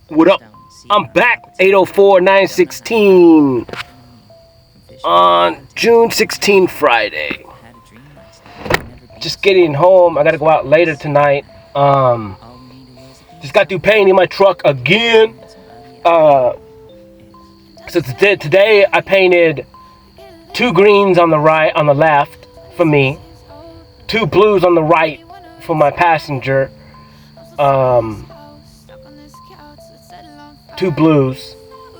What up? I'm back. 804-916 on June 16, Friday. Just getting home. I gotta go out later tonight. Just got through painting my truck again. So today I painted 2 greens on the right, on the left for me, 2 blues on the right for my passenger. 2 blues,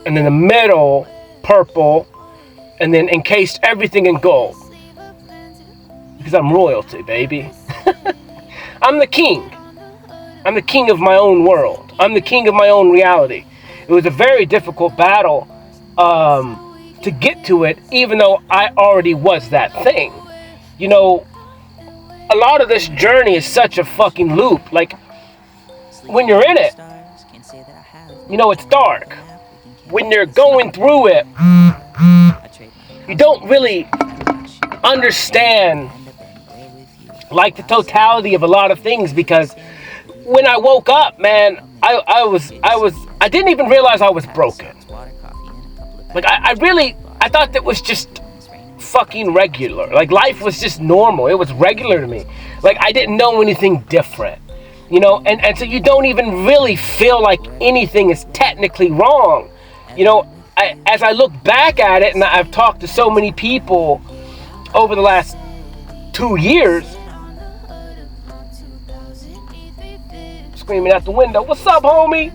and in the middle purple, and then encased everything in gold because I'm royalty, baby. I'm the king of my own world. I'm the king of my own reality. It was a very difficult battle to get to it, even though I already was that thing. You know, a lot of this journey is such a fucking loop. Like, when you're in it, you know, it's dark. When you're going through it, you don't really understand, like, the totality of a lot of things, because when I woke up, man, I didn't even realize I was broken. Like, I thought that was just fucking regular. Like, life was just normal. It was regular to me. Like, I didn't know anything different. You know, and so you don't even really feel like anything is technically wrong. You know, as I look back at it, and I've talked to so many people over the last 2 years, screaming out the window, "What's up, homie?"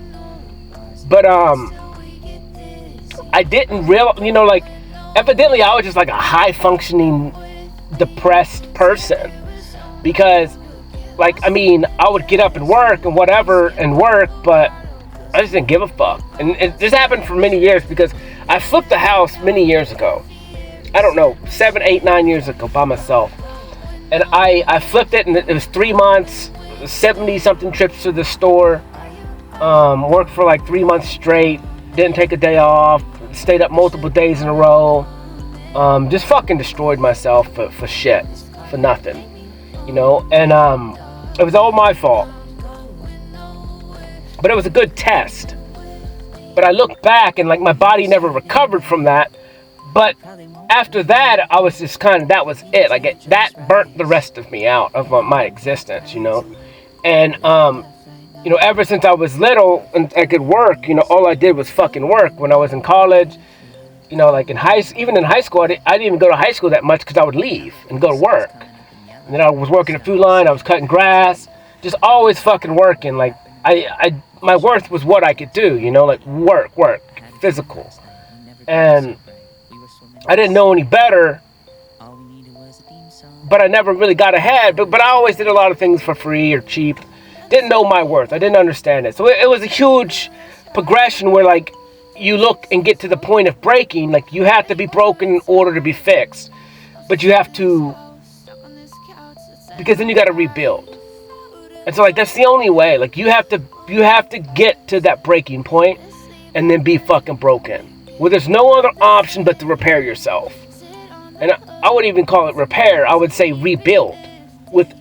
But I didn't realize, you know, like, evidently I was just like a high-functioning, depressed person, because, like, I mean, I would get up and work and whatever and work, but I just didn't give a fuck. And this happened for many years because I flipped the house many years ago. I don't know, 7, 8, 9 years ago by myself. And I flipped it, and it was 3 months, 70-something trips to the store. Worked for like 3 months straight. Didn't take a day off. Stayed up multiple days in a row. Just fucking destroyed myself for shit. For nothing. You know? And it was all my fault. But it was a good test. But I look back and, like, my body never recovered from that. But after that, I was just kind of, that was it. Like, that burnt the rest of me out of my existence, you know? And, you know, ever since I was little and I could work, you know, all I did was fucking work. When I was in college, you know, like even in high school, I didn't even go to high school that much because I would leave and go to work. And then I was working at Food Line, I was cutting grass, just always fucking working. Like, my worth was what I could do, you know, like work, physical. And I didn't know any better, but I never really got ahead. But I always did a lot of things for free or cheap. Didn't know my worth. I didn't understand it. So it was a huge progression where, like, you look and get to the point of breaking. Like, you have to be broken in order to be fixed. But you have to, because then you got to rebuild. And so, like, that's the only way. Like, you have to get to that breaking point and then be fucking broken. Well, there's no other option but to repair yourself. And I wouldn't even call it repair. I would say rebuild with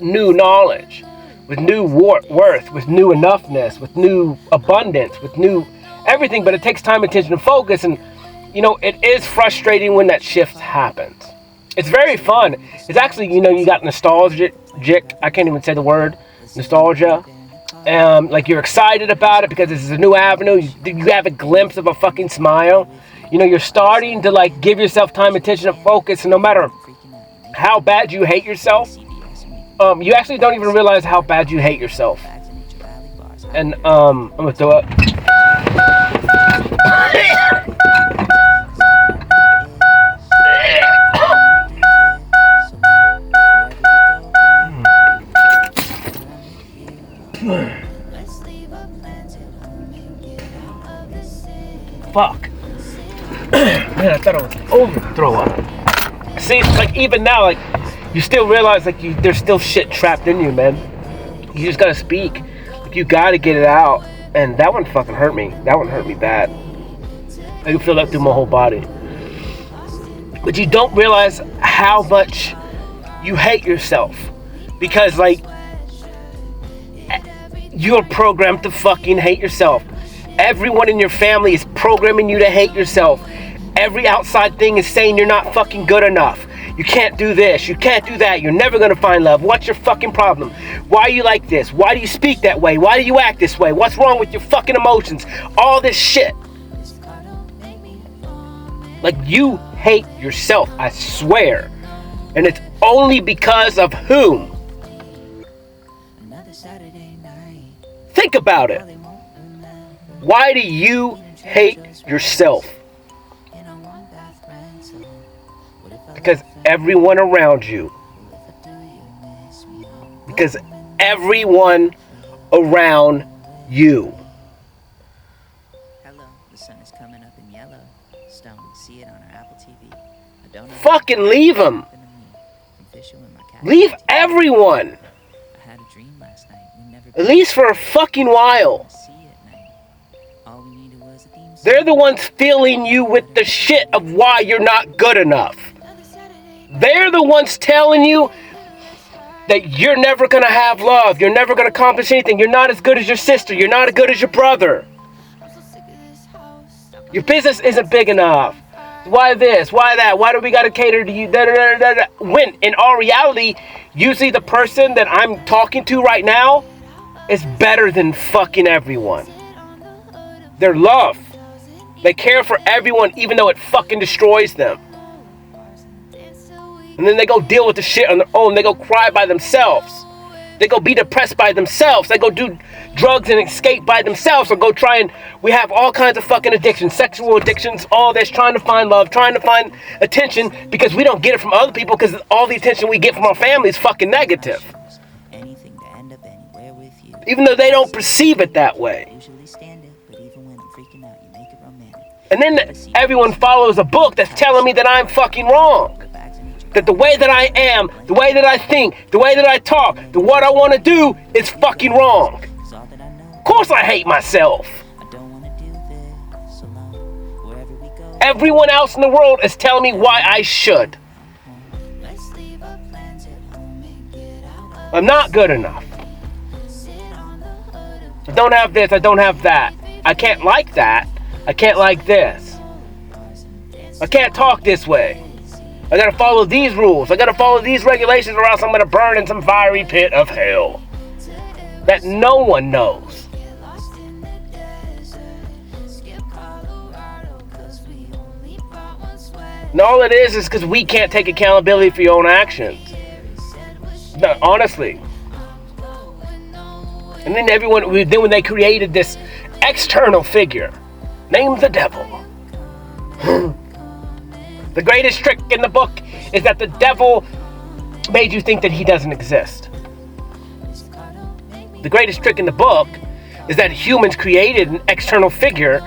new knowledge, with new worth, with new enoughness, with new abundance, with new everything. But it takes time, attention, and focus. And, you know, it is frustrating when that shift happens. It's very fun. It's actually, you know, you got nostalgic. I can't even say the word. Nostalgia. Like, you're excited about it because this is a new avenue. You have a glimpse of a fucking smile. You know, you're starting to, like, give yourself time, attention, and focus. And no matter how bad you hate yourself, you actually don't even realize how bad you hate yourself. And I'm gonna throw it. Fuck. Man, I thought I was over to throw up. See, like, even now, like, you still realize, like, there's still shit trapped in you, man. You just gotta speak. Like, you gotta get it out. And that one fucking hurt me. That one hurt me bad. I can feel that through my whole body. But you don't realize how much you hate yourself. Because, like, You're programmed to fucking hate yourself. Everyone in your family is programming you to hate yourself. Every outside thing is saying you're not fucking good enough. You can't do this. You can't do that. You're never gonna find love. What's your fucking problem? Why are you like this? Why do you speak that way? Why do you act this way? What's wrong with your fucking emotions? All this shit. Like, you hate yourself, I swear. And it's only because of whom? Think about it. Why do you hate yourself? Because everyone around you. Because everyone around you. Hello, the sun is coming up in Yellowstone. See it on our Apple TV. I don't know. Fucking leave them. Leave everyone. I had a dream last night. We never At least for a fucking while. All we needed was a theme song. They're the ones filling you with the shit of why you're not good enough. They're the ones telling you that you're never going to have love. You're never going to accomplish anything. You're not as good as your sister. You're not as good as your brother. Your business isn't big enough. Why this? Why that? Why do we got to cater to you? Da, da, da, da, da. When, in all reality, usually the person that I'm talking to right now is better than fucking everyone. They're love. They care for everyone even though it fucking destroys them. And then they go deal with the shit on their own. They go cry by themselves. They go be depressed by themselves. They go do drugs and escape by themselves. Or go try and... We have all kinds of fucking addictions. Sexual addictions. All this. Trying to find love. Trying to find attention. Because we don't get it from other people. Because all the attention we get from our family is fucking negative. Even though they don't perceive it that way. And then everyone follows a book that's telling me that I'm fucking wrong. That the way that I am, the way that I think, the way that I talk, the what I want to do is fucking wrong. Of course I hate myself. Everyone else in the world is telling me why I should. I'm not good enough. I don't have this, I don't have that. I can't like that. I can't like this. I can't talk this way. I gotta follow these rules. I gotta follow these regulations or else I'm gonna burn in some fiery pit of hell. That no one knows. And all it is because we can't take accountability for your own actions. No, honestly. And then when they created this external figure, named the devil. The greatest trick in the book is that the devil made you think that he doesn't exist. The greatest trick in the book is that humans created an external figure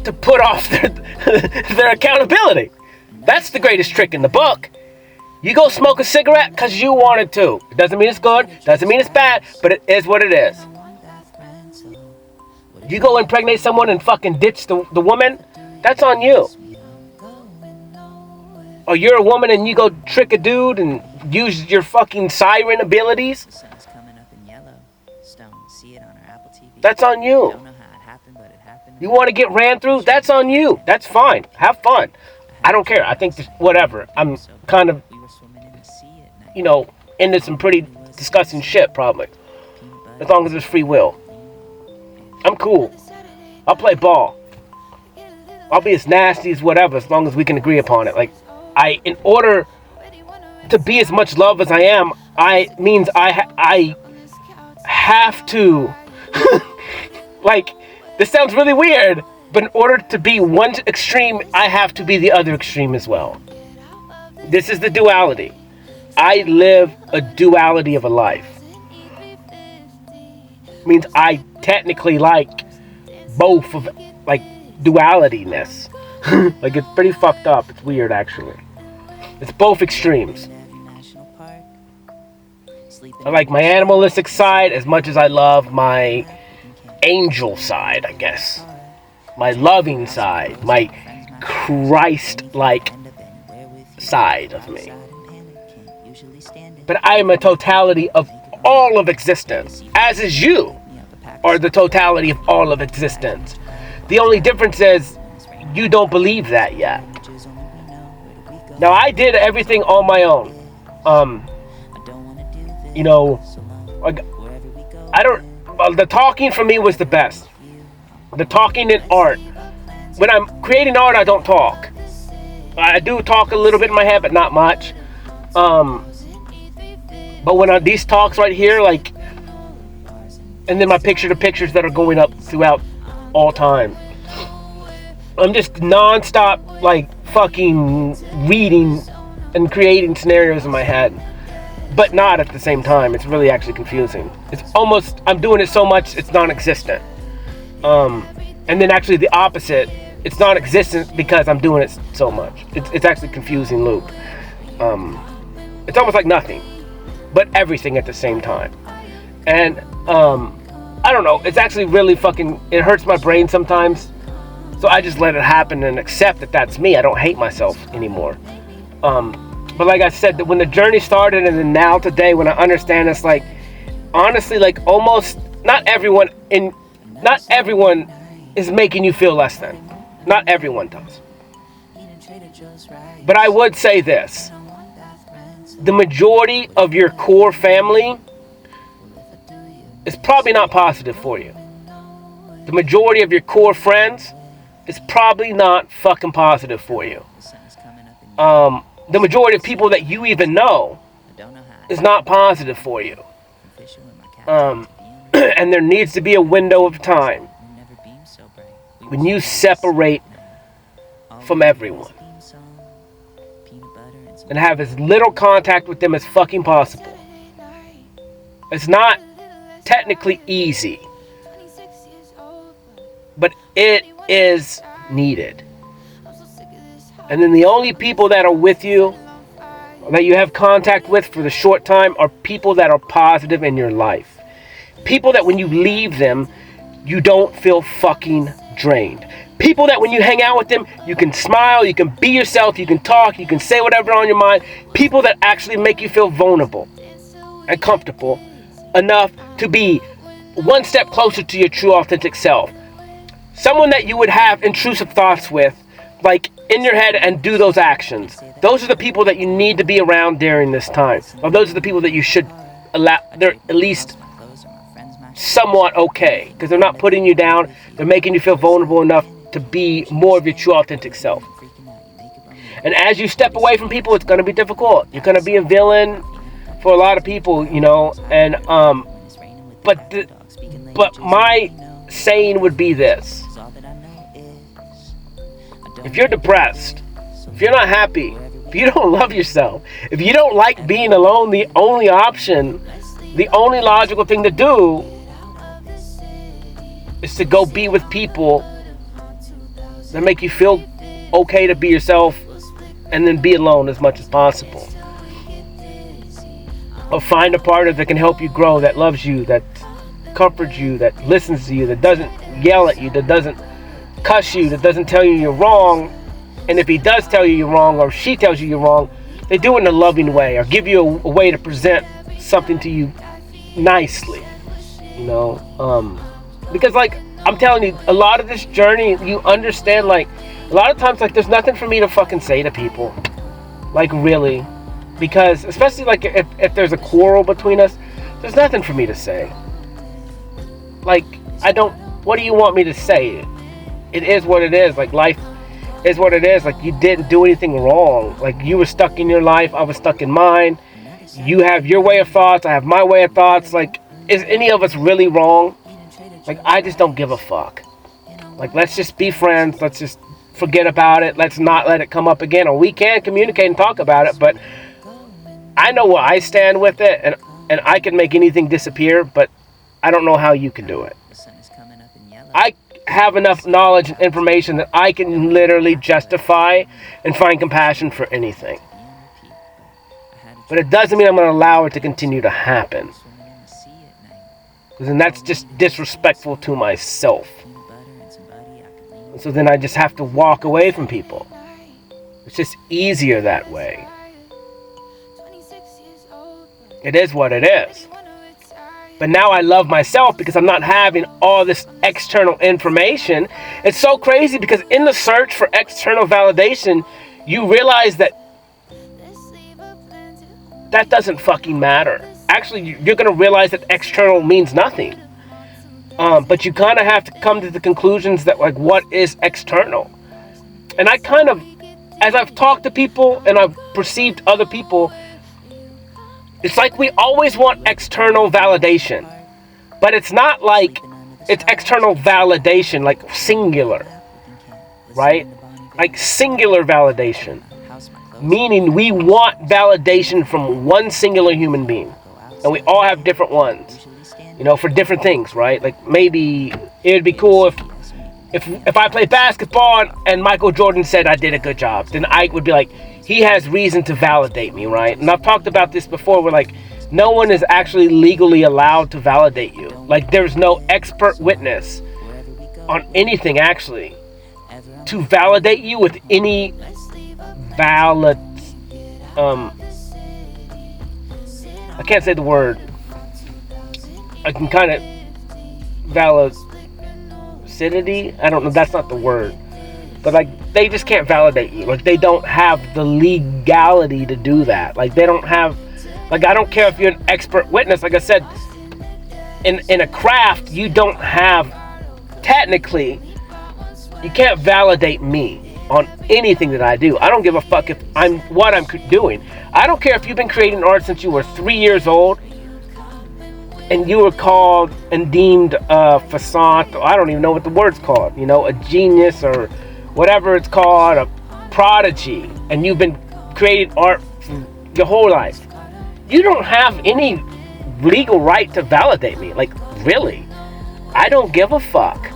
to put off their accountability. That's the greatest trick in the book. You go smoke a cigarette because you wanted to. It doesn't mean it's good, doesn't mean it's bad, but it is what it is. You go impregnate someone and fucking ditch the woman, that's on you. Or you're a woman and you go trick a dude and use your fucking siren abilities, that's on you. You want to get ran through, that's on you. That's fine. Have fun. I don't care. I think whatever. I'm kind of, into some pretty disgusting shit probably. As long as there's free will. I'm cool. I'll play ball. I'll be as nasty as whatever as long as we can agree upon it. Like, in order to be as much love as I am, I have to, like, this sounds really weird, but in order to be one extreme, I have to be the other extreme as well. This is the duality. I live a duality of a life. Means I technically like both of, like, dualityness. Like, it's pretty fucked up. It's weird, actually. It's both extremes. I like my animalistic side as much as I love my angel side, I guess. My loving side. My Christ-like side of me. But I am a totality of all of existence, as is you, or the totality of all of existence. The only difference is you don't believe that yet. Now, I did everything on my own. You know, like, the talking for me was the best. The talking in art. When I'm creating art, I don't talk. I do talk a little bit in my head, but not much. But when these talks right here, like, and then my pictures that are going up throughout all time, I'm just non-stop, like, fucking reading and creating scenarios in my head, but not at the same time. It's really actually confusing. It's almost, I'm doing it so much it's non-existent. And then actually the opposite, it's non-existent because I'm doing it so much. It's actually a confusing loop. It's almost like nothing, but everything at the same time. And I don't know, it's actually really fucking, it hurts my brain sometimes. So I just let it happen and accept that that's me. I don't hate myself anymore. But like I said, that when the journey started and then now today, when I understand, it's like, honestly, like, almost not everyone is making you feel less than. Not everyone does. But I would say this. The majority of your core family is probably not positive for you. The majority of your core friends is probably not fucking positive for you. The majority of people that you even know is not positive for you. And there needs to be a window of time when you separate from everyone and have as little contact with them as fucking possible. It's not technically easy, but it is needed. And then the only people that are with you, that you have contact with for the short time, are people that are positive in your life. People that when you leave them, you don't feel fucking drained. People that when you hang out with them, you can smile, you can be yourself, you can talk, you can say whatever on your mind. People that actually make you feel vulnerable and comfortable enough to be one step closer to your true authentic self. Someone that you would have intrusive thoughts with, like, in your head, and do those actions. Those are the people that you need to be around during this time. Or those are the people that you should allow. They're at least somewhat okay, because they're not putting you down. They're making you feel vulnerable enough to be more of your true authentic self. And as you step away from people, it's going to be difficult. You're going to be a villain for a lot of people, you know. And but my saying would be this: if you're depressed, if you're not happy, if you don't love yourself, if you don't like being alone, the only option, the only logical thing to do is to go be with people that make you feel okay to be yourself, and then be alone as much as possible. Or find a partner that can help you grow, that loves you, that comforts you, that listens to you, that doesn't yell at you, that doesn't cuss you, that doesn't tell you you're wrong. And if he does tell you you're wrong, or she tells you you're wrong, they do it in a loving way, or give you a way to present something to you nicely, you know. Because, like, I'm telling you, a lot of this journey, you understand, like, a lot of times, like, there's nothing for me to fucking say to people, like, really, because especially, like, if there's a quarrel between us, there's nothing for me to say. Like, what do you want me to say? It is what it is. Like, life is what it is. Like, you didn't do anything wrong. Like, you were stuck in your life, I was stuck in mine. You have your way of thoughts, I have my way of thoughts. Like, is any of us really wrong? Like, I just don't give a fuck. Like, let's just be friends. Let's just forget about it. Let's not let it come up again. Or we can communicate and talk about it, but I know where I stand with it, and I can make anything disappear, but I don't know how you can do it. I have enough knowledge and information that I can literally justify and find compassion for anything. But it doesn't mean I'm going to allow it to continue to happen. Because then that's just disrespectful to myself. So then I just have to walk away from people. It's just easier that way. It is what it is. But now I love myself because I'm not having all this external information. It's so crazy because in the search for external validation, you realize that that doesn't fucking matter. Actually, you're going to realize that external means nothing. But you kind of have to come to the conclusions that, like, what is external? And I kind of, as I've talked to people and I've perceived other people, it's like we always want external validation. But it's not like it's external validation, like singular, right? Like singular validation. Meaning we want validation from one singular human being. And we all have different ones, you know, for different things, right? Like maybe it would be cool if I played basketball and Michael Jordan said I did a good job, then I would be like, he has reason to validate me, right? And I've talked about this before, where like no one is actually legally allowed to validate you. Like there's no expert witness on anything actually to validate you with any valid I can't say the word. I can kind of validity. I don't know. That's not the word. But like they just can't validate you. Like they don't have the legality to do that. Like they don't have. Like I don't care if you're an expert witness. Like I said, in a craft, you don't have technically. You can't validate me on anything that I do. I don't give a fuck if I'm doing. I don't care if you've been creating art since you were 3 years old and you were called and deemed a facade, I don't even know what the word's called, you know, a genius or whatever it's called, a prodigy, and you've been creating art your whole life. You don't have any legal right to validate me. Like, really? I don't give a fuck.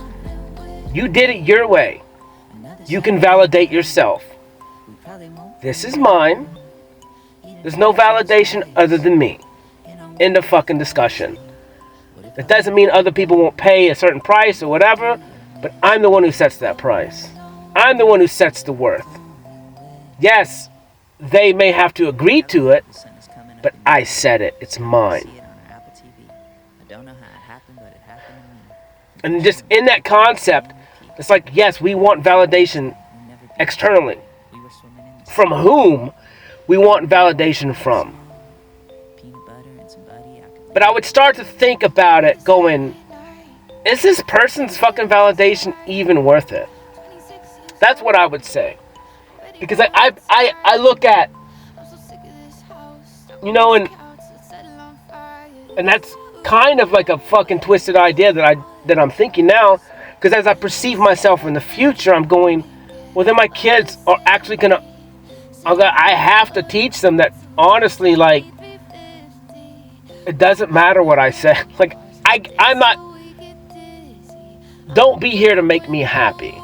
You did it your way. You can validate yourself. This is mine. There's no validation other than me. End of fucking discussion. It doesn't mean other people won't pay a certain price or whatever, but I'm the one who sets that price. I'm the one who sets the worth. Yes, they may have to agree to it, but I said it. It's mine. And just in that concept, it's like, yes, we want validation externally. From whom we want validation from. But I would start to think about it going, is this person's fucking validation even worth it? That's what I would say. Because I look at, you know, and that's kind of like a fucking twisted idea that I'm thinking now. Because as I perceive myself in the future, I'm going, well, then my kids are actually gonna. I have to teach them that honestly, like, it doesn't matter what I say. Like, I'm not. Don't be here to make me happy.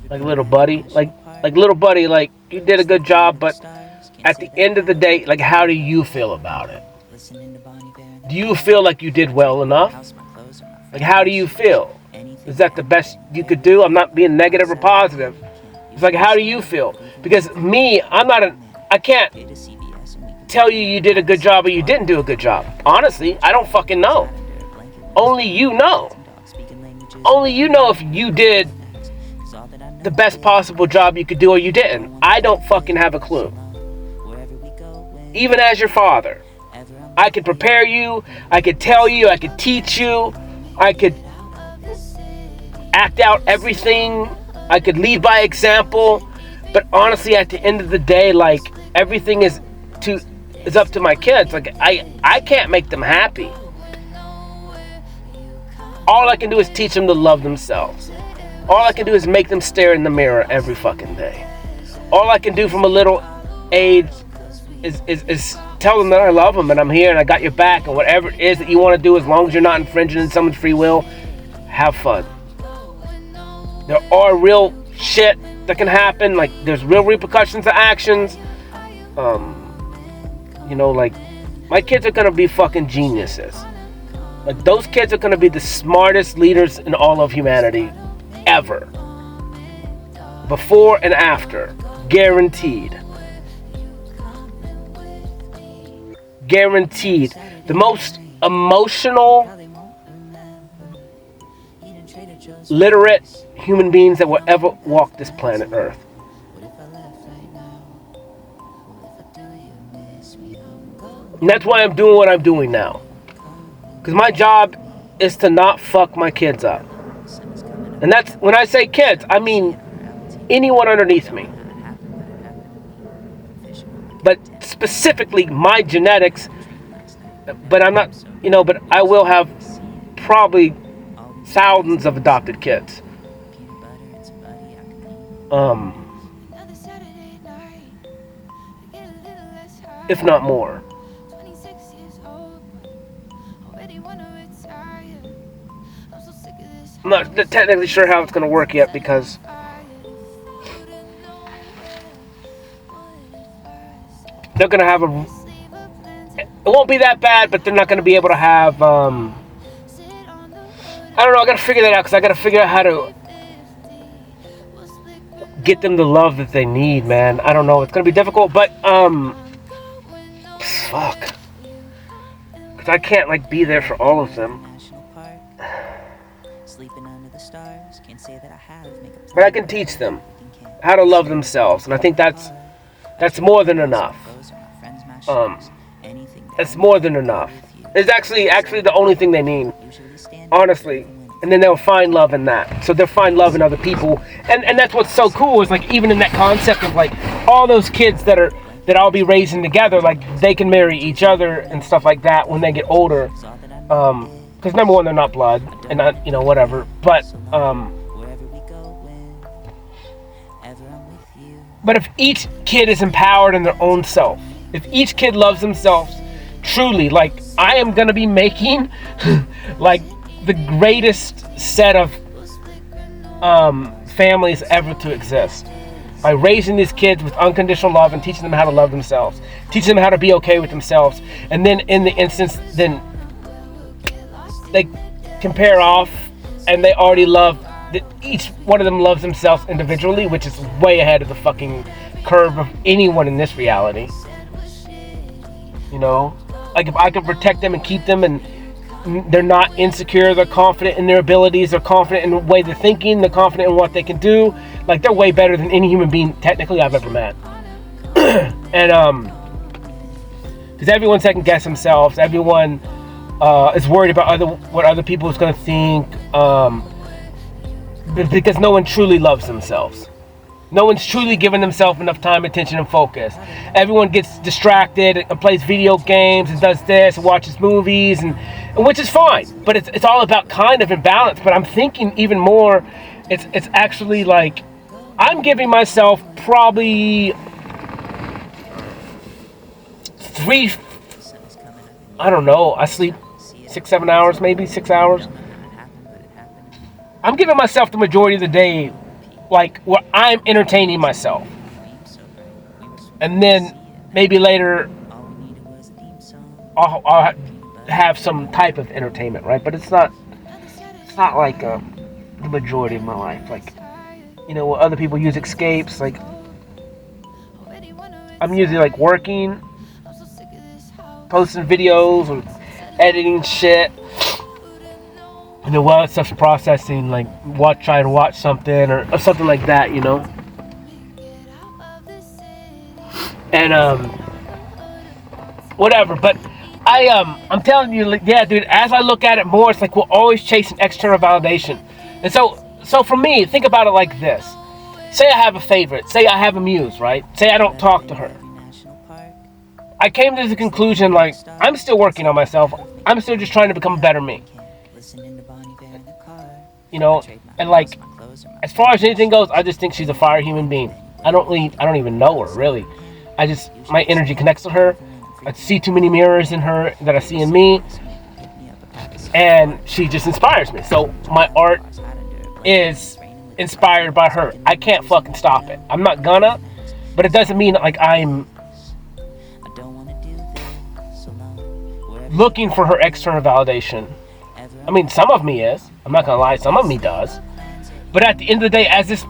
Like little buddy, like little buddy, like you did a good job, but at the end of the day, like, how do you feel about it? Do you feel like you did well enough? Like, how do you feel? Is that the best you could do? I'm not being negative or positive. It's like, how do you feel? Because me, I can't tell you did a good job or you didn't do a good job. Honestly, I don't fucking know. Only you know. Only you know if you did the best possible job you could do or you didn't. I don't fucking have a clue. Even as your father, I could prepare you, I could tell you, I could teach you, I could act out everything, I could lead by example, but honestly, at the end of the day, like, everything is up to my kids. Like, I can't make them happy. All I can do is teach them to love themselves. All I can do is make them stare in the mirror every fucking day. All I can do from a little age is tell them that I love them and I'm here and I got your back, and whatever it is that you want to do, as long as you're not infringing on someone's free will, have fun. There are real shit that can happen. Like, there's real repercussions to actions. You know, like, my kids are gonna be fucking geniuses. Like, those kids are gonna be the smartest leaders in all of humanity ever. Before and after. Guaranteed. guaranteed, the most emotional, literate human beings that will ever walk this planet Earth. And that's why I'm doing what I'm doing now. Because my job is to not fuck my kids up. And that's, when I say kids, I mean anyone underneath me. But specifically my genetics, but I'm not, but I will have probably thousands of adopted kids. If not more. I'm not technically sure how it's going to work yet because they're going to have it won't be that bad, but they're not going to be able to have, I don't know, I got to figure that out because I got to figure out how to get them the love that they need, man. I don't know, it's going to be difficult, but, fuck. Because I can't, be there for all of them. But I can teach them how to love themselves, and I think that's more than enough. That's more than enough. It's actually the only thing they need, honestly. And then they'll find love in that. So they'll find love in other people, and that's what's so cool is even in that concept of all those kids that I'll be raising together, they can marry each other and stuff like that when they get older. Because number one, they're not blood, and not whatever. But if each kid is empowered in their own self, if each kid loves themselves truly, I am going to be making the greatest set of families ever to exist. By raising these kids with unconditional love and teaching them how to love themselves, teaching them how to be okay with themselves, and then in the instance, then they compare off and they already love. Each one of them loves themselves individually, which is way ahead of the fucking curve of anyone in this reality. If I can protect them and keep them, and they're not insecure, they're confident in their abilities, they're confident in the way they're thinking, they're confident in what they can do. They're way better than any human being technically I've ever met. And because everyone second guesses themselves, everyone is worried about what other people is going to think. Because no one truly loves themselves. No one's truly giving themselves enough time, attention, and focus. Everyone gets distracted and plays video games and does this and watches movies, and which is fine. But it's all about kind of imbalance. But I'm thinking even more, it's actually I'm giving myself probably I don't know, I sleep 6-7 hours, maybe 6 hours. I'm giving myself the majority of the day, where I'm entertaining myself. And then maybe later, I'll have some type of entertainment, right? But it's not the majority of my life. Where other people use escapes, I'm usually working, posting videos, or editing shit. And while it's stuff's processing, trying to watch something or something like that, And whatever. But I'm telling you, yeah, dude. As I look at it more, it's we're always chasing external validation. And so for me, think about it like this: say I have a favorite, say I have a muse, right? Say I don't talk to her. I came to the conclusion I'm still working on myself. I'm still just trying to become a better me. And as far as anything goes, I just think she's a fire human being. I don't even know her, really. My energy connects to her. I see too many mirrors in her that I see in me. And she just inspires me. So my art is inspired by her. I can't fucking stop it. I'm not gonna, but it doesn't mean I'm looking for her external validation. I mean, some of me is. I'm not gonna lie, some of me does. But at the end of the day, as this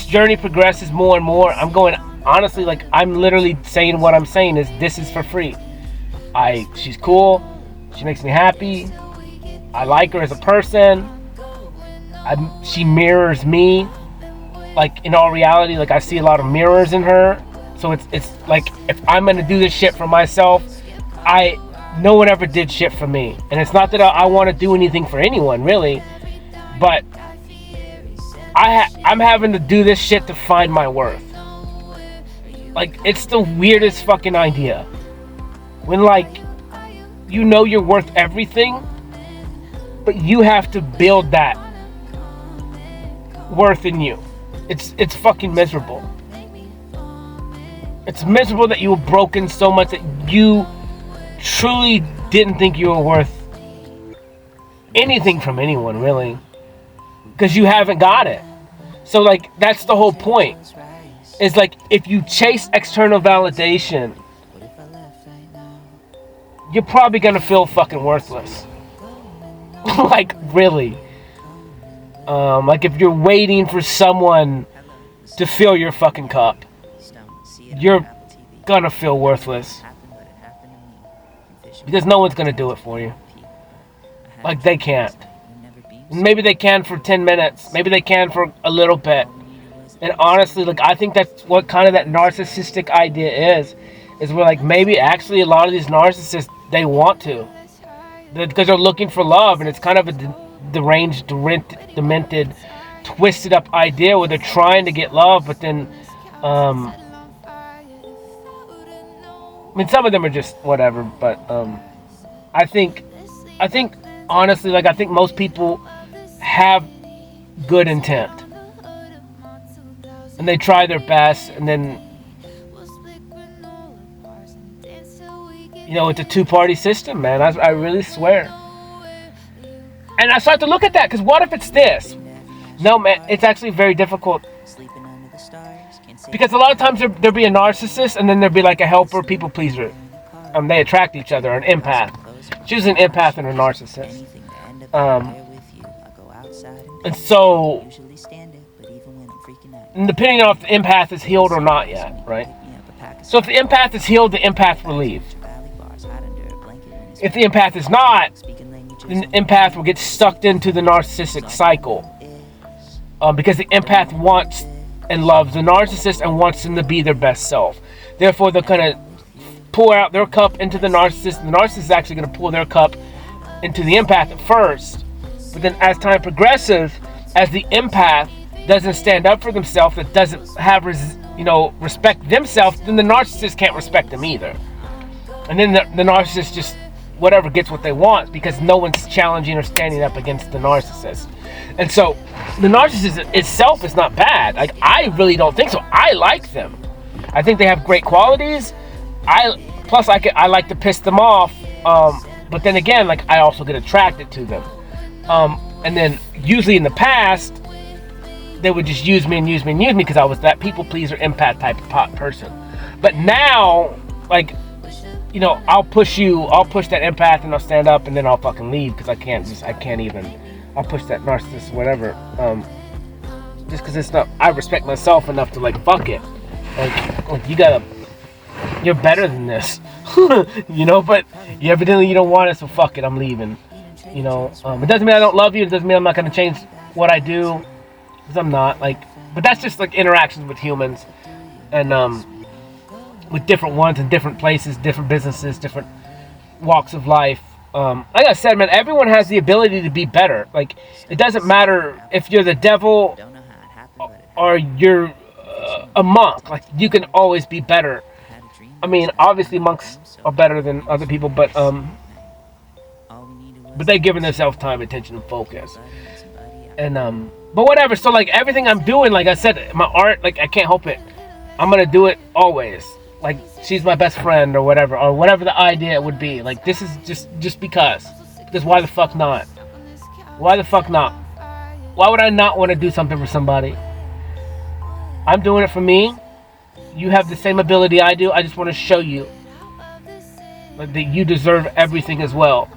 journey progresses more and more, I'm going, honestly, I'm literally saying what I'm saying is, this is for free. She's cool. She makes me happy. I like her as a person. She mirrors me. Like, in all reality, like, I see a lot of mirrors in her. So it's like, if I'm gonna do this shit for myself, no one ever did shit for me. And it's not that I want to do anything for anyone, really, but I'm having to do this shit to find my worth. Like, it's the weirdest fucking idea. When, like, you know you're worth everything, but you have to build that worth in you. It's fucking miserable. It's miserable that you were broken so much that you truly didn't think you were worth anything from anyone, really, because you haven't got it. So, like, that's the whole point. Is like, if you chase external validation, you're probably gonna feel fucking worthless. Like, really. Like, if you're waiting for someone to fill your fucking cup, you're gonna feel worthless. Because no one's gonna do it for you. Like, they can't. Maybe they can for 10 minutes. Maybe they can for a little bit. And honestly, like, I think that's what kind of that narcissistic idea is where, like, maybe actually a lot of these narcissists, they want to. Because they're looking for love, and it's kind of a deranged, demented, twisted up idea where they're trying to get love, but then, I mean, some of them are just whatever, but, I think, honestly, like, I think most people have good intent. And they try their best, and then, you know, it's a two-party system, man. I really swear. And I start to look at that, because what if it's this? No, man, it's actually very difficult. Because a lot of times there'll be a narcissist, and then there'll be like a helper, people pleaser. They attract each other, an empath. Choose an empath and a narcissist. And so, depending on if the empath is healed or not yet, right? So if the empath is healed, the empath will leave. If the empath is not, then the empath will get sucked into the narcissistic cycle. Because the empath wants and loves the narcissist and wants them to be their best self. Therefore, they're going to pour out their cup into the narcissist. The narcissist is actually going to pour their cup into the empath at first. But then as time progresses, as the empath doesn't stand up for themselves, that doesn't have, respect themselves, then the narcissist can't respect them either. And then the narcissist just, whatever, gets what they want because no one's challenging or standing up against the narcissist. And so the narcissist itself is not bad. Like, I really don't think so. I like them. I think they have great qualities. I like to piss them off. But then again, like, I also get attracted to them. And then usually in the past, they would just use me because I was that people pleaser, empath type of person. But now, like, I'll push that empath and I'll stand up and then I'll fucking leave because I can't even. I'll push that narcissist, whatever. Just because it's not, I respect myself enough to, like, fuck it. Like you're better than this. But you evidently you don't want it, so fuck it, I'm leaving. It doesn't mean I don't love you, it doesn't mean I'm not going to change what I do. Because I'm not, but that's just, like, interactions with humans. And, with different ones in different places, different businesses, different walks of life. Like I said, man, everyone has the ability to be better. Like, it doesn't matter if you're the devil or you're a monk. Like, you can always be better. I mean, obviously monks are better than other people, but they're giving themselves time, attention, and focus. And but whatever. So, like, everything I'm doing, like I said, my art, like, I can't help it. I'm gonna do it always. Like, she's my best friend or whatever the idea would be. Like, this is just because. Because why the fuck not? Why the fuck not? Why would I not want to do something for somebody? I'm doing it for me. You have the same ability I do. I just want to show you, like, that you deserve everything as well.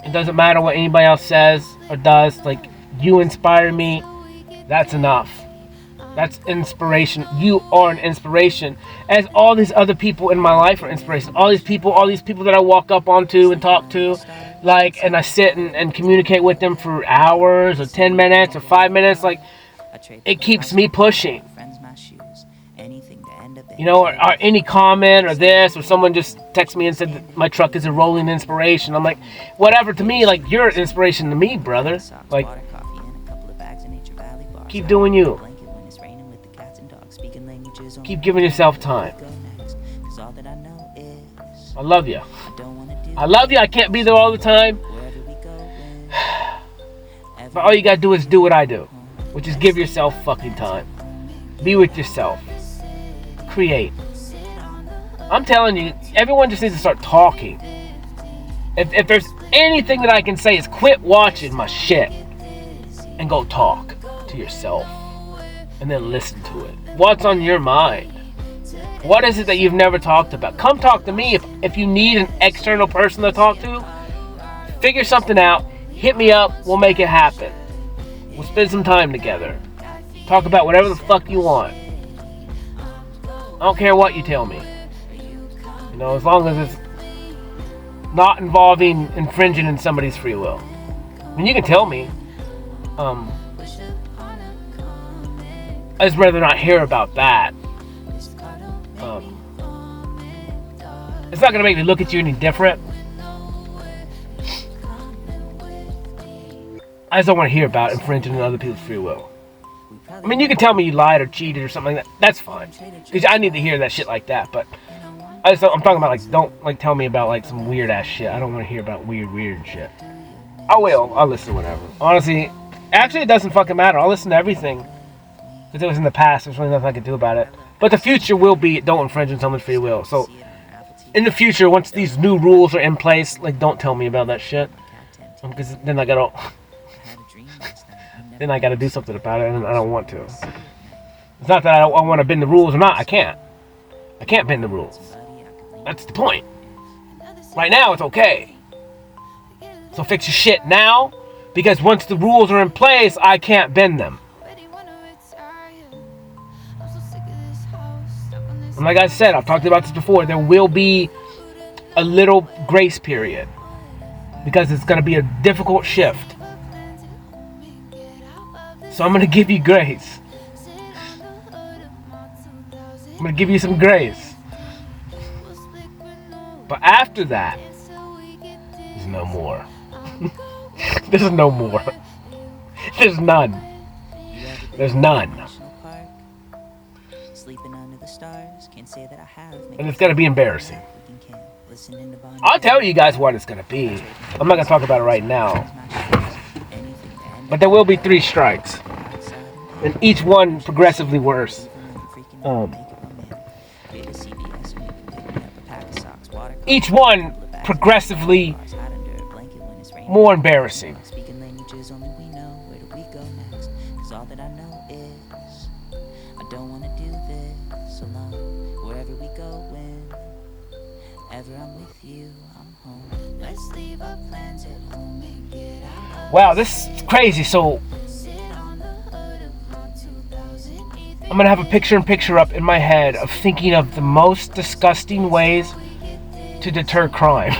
It doesn't matter what anybody else says or does. Like, you inspire me. That's enough. That's inspiration. You are an inspiration. As all these other people in my life are inspiration. All these people that I walk up onto and talk to, like, and I sit and communicate with them for hours or 10 minutes or 5 minutes, like, it keeps me pushing. You know, or any comment or this, or someone just texted me and said that my truck is a rolling inspiration. I'm like, whatever, to me, like, you're an inspiration to me, brother. Like, keep doing you. Keep giving yourself time. I love you. I love you. I can't be there all the time. But all you gotta do is do what I do, which is give yourself fucking time. Be with yourself. Create. I'm telling you, everyone just needs to start talking. If there's anything that I can say, is quit watching my shit and go talk to yourself and then listen to it. What's on your mind? What is it that you've never talked about? Come talk to me. If you need an external person to talk to, figure something out. Hit me up. We'll make it happen. We'll spend some time together. Talk about whatever the fuck you want. I don't care what you tell me. You know, as long as it's not involving infringing in somebody's free will. I mean, you can tell me. I just rather not hear about that. It's not gonna make me look at you any different. I just don't want to hear about infringing on other people's free will. I mean, you can tell me you lied or cheated or something like that. That's fine, because I need to hear that shit like that. But I'm talking about, like, don't, like, tell me about, like, some weird ass shit. I don't want to hear about weird shit. I'll listen to whatever. Honestly, actually, it doesn't fucking matter. I'll listen to everything. Because it was in the past, there's really nothing I can do about it. But the future will be, don't infringe on someone's free will. So, in the future, once these new rules are in place, like, don't tell me about that shit. Because then I gotta do something about it, and I don't want to. It's not that I want to bend the rules or not. I can't bend the rules. That's the point. Right now, it's okay. So fix your shit now, because once the rules are in place, I can't bend them. And like I said, I've talked about this before, there will be a little grace period, because it's going to be a difficult shift. So I'm going to give you grace. I'm going to give you some grace. But after that, there's no more. There's no more. There's none. There's none. And it's going to be embarrassing. I'll tell you guys what it's going to be. I'm not going to talk about it right now. But there will be 3 strikes. And each one progressively worse. Each one progressively more embarrassing. Wow, this is crazy. So I'm gonna have a picture-in-picture up in my head of thinking of the most disgusting ways to deter crime.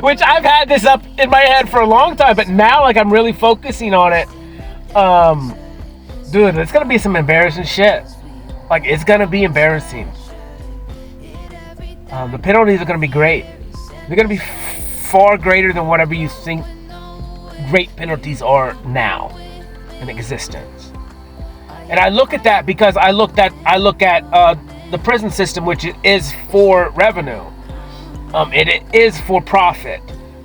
Which I've had this up in my head for a long time, but now, like, I'm really focusing on it. Dude, it's gonna be some embarrassing shit. Like, it's gonna be embarrassing. The penalties are gonna be great. They're gonna be far greater than whatever you think great penalties are now in existence. And I look at that because I look at the prison system, which is for revenue. It is for profit.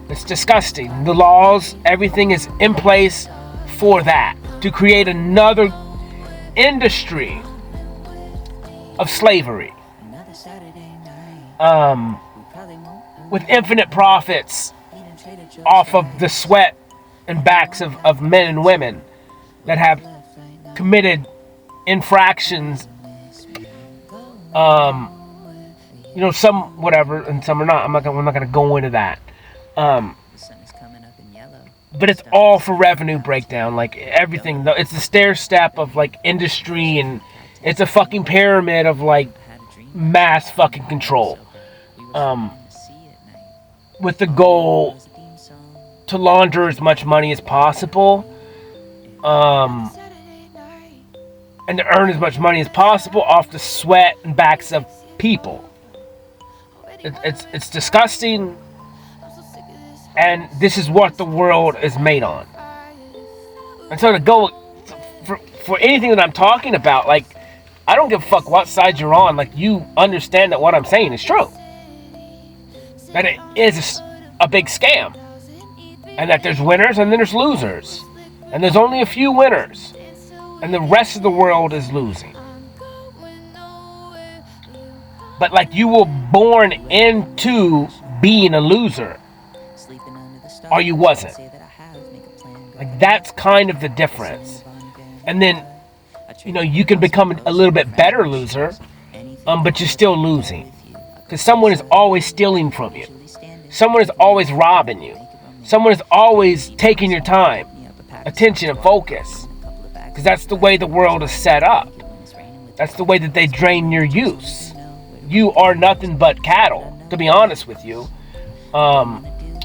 It's disgusting. The laws, everything is in place for that, to create another industry of slavery. With infinite profits off of the sweat and backs of men and women that have committed infractions. You know, some whatever and some are not. We're not gonna go into that. but it's all for revenue breakdown. Like everything, it's the stair step of like industry, and it's a fucking pyramid of like mass fucking control. With the goal to launder as much money as possible, and to earn as much money as possible off the sweat and backs of people. It's disgusting, and this is what the world is made on. And so to go for anything that I'm talking about, like, I don't give a fuck what side you're on. Like, you understand that what I'm saying is true. That it is a big scam. And that there's winners and then there's losers. And there's only a few winners. And the rest of the world is losing. But like, you were born into being a loser. Or you wasn't. Like, that's kind of the difference. And then, you know, you can become a little bit better loser, but you're still losing. Because someone is always stealing from you. Someone is always robbing you. Someone is always taking your time, attention, and focus. Because that's the way the world is set up. That's the way that they drain your use. You are nothing but cattle, to be honest with you.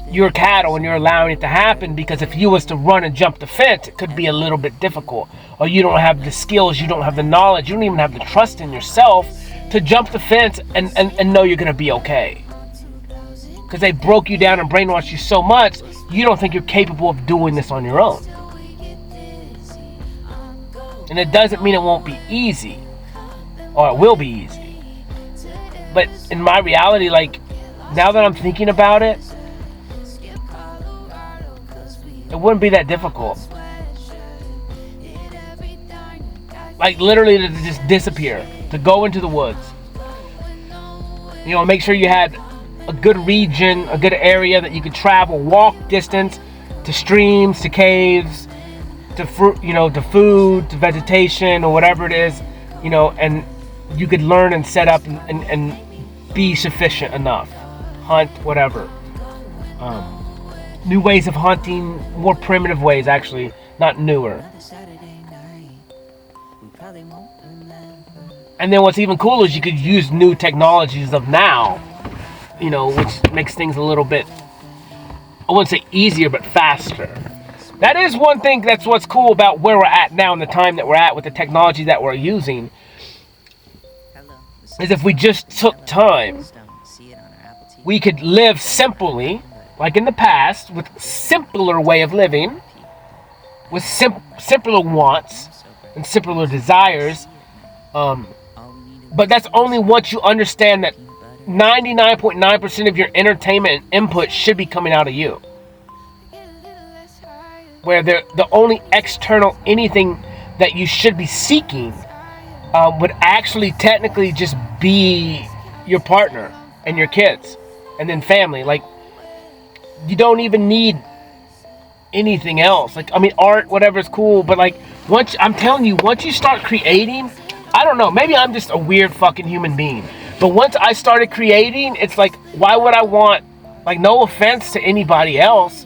You're cattle, and you're allowing it to happen, because if you was to run and jump the fence, it could be a little bit difficult. Or you don't have the skills, you don't have the knowledge, you don't even have the trust in yourself to jump the fence and know you're going to be okay. Because they broke you down and brainwashed you so much, you don't think you're capable of doing this on your own. And it doesn't mean it won't be easy, or it will be easy. But in my reality, like, now that I'm thinking about it, it wouldn't be that difficult. Like, literally to just disappear, to go into the woods. You know, make sure you had a good region, a good area that you could travel, walk distance to streams, to caves, to fruit, you know, to food, to vegetation, or whatever it is, you know, and you could learn and set up and be sufficient enough. Hunt, whatever. New ways of hunting, more primitive ways, actually, not newer. And then what's even cooler is you could use new technologies of now, you know, which makes things a little bit, I wouldn't say easier, but faster. That is one thing, that's what's cool about where we're at now and the time that we're at with the technology that we're using, is if we just took time, we could live simply, like in the past, with simpler way of living, with simpler wants and simpler desires. But that's only once you understand that 99.9% of your entertainment and input should be coming out of you. Where the only external anything that you should be seeking would actually technically just be your partner and your kids and then family. Like, you don't even need anything else. Like, I mean, art, whatever is cool, but like, I'm telling you, once you start creating, I don't know, maybe I'm just a weird fucking human being, but once I started creating, it's like, why would I want, like, no offense to anybody else,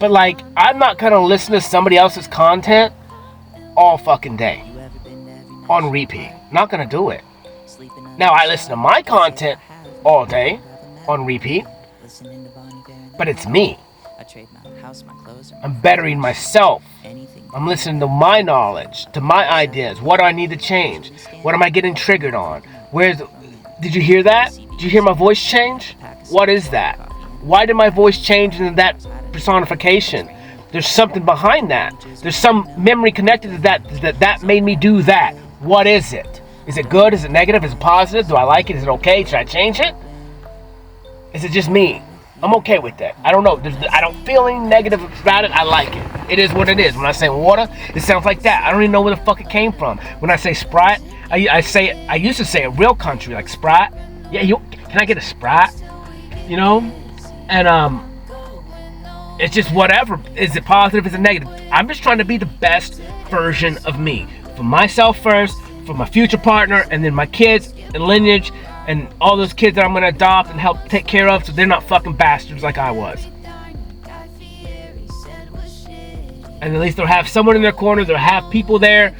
but like, I'm not gonna listen to somebody else's content all fucking day on repeat. Not gonna do it. Now, I listen to my content all day on repeat, but it's me. I'm bettering myself. I'm listening to my knowledge, to my ideas. What do I need to change? What am I getting triggered on? Did you hear that? Did you hear my voice change? What is that? Why did my voice change into that personification? There's something behind that. There's some memory connected to that made me do that. What is it? Is it good? Is it negative? Is it positive? Do I like it? Is it okay? Should I change it? Is it just me? I'm okay with that. I don't know. I don't feel any negative about it. I like it. It is what it is. When I say water, it sounds like that. I don't even know where the fuck it came from. When I say Sprite, I used to say it real country, like Sprite. Yeah, can I get a Sprite? You know? And it's just whatever. Is it positive? Is it negative? I'm just trying to be the best version of me. For myself first, for my future partner, and then my kids and lineage, and all those kids that I'm going to adopt and help take care of, so they're not fucking bastards like I was. And at least they'll have someone in their corner. They'll have people there.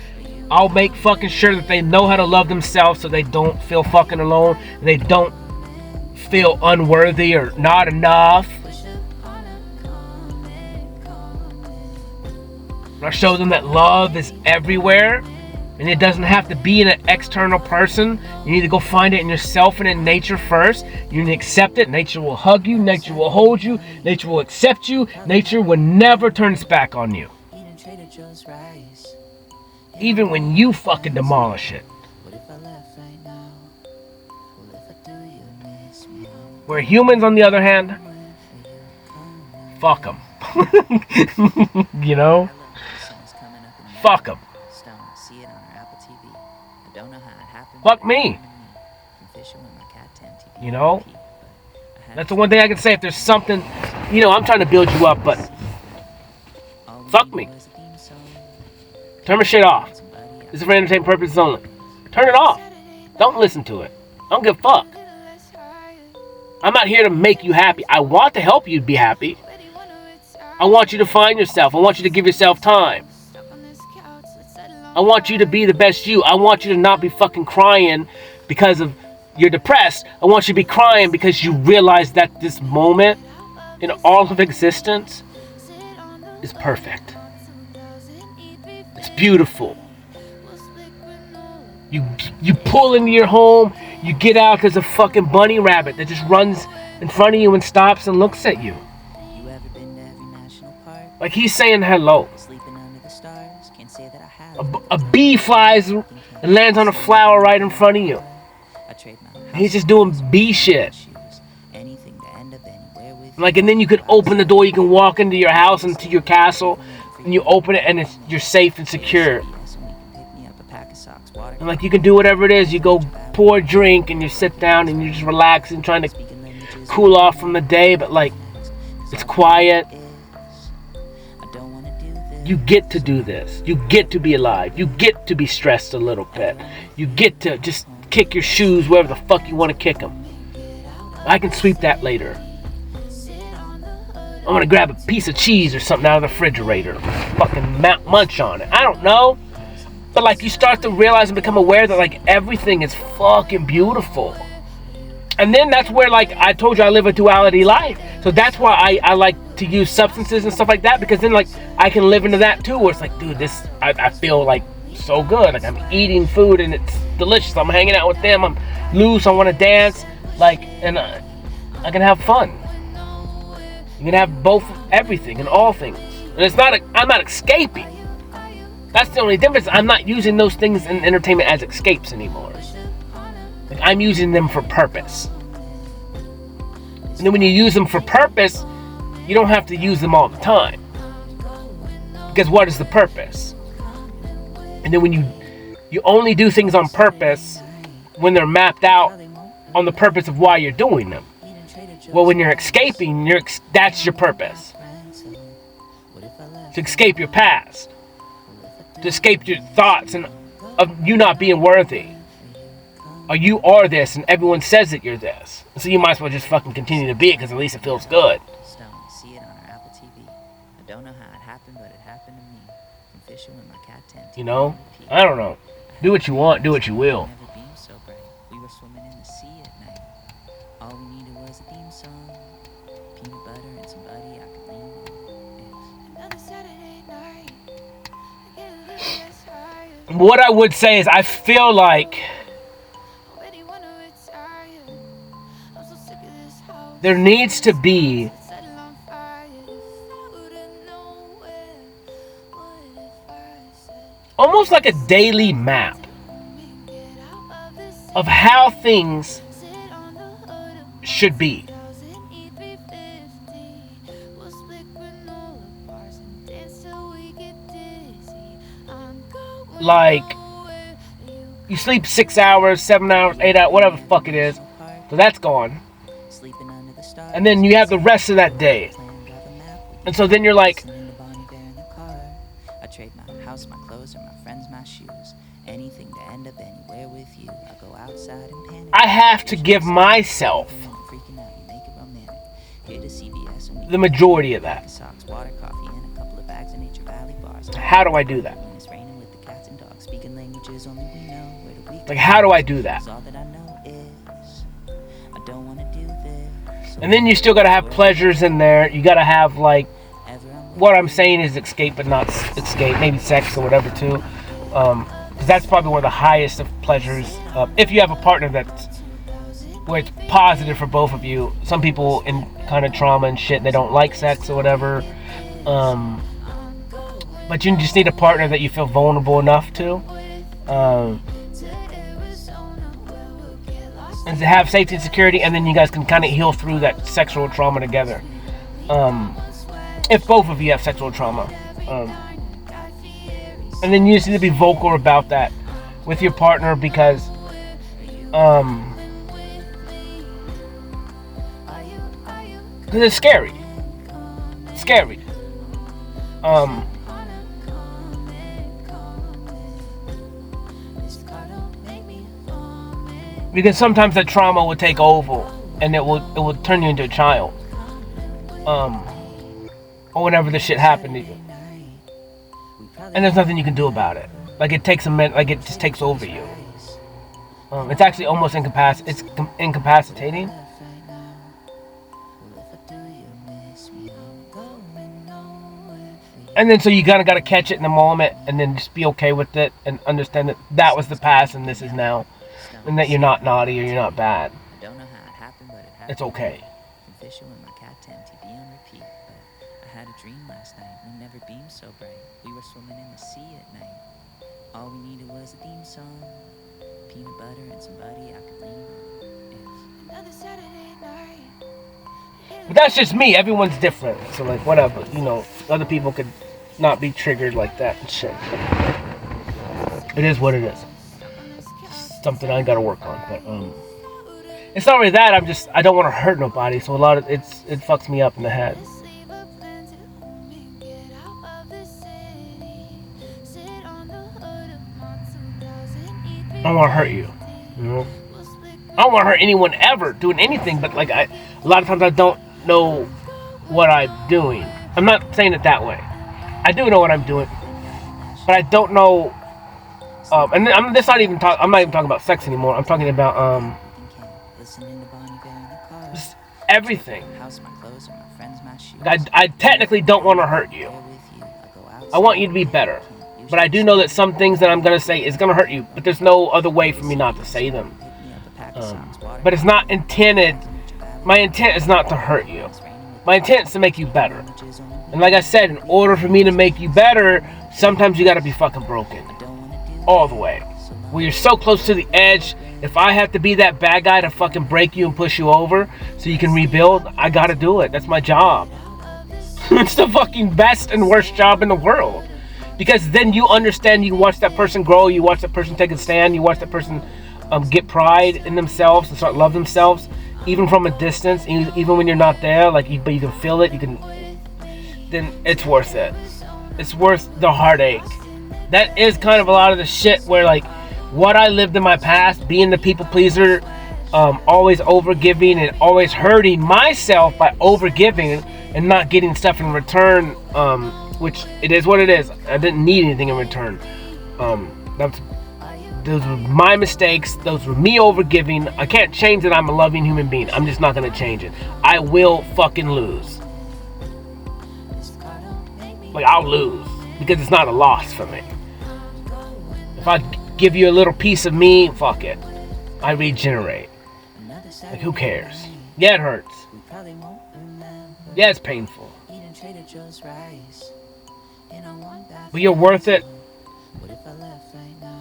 I'll make fucking sure that they know how to love themselves so they don't feel fucking alone. And they don't feel unworthy or not enough. And I show them that love is everywhere. And it doesn't have to be in an external person. You need to go find it in yourself and in nature first. You need to accept it. Nature will hug you. Nature will hold you. Nature will accept you. Nature will never turn its back on you. Even when you fucking demolish it. Where humans, on the other hand, fuck them. You know? Fuck them. Fuck me. You know? That's the one thing I can say. If there's something, you know, I'm trying to build you up, but fuck me. Turn my shit off. This is for entertainment purposes only. Turn it off. Don't listen to it. I don't give a fuck. I'm not here to make you happy. I want to help you be happy. I want you to find yourself. I want you to give yourself time. I want you to be the best you. I want you to not be fucking crying because of you're depressed. I want you to be crying because you realize that this moment in all of existence is perfect. It's beautiful. You pull into your home, you get out, there's a fucking bunny rabbit that just runs in front of you and stops and looks at you. Like he's saying hello. A bee flies and lands on a flower right in front of you. He's just doing bee shit. Like, and then you can open the door, you can walk into your house, into your castle, and you open it and you're safe and secure. And like you can do whatever it is, you go pour a drink and you sit down and you're just relaxing, trying to cool off from the day, but like it's quiet. You get to do this. You get to be alive. You get to be stressed a little bit. You get to just kick your shoes wherever the fuck you want to kick them. I can sweep that later. I'm gonna grab a piece of cheese or something out of the refrigerator. Fucking munch on it. I don't know. But like you start to realize and become aware that like everything is fucking beautiful. And then that's where, like I told you, I live a duality life. So that's why I like to use substances and stuff like that, because then like I can live into that too, where it's like, dude, this I feel like so good. Like I'm eating food and it's delicious. I'm hanging out with them. I'm loose. I want to dance. Like, and I can have fun. You can have both, everything and all things. And it's not. I'm not escaping. That's the only difference. I'm not using those things in entertainment as escapes anymore. Like I'm using them for purpose. And then when you use them for purpose, you don't have to use them all the time. Because what is the purpose? And then when you only do things on purpose when they're mapped out on the purpose of why you're doing them. Well, when you're escaping, that's your purpose. To escape your past. To escape your thoughts and of you not being worthy. Or you are this and everyone says that you're this. So you might as well just fucking continue to be it, because at least it feels good. See it on our Apple TV. I don't know how it happened, but it happened to me. From fishing with my cat tent. You know? I don't know. Do what you want, do what you will. Never beamed so bright. We were swimming in the sea at night. All we needed was a theme song, peanut butter, and somebody I could lean on. Another Saturday night. What I would say is I feel like there needs to be almost like a daily map of how things should be. Like, you sleep 6 hours, 7 hours, 8 hours, whatever the fuck it is. So that's gone. And then you have the rest of that day. And so then you're like, I trade my house, my clothes, or my friends, my shoes. Anything to end up anywhere with you. I go outside and panic. I have to give myself romantic. Here to CVS and we the majority of that. socks, water, coffee, and a couple of bags of Nature Valley bars. How do I do that? When it's raining with the cats and dogs, speaking languages only we know. Where the week Like, how do I do that? all that I know is I don't want to do this. And then you still gotta have pleasures in there. You gotta have, like, what I'm saying is escape, but not escape. Maybe sex or whatever too. Because that's probably one of the highest of pleasures. If you have a partner that's where it's positive for both of you. Some people in kind of trauma and shit, they don't like sex or whatever. But you just need a partner that you feel vulnerable enough to. And to have safety and security, and then you guys can kind of heal through that sexual trauma together. If both of you have sexual trauma. And then you just need to be vocal about that with your partner, because it's scary. It's scary. Because sometimes that trauma will take over, and it will turn you into a child. Or whenever this shit happened to you. And there's nothing you can do about it. Like, it takes a minute, like, it just takes over you. It's actually almost incapacitating. And then so you kind of got to catch it in the moment, and then just be okay with it, and understand that that was the past and this is now, and that you're not naughty or you're not bad. Don't know how it happened, but it happened. It's okay. I'm fishing with my cat to MTV on repeat, but I had a dream last night. We never beamed so bright. We were swimming in the sea at night. All we needed was a theme song, peanut butter, and somebody I could lean on. Another Saturday night. But that's just me. Everyone's different. So, like, whatever. You know, other people could not be triggered like that and shit. It is what it is. It's something I gotta work on. But, it's not really that. I don't want to hurt nobody. So a lot of it fucks me up in the head. I don't want to hurt you. You know? I don't want to hurt anyone ever doing anything, but like a lot of times I don't know what I'm doing. I'm not saying it that way. I do know what I'm doing, but I don't know. And I'm not even talking about sex anymore. I'm talking about just everything. I technically don't want to hurt you. I want you to be better. But I do know that some things that I'm going to say is going to hurt you. But there's no other way for me not to say them. But it's not intended. My intent is not to hurt you. My intent is to make you better. And like I said, in order for me to make you better, sometimes you got to be fucking broken. All the way. When you're so close to the edge, if I have to be that bad guy to fucking break you and push you over so you can rebuild, I got to do it. That's my job. It's the fucking best and worst job in the world. Because then you understand, you watch that person grow, you watch that person take a stand, you watch that person get pride in themselves and start love themselves, even from a distance, even when you're not there, but you can feel it, then it's worth it. It's worth the heartache. That is kind of a lot of the shit where, like, what I lived in my past, being the people pleaser, always overgiving and always hurting myself by overgiving and not getting stuff in return, which it is what it is. I didn't need anything in return. Those were my mistakes. Those were me overgiving. I can't change that I'm a loving human being. I'm just not going to change it. I will fucking lose. Like, I'll lose. Because it's not a loss for me. If I give you a little piece of me, fuck it. I regenerate. Like, who cares? Yeah, it hurts. Yeah, it's painful. But you're worth it.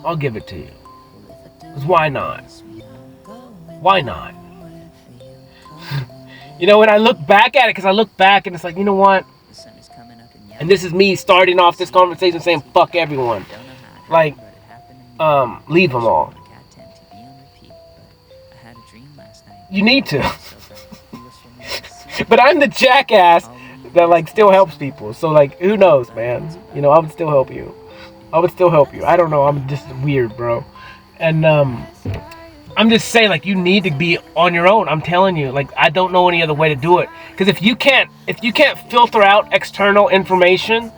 I'll give it to you. Because why not? Why not? You know, when I look back at it, because I look back and it's like, you know what? And this is me starting off this conversation saying, fuck everyone. Like, leave them all. You need to. But I'm the jackass that, like, still helps people. So, like, who knows, man? You know, I would still help you. I don't know. I'm just weird, bro. And, I'm just saying, like, you need to be on your own. I'm telling you, like, I don't know any other way to do it. Because if you can't filter out external information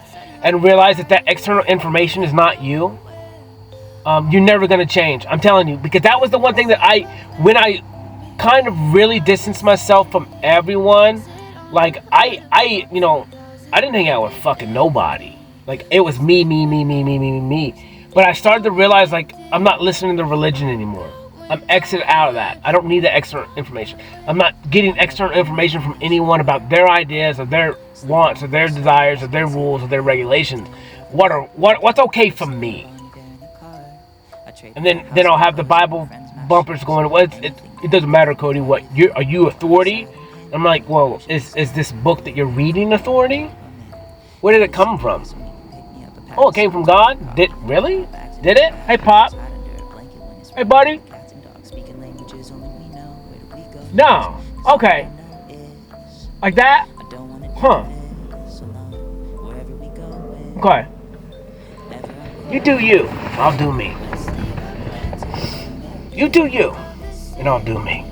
and realize that external information is not you, you're never gonna change. I'm telling you, because that was the one thing that when I kind of really distanced myself from everyone, like I didn't hang out with fucking nobody. Like, it was me. But I started to realize, like, I'm not listening to religion anymore. I'm exited out of that. I don't need the external information. I'm not getting external information from anyone about their ideas or their wants or their desires or their rules or their regulations. What's okay for me? And then I'll have the Bible bumpers going. It doesn't matter, Cody. Are you authority? I'm like, well, is this book that you're reading authority? Where did it come from? Oh, it came from God? Did it? Hey, Pop. Hey, buddy. No. Okay. Like that? Huh. Okay. You do you. I'll do me. You do you. And I'll do me.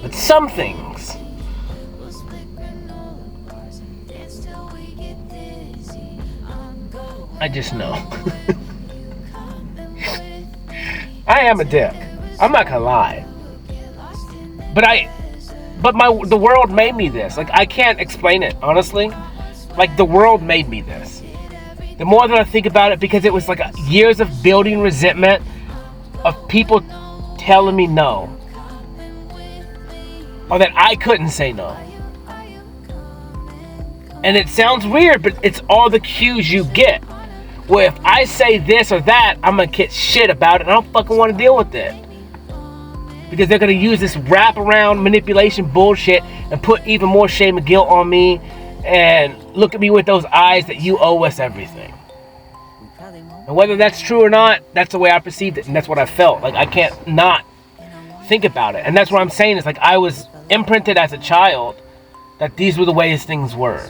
But some things, I just know. I am a dick. I'm not gonna lie. But the world made me this. Like, I can't explain it, honestly. Like, the world made me this. The more that I think about it, because it was like years of building resentment of people telling me no. Or that I couldn't say no. And it sounds weird, but it's all the cues you get. Well, if I say this or that, I'm going to get shit about it, and I don't fucking want to deal with it. Because they're going to use this wraparound manipulation bullshit and put even more shame and guilt on me and look at me with those eyes that you owe us everything. And whether that's true or not, that's the way I perceived it, and that's what I felt. Like, I can't not think about it. And that's what I'm saying, is like, I was imprinted as a child that these were the ways things were.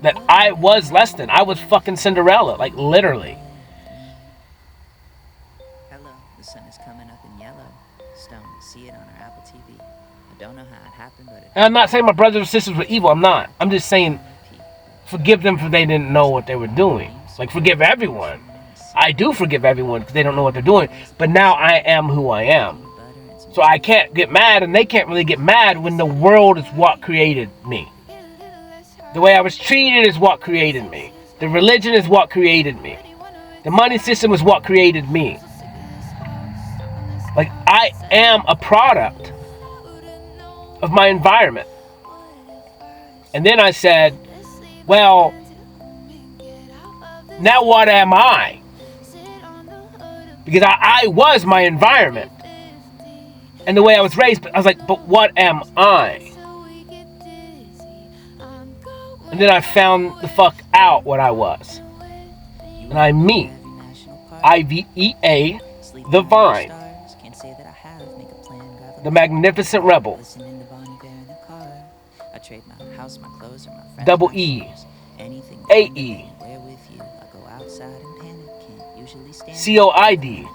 That I was less than. I was fucking Cinderella, like, literally. Hello, the sun is coming up in yellow. Stone, see it on our Apple TV. I don't know how it happened, but and I'm not saying my brothers or sisters were evil. I'm not. I'm just saying, forgive them for they didn't know what they were doing. Like, forgive everyone. I do forgive everyone because they don't know what they're doing. But now I am who I am. So I can't get mad, and they can't really get mad when the world is what created me. The way I was treated is what created me. The religion is what created me. The money system is what created me. Like, I am a product of my environment. And then I said, well, now what am I? Because I was my environment. And the way I was raised, but I was like, but what am I? And then I found the fuck out what I was. And I'm me. I-V-E-A, the vine. The magnificent rebel. Double E. A-E. C-O-I-D.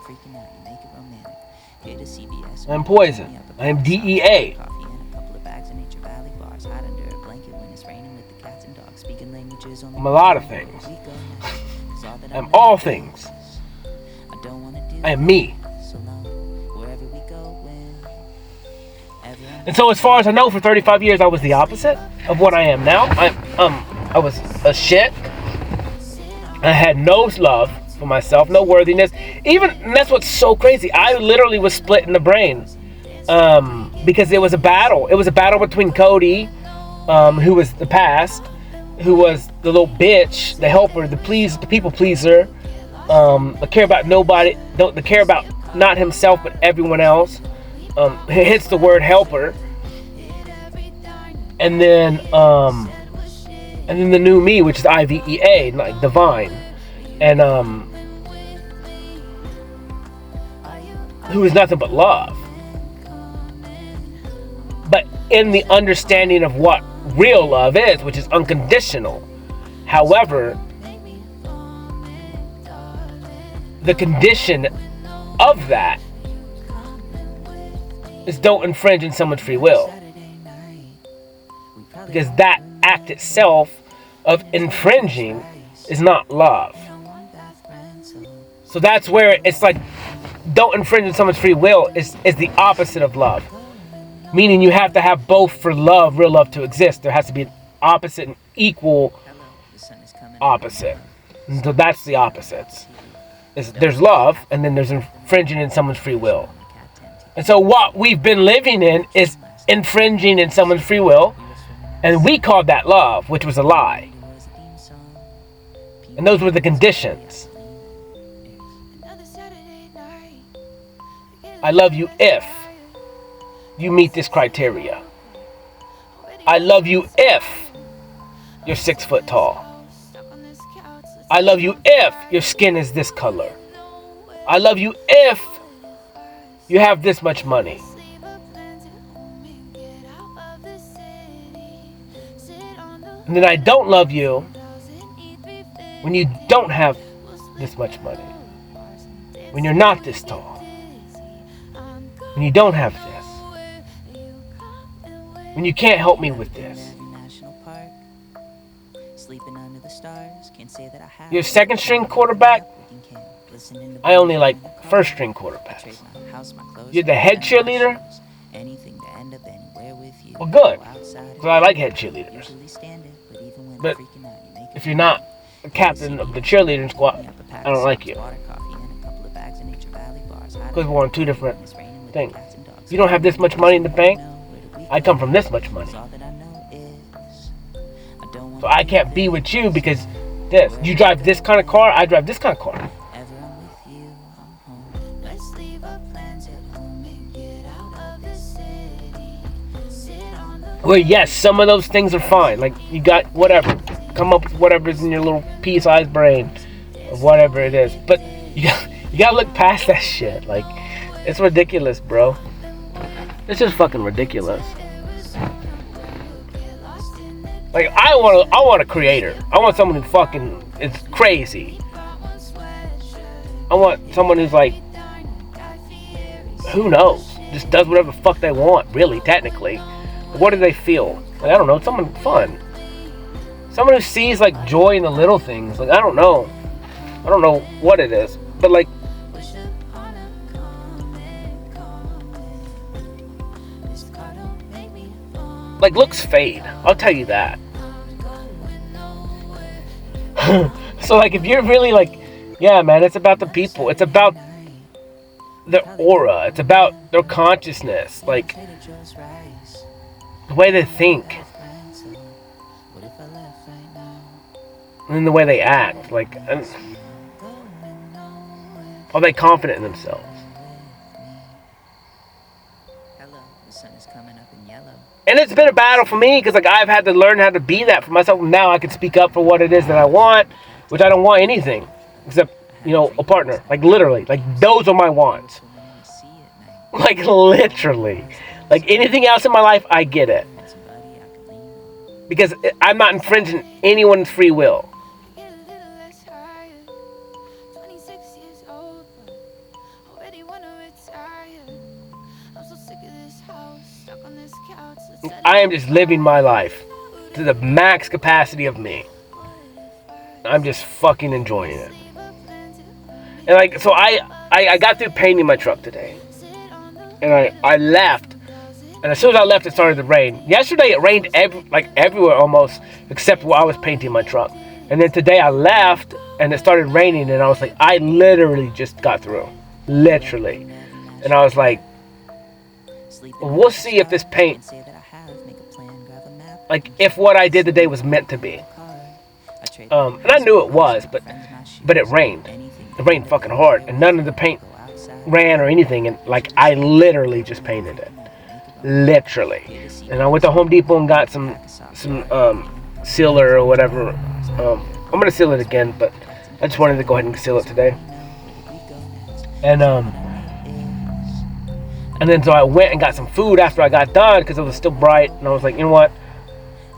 I'm poison. I am DEA. I'm a lot of things. I'm all things. I am me. And so, as far as I know, for 35 years I was the opposite of what I am now. I was a shit. I had no love for myself, no worthiness. And that's what's so crazy. I literally was split in the brain because it was a battle. It was a battle between Cody, who was the past, who was the little bitch, the helper, the people pleaser, the care about nobody, the care about not himself but everyone else. Hence the word helper. And then the new me, which is IVEA, like divine, and who is nothing but love. But in the understanding of what real love is, which is unconditional. However, the condition of that is don't infringe in someone's free will. Because that act itself of infringing is not love. So that's where it's like, don't infringe on someone's free will is the opposite of love. Meaning you have to have both for love, real love, to exist. There has to be an opposite and equal opposite. And so that's the opposites. There's love, and then there's infringing in someone's free will. And so what we've been living in is infringing in someone's free will, and we called that love, which was a lie. And those were the conditions. I love you if you meet this criteria. I love you if you're 6 foot tall. I love you if your skin is this color. I love you if you have this much money. And then I don't love you when you don't have this much money. When you're not this tall. When you don't have this. When you can't help me with this. You're a second string quarterback. I only like first string quarterbacks. You're the head cheerleader. Well, good. So I like head cheerleaders. But if you're not the captain of the cheerleading squad, I don't like you. Because we're on two different things. You don't have this much money in the bank. I come from this much money. So I can't be with you because this. You drive this kind of car, I drive this kind of car. Well, yes, some of those things are fine. Like, you got whatever. Come up with whatever's in your little pea-sized brain. Or whatever it is. But you gotta look past that shit. Like, it's ridiculous, bro. It's just fucking ridiculous. Like, I want a creator. I want someone who fucking is crazy. I want someone who's like, who knows? Just does whatever the fuck they want, really, technically. What do they feel? Like, I don't know, someone fun. Someone who sees, like, joy in the little things. Like, I don't know what it is. But, like, looks fade. I'll tell you that. So, like, if you're really, like, yeah, man, it's about the people. It's about their aura. It's about their consciousness. Like, the way they think. And the way they act. Like, are they confident in themselves? And it's been a battle for me because, like, I've had to learn how to be that for myself. Now I can speak up for what it is that I want, which I don't want anything except, you know, a partner. Like, literally. Like, those are my wants. Like, literally. Like, anything else in my life, I get it. Because I'm not infringing anyone's free will. I am just living my life to the max capacity of me. I'm just fucking enjoying it. And like, so I got through painting my truck today. And I left. And as soon as I left, it started to rain. Yesterday, it rained everywhere almost, except where I was painting my truck. And then today, I left, and it started raining. And I was like, I literally just got through. Literally. And I was like, we'll see if this paint, like, if what I did today was meant to be. And I knew it was, but it rained. It rained fucking hard. And none of the paint ran or anything. And, like, I literally just painted it. Literally. And I went to Home Depot and got some sealer or whatever. I'm going to seal it again, but I just wanted to go ahead and seal it today. And then so I went and got some food after I got done because it was still bright. And I was like, you know what?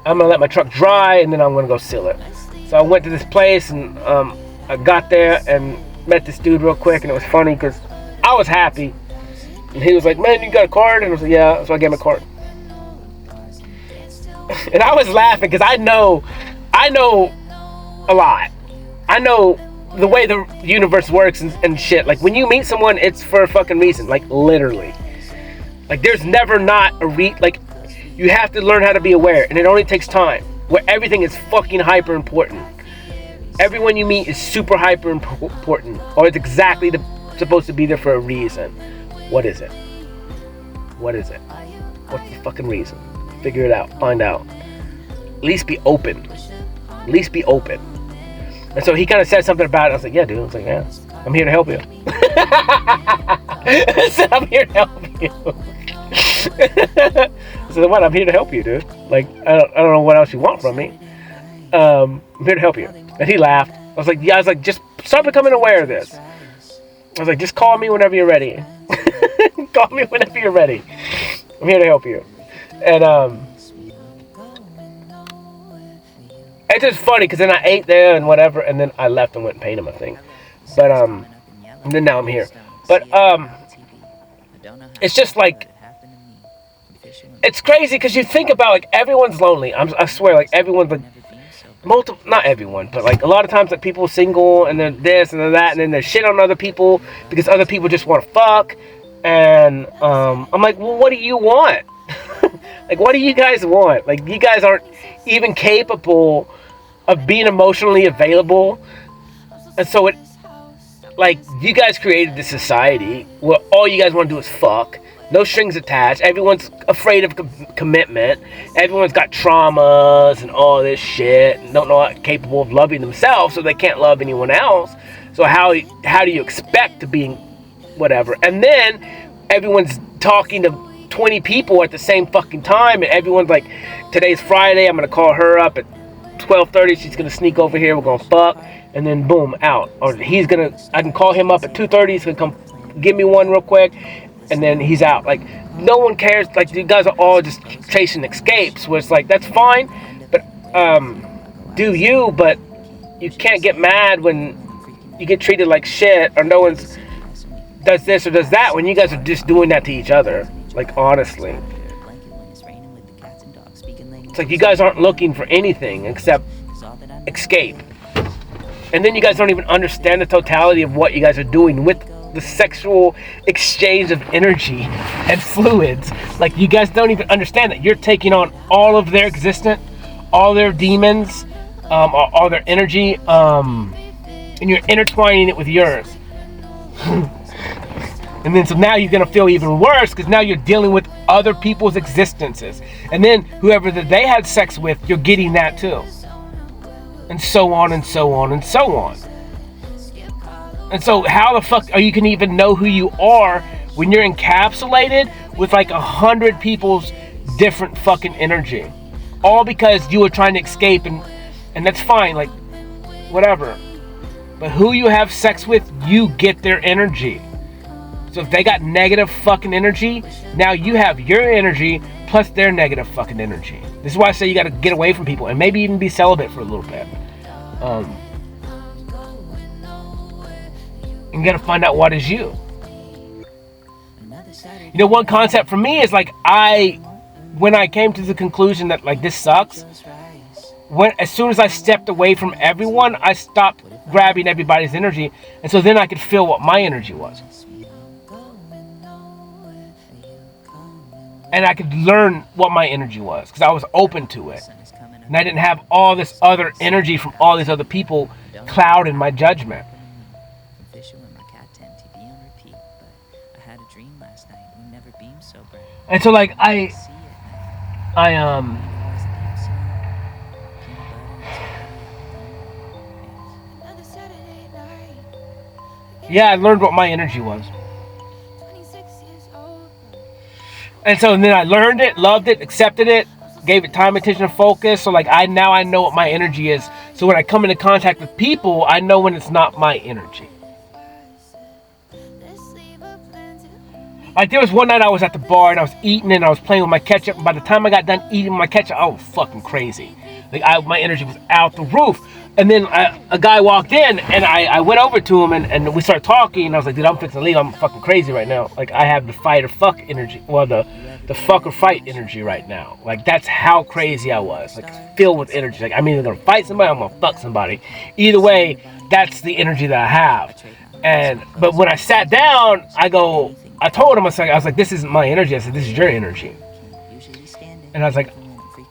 I'm going to let my truck dry and then I'm going to go seal it. So I went to this place and I got there and met this dude real quick. And it was funny because I was happy. And he was like, man, you got a card? And I was like, yeah. So I gave him a card. And I was laughing because I know a lot. I know the way the universe works and shit. Like, when you meet someone, it's for a fucking reason. Like, literally. Like, there's never not a like, you have to learn how to be aware. And it only takes time. Where everything is fucking hyper important. Everyone you meet is super hyper important. Or it's exactly supposed to be there for a reason. What is it? What is it? What's the fucking reason? Figure it out. Find out. At least be open. At least be open. And so he kind of said something about it. I was like, yeah, dude. I was like, yeah, I'm here to help you. I said, I'm here to help you. I said, what? I'm here to help you, dude. Like, I don't know what else you want from me. I'm here to help you. And he laughed. I was like, yeah. I was like, just start becoming aware of this. I was like, just call me whenever you're ready. Call me whenever you're ready. I'm here to help you. And it's just funny because then I ate there and whatever, and then I left and went and paid him a thing. But and then now I'm here. But it's just like, it's crazy because you think about, like, everyone's lonely. I swear, like, everyone's like not everyone, but like a lot of times, like, people are single and then this and then that, and then there's shit on other people because other people just want to fuck. And I'm like, well, what do you want? Like, what do you guys want? Like, you guys aren't even capable of being emotionally available. And so it, like, you guys created this society where all you guys want to do is fuck. No strings attached. Everyone's afraid of commitment. Everyone's got traumas and all this shit and don't know how capable of loving themselves, so they can't love anyone else. So how do you expect to be whatever? And then everyone's talking to 20 people at the same fucking time, and everyone's like, today's Friday, I'm gonna call her up at 12:30, she's gonna sneak over here, we're gonna fuck, and then boom, out. Or I can call him up at 2:30, he's gonna come give me one real quick, and then he's out. Like, no one cares. Like, you guys are all just chasing escapes, where it's like, that's fine, but do you, but you can't get mad when you get treated like shit, or no one's does this or does that, when you guys are just doing that to each other. Like, honestly, it's like you guys aren't looking for anything except escape. And then you guys don't even understand the totality of what you guys are doing with the sexual exchange of energy and fluids. Like, you guys don't even understand that you're taking on all of their existence, all their demons, all their energy, and you're intertwining it with yours. And then so now you're going to feel even worse because now you're dealing with other people's existences. And then whoever that they had sex with, you're getting that too. And so on and so on and so on. And so how the fuck are you can even know who you are when you're encapsulated with like 100 people's different fucking energy? All because you were trying to escape, and that's fine, like, whatever. But who you have sex with, you get their energy. So if they got negative fucking energy, now you have your energy plus their negative fucking energy. This is why I say you got to get away from people and maybe even be celibate for a little bit. You got to find out what is you. You know, one concept for me is like, when I came to the conclusion that like this sucks, as soon as I stepped away from everyone, I stopped grabbing everybody's energy, and so then I could feel what my energy was. And I could learn what my energy was because I was open to it. And I didn't have all this other energy from all these other people clouding my judgment. And so like yeah, I learned what my energy was. And so then I learned it, loved it, accepted it, gave it time, attention, and focus. So like I know what my energy is. So when I come into contact with people, I know when it's not my energy. Like there was one night I was at the bar and I was eating and I was playing with my ketchup. And by the time I got done eating my ketchup, I was fucking crazy. Like my energy was out the roof. And then a guy walked in, and I went over to him, and we started talking, and I was like, dude, I'm fixing to leave. I'm fucking crazy right now. Like, I have the fight or fuck energy. Well, the fuck or fight energy right now. Like, that's how crazy I was. Like, filled with energy. Like, I'm either going to fight somebody or I'm going to fuck somebody. Either way, that's the energy that I have. But when I sat down, I told him, I was like, this isn't my energy. I said, this is your energy. And I was like,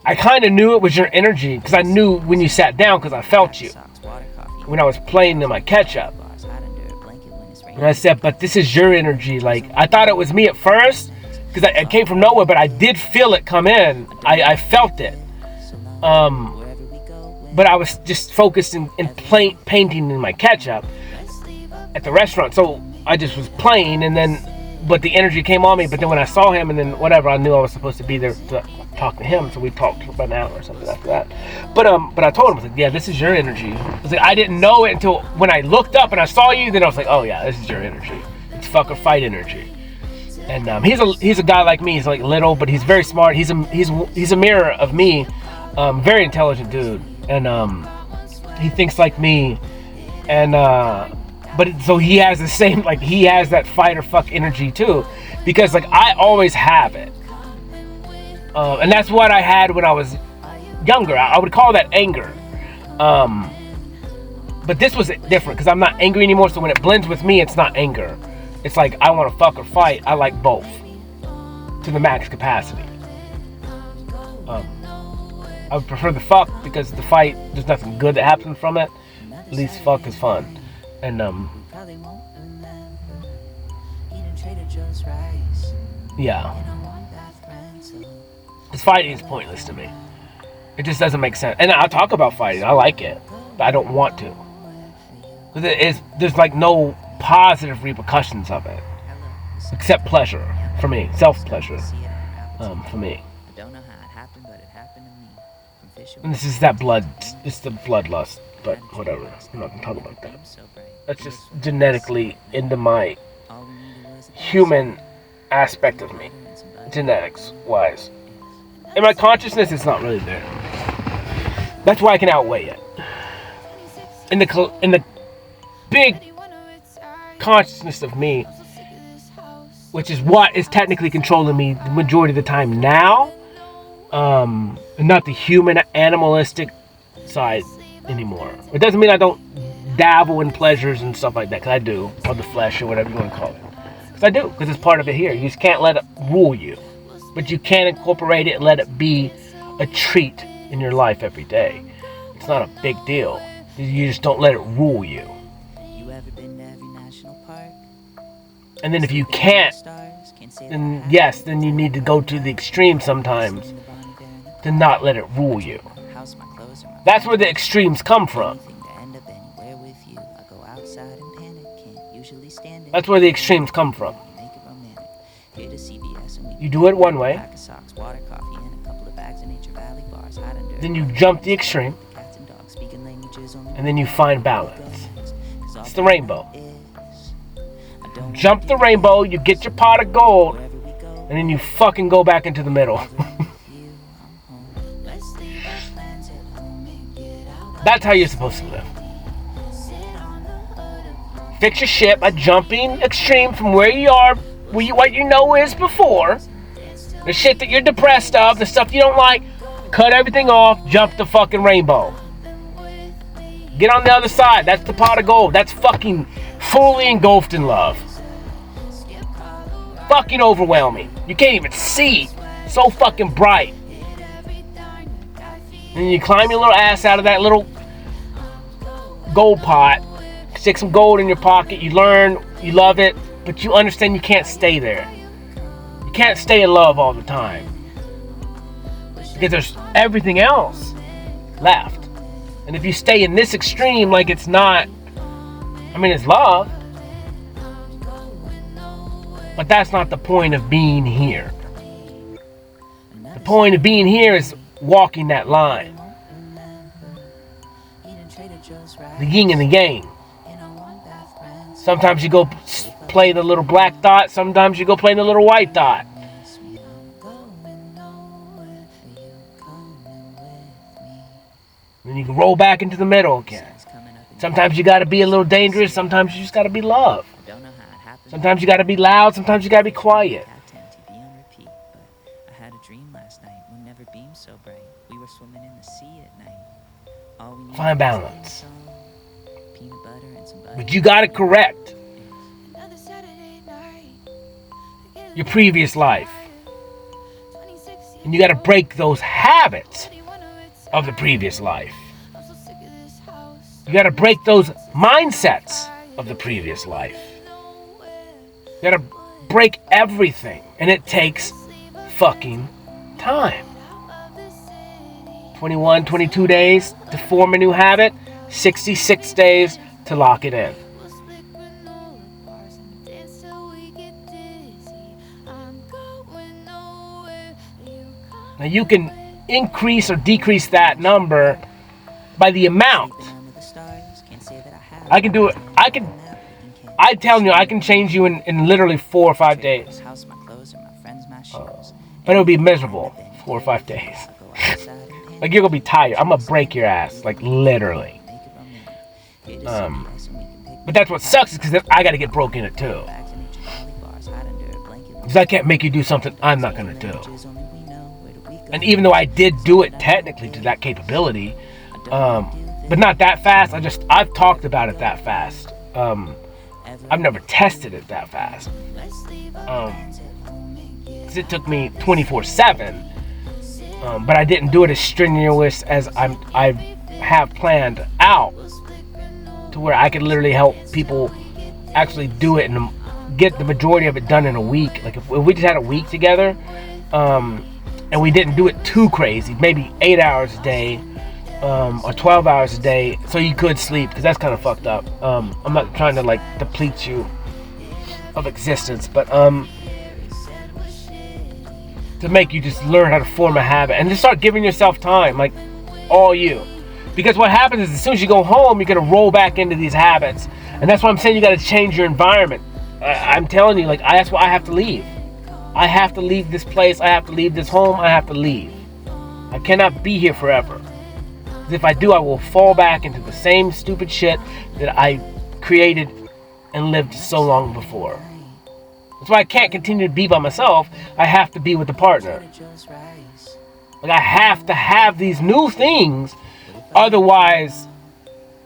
I kind of knew it was your energy because I knew when you sat down because I felt you when I was playing in my catch-up. And I said, but this is your energy. Like, I thought it was me at first because I came from nowhere, but I did feel it come in. I felt it. But I was just focused in painting in my catch-up at the restaurant. So I just was playing, but the energy came on me. But then when I saw him and then whatever, I knew I was supposed to be there to talk to him. So we talked for about an hour or something after that. But I told him, I was like, yeah, this is your energy. I was like, I didn't know it until when I looked up and I saw you. Then I was like, oh yeah, this is your energy. It's fuck or fight energy. And he's a guy like me. He's like little, but he's very smart. He's a mirror of me. Very intelligent dude, and he thinks like me. And so he has the same, like, he has that fight or fuck energy too, because like I always have it, and that's what I had when I was younger. I would call that anger, but this was different because I'm not angry anymore. So when it blends with me, it's not anger. It's like I want to fuck or fight. I like both to the max capacity. I would prefer the fuck because the fight, there's nothing good that happens from it. At least fuck is fun. And yeah, because fighting is pointless to me. It just doesn't make sense. And I talk about fighting. I like it, but I don't want to. Because there's like no positive repercussions of it, except pleasure for me, self-pleasure for me. And this is that blood. It's the bloodlust, but whatever. I'm not gonna talk about that. That's just genetically into my human aspect of me, genetics-wise. In my consciousness, it's not really there. That's why I can outweigh it. In the big consciousness of me, which is what is technically controlling me the majority of the time now, not the human animalistic side anymore. It doesn't mean I don't dabble in pleasures and stuff like that, because I do, or the flesh or whatever you want to call it. Because I do, because it's part of it here. You just can't let it rule you, but you can incorporate it and let it be a treat in your life every day. It's not a big deal. You just don't let it rule you. And then if you can't, then yes, then you need to go to the extreme sometimes to not let it rule you. That's where the extremes come from. That's where the extremes come from. You do it one way, then you jump the extreme, and then you find balance. It's the rainbow. Jump the rainbow, you get your pot of gold, and then you fucking go back into the middle. That's how you're supposed to live. Fix your shit by jumping extreme from where you are, what you know is before. The shit that you're depressed of, the stuff you don't like, cut everything off, jump the fucking rainbow. Get on the other side. That's the pot of gold. That's fucking fully engulfed in love. Fucking overwhelming. You can't even see. So fucking bright. And you climb your little ass out of that little gold pot. Stick some gold in your pocket. You learn. You love it. But you understand you can't stay there. You can't stay in love all the time. Because there's everything else left. And if you stay in this extreme like it's not, I mean, it's love. But that's not the point of being here. The point of being here is walking that line. The yin and the yang. Sometimes you go play the little black dot. Sometimes you go play the little white dot. Then you can roll back into the middle again. Sometimes you gotta be a little dangerous, sometimes you just gotta be love. Sometimes you gotta be loud, sometimes you gotta be quiet. I had a dream last night. Moon never beamed so bright. We were swimming in the sea at night. All we needed Find was balance. some peanut butter and some butter. But you gotta correct your previous life. And you gotta break those habits of the previous life. You gotta break those mindsets of the previous life. You gotta break everything. And it takes fucking time. 21, 22 days to form a new habit. 66 days to lock it in. Now you can increase or decrease that number by the amount. I can do it. I'm telling you, I can change you in literally 4 or 5 days. But it would be miserable 4 or 5 days. Like, you're gonna be tired. I'm gonna break your ass, like, literally. But that's what sucks, is because I gotta get broke in it too. Because I can't make you do something I'm not gonna do. And even though I did do it technically to that capability, but not that fast. I've talked about it that fast. I've never tested it that fast. Because it took me 24/7. But I didn't do it as strenuous as I have planned out, to where I could literally help people actually do it and get the majority of it done in a week. Like, if we just had a week together, and we didn't do it too crazy, maybe 8 hours a day, or 12 hours a day, so you could sleep, because that's kind of fucked up. I'm not trying to, like, deplete you of existence, but to make you just learn how to form a habit and just start giving yourself time, like, all you. Because what happens is, as soon as you go home, you're gonna roll back into these habits, and that's why I'm saying you got to change your environment. I'm telling you, like, that's why I have to leave. I have to leave this place. I have to leave this home. I have to leave. I cannot be here forever. If I do, I will fall back into the same stupid shit that I created and lived so long before. That's why I can't continue to be by myself. I have to be with a partner. Like, I have to have these new things. Otherwise,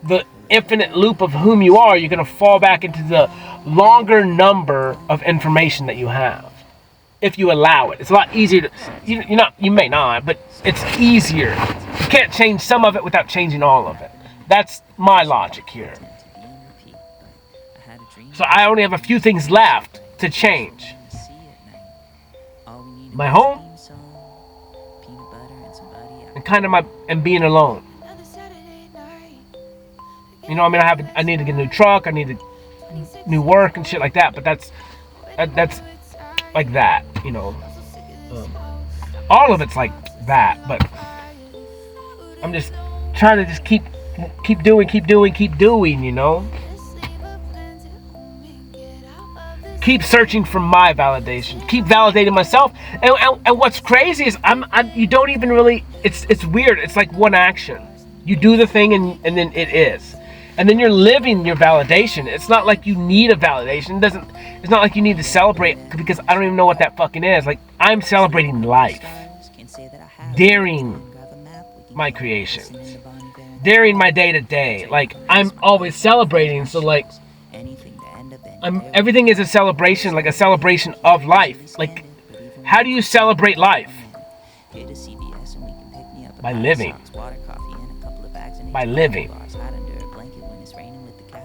the infinite loop of whom you are, you're going to fall back into the longer number of information that you have. If you allow it. It's a lot easier to... You may not, but it's easier. You can't change some of it without changing all of it. That's my logic here. So I only have a few things left to change. My home, and being alone. You know, I mean, I need to get a new truck, I need new work and shit like that, but that's like that, you know. All of it's like that, but I'm just trying to just keep doing, you know. Keep searching for my validation. Keep validating myself. And what's crazy is you don't even really. It's weird. It's like one action. You do the thing and then it is. And then you're living your validation. It's not like you need a validation. It's not like you need to celebrate, because I don't even know what that fucking is. Like, I'm celebrating life. Daring my creations. Daring my day to day. Like, I'm always celebrating, so like everything is a celebration, like a celebration of life. Like, how do you celebrate life? By living. By living.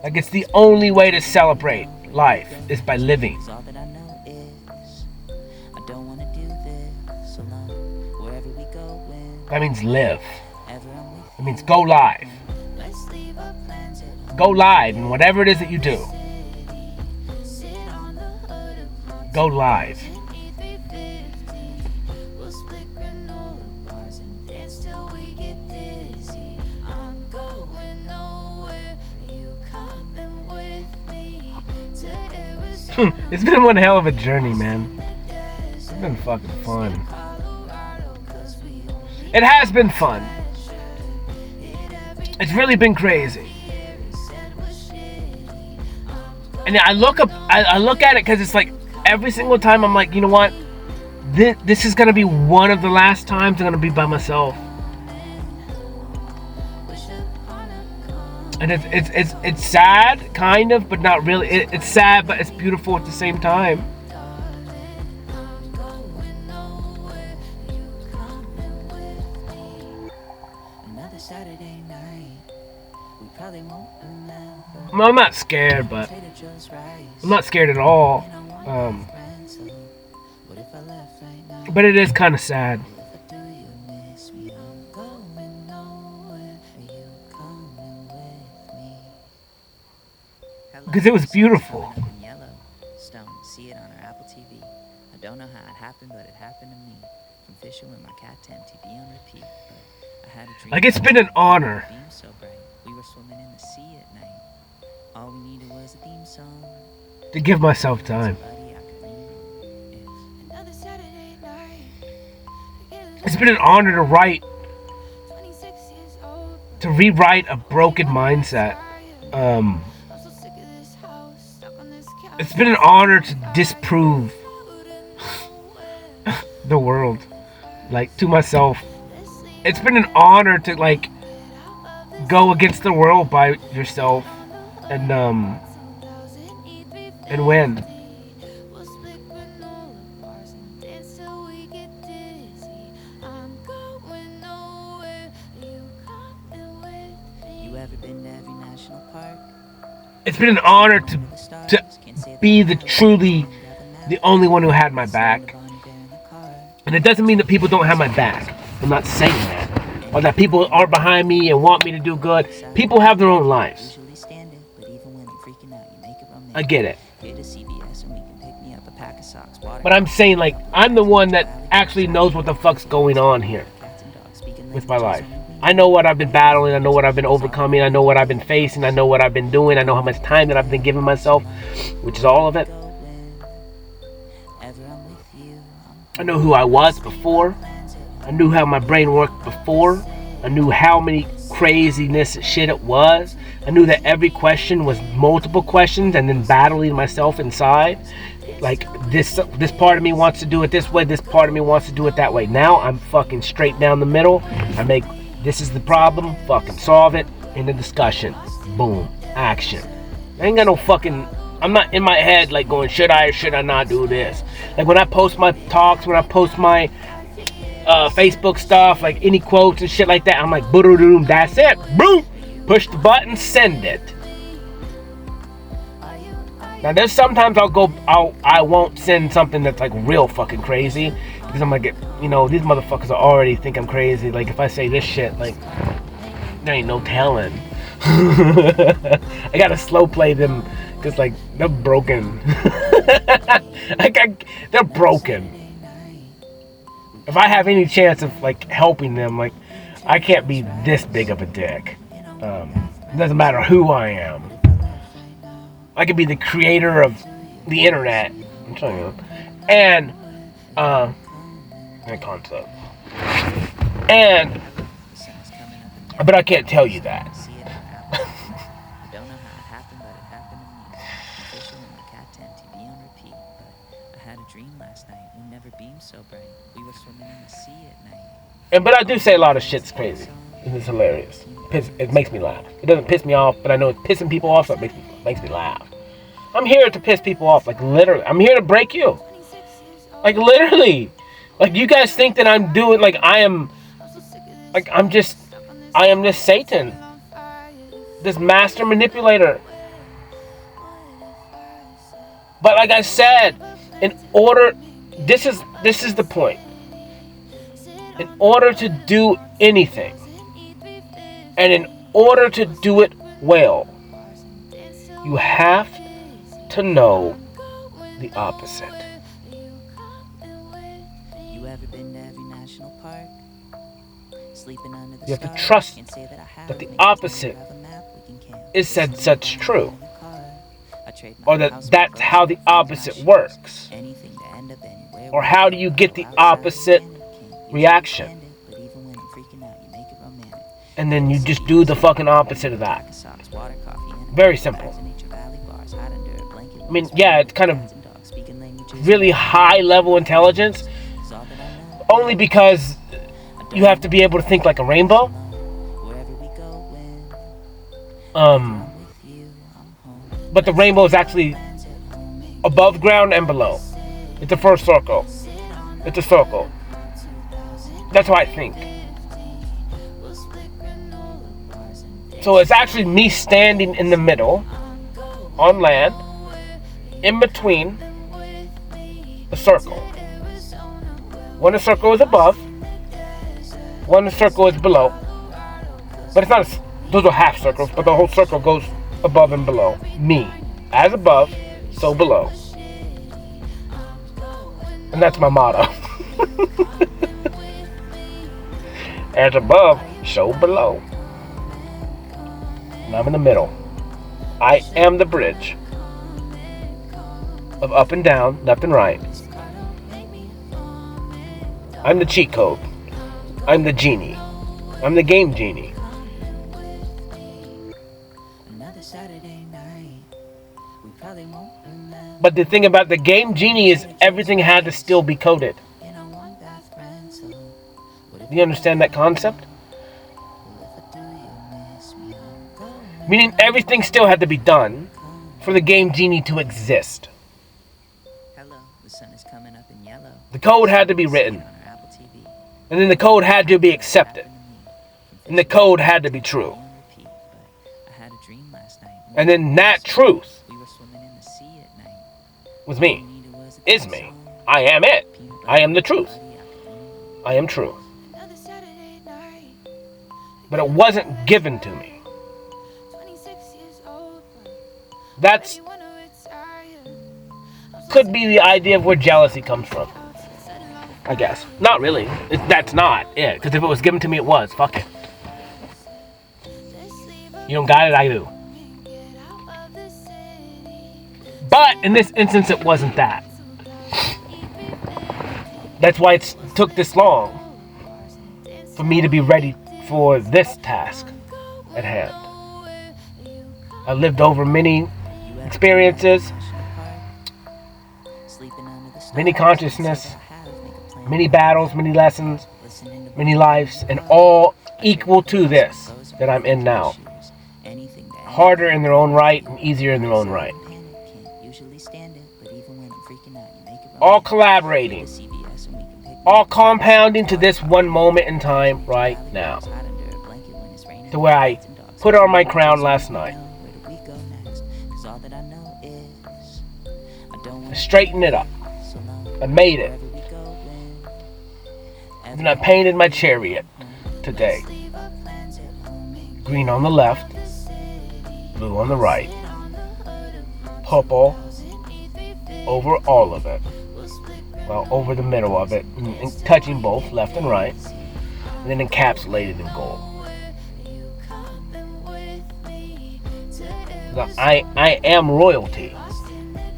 Like, it's the only way to celebrate life is by living. That means live. It means go live. Go live in whatever it is that you do. Go live. It's been one hell of a journey, man. It's been fucking fun. It has been fun. It's really been crazy. And I look at it because it's like every single time I'm like, you know what? This is gonna be one of the last times I'm gonna be by myself. And it's sad, kind of, but not really. It's sad, but it's beautiful at the same time. Well, I'm not scared, but I'm not scared at all. But it is kind of sad. Because it was beautiful. See it on our Apple TV. I don't know how it happened, but it happened to me. From fishing with my cat to MTV on repeat. But I had a dream. Like, it's been an honor. Beam so bright. We were swimming in the sea at night. All we needed was a theme song to give myself time. It's been an honor to rewrite a broken mindset. It's been an honor to disprove the world, like, to myself. It's been an honor to, like, go against the world by yourself and win. You ever been to every national park? It's been an honor to be the only one who had my back. And it doesn't mean that people don't have my back. I'm not saying that. Or that people are behind me and want me to do good. People have their own lives. I get it. But I'm saying, like, I'm the one that actually knows what the fuck's going on here with my life. I know what I've been battling. I know what I've been overcoming. I know what I've been facing. I know what I've been doing. I know how much time that I've been giving myself, which is all of it. I know who I was before. I knew how my brain worked before. I knew how many craziness shit it was. I knew that every question was multiple questions and then battling myself inside. Like, this part of me wants to do it this way. This part of me wants to do it that way. Now I'm fucking straight down the middle. This is the problem, fucking solve it, in the discussion. Boom. Action. I ain't got no fucking... I'm not in my head, like, going, should I or should I not do this? Like, when I post my talks, when I post my Facebook stuff, like, any quotes and shit like that, I'm like, boom, that's it. Boom! Push the button, send it. Now, there's sometimes I won't send something that's, like, real fucking crazy. Because I'm like, you know, these motherfuckers are already think I'm crazy. Like, if I say this shit, like, there ain't no telling. I gotta slow play them. Because, like, they're broken. They're broken. If I have any chance of, like, helping them, like, I can't be this big of a dick. It doesn't matter who I am. I could be the creator of the internet. I'm telling you. And, concept. And, but I can't tell you that. But I do say a lot of shit's crazy. It's hilarious. It makes me laugh. It doesn't piss me off, but I know it's pissing people off, so it makes me laugh. I'm here to piss people off, like, literally. I'm here to break you. Like, literally. Like, you guys think that I'm doing, like, I am this Satan. This master manipulator. But like I said, this is the point. In order to do anything, and in order to do it well, you have to know the opposite. You have to trust that the opposite is said such true, or that's how the opposite works. Or how do you get the opposite reaction? And then you just do the fucking opposite of that. Very simple. I mean, yeah, it's kind of really high level intelligence. Only because you have to be able to think like a rainbow. But the rainbow is actually above ground and below. It's a first circle. It's a circle. That's how I think. So it's actually me standing in the middle, on land, in between a circle. One circle is above, one circle is below. But it's not, those are half circles, but the whole circle goes above and below. Me, as above, so below. And that's my motto. As above, so below. And I'm in the middle. I am the bridge of up and down, left and right. I'm the cheat code. I'm the genie. I'm the game genie. But the thing about the game genie is everything had to still be coded. Do you understand that concept? Meaning everything still had to be done for the game genie to exist. Hello, the sun is coming up in yellow. The code had to be written. And then the code had to be accepted. And the code had to be true. And then that truth was me. Is me. I am it. I am the truth. I am true. But it wasn't given to me. That's could be the idea of where jealousy comes from. I guess. Not really. That's not it. Because if it was given to me, it was. Fuck it. You don't got it, I do. But in this instance, it wasn't that. That's why it took this long for me to be ready for this task at hand. I lived over many experiences, many consciousness, many battles, many lessons, many lives, and all equal to this that I'm in now. Harder in their own right and easier in their own right. All collaborating, all compounding to this one moment in time right now. To where I put on my crown last night. I straightened it up. I made it. And then I painted my chariot today. Green on the left, blue on the right, purple over all of it. Well, over the middle of it, and touching both left and right, and then encapsulated in gold. I am royalty.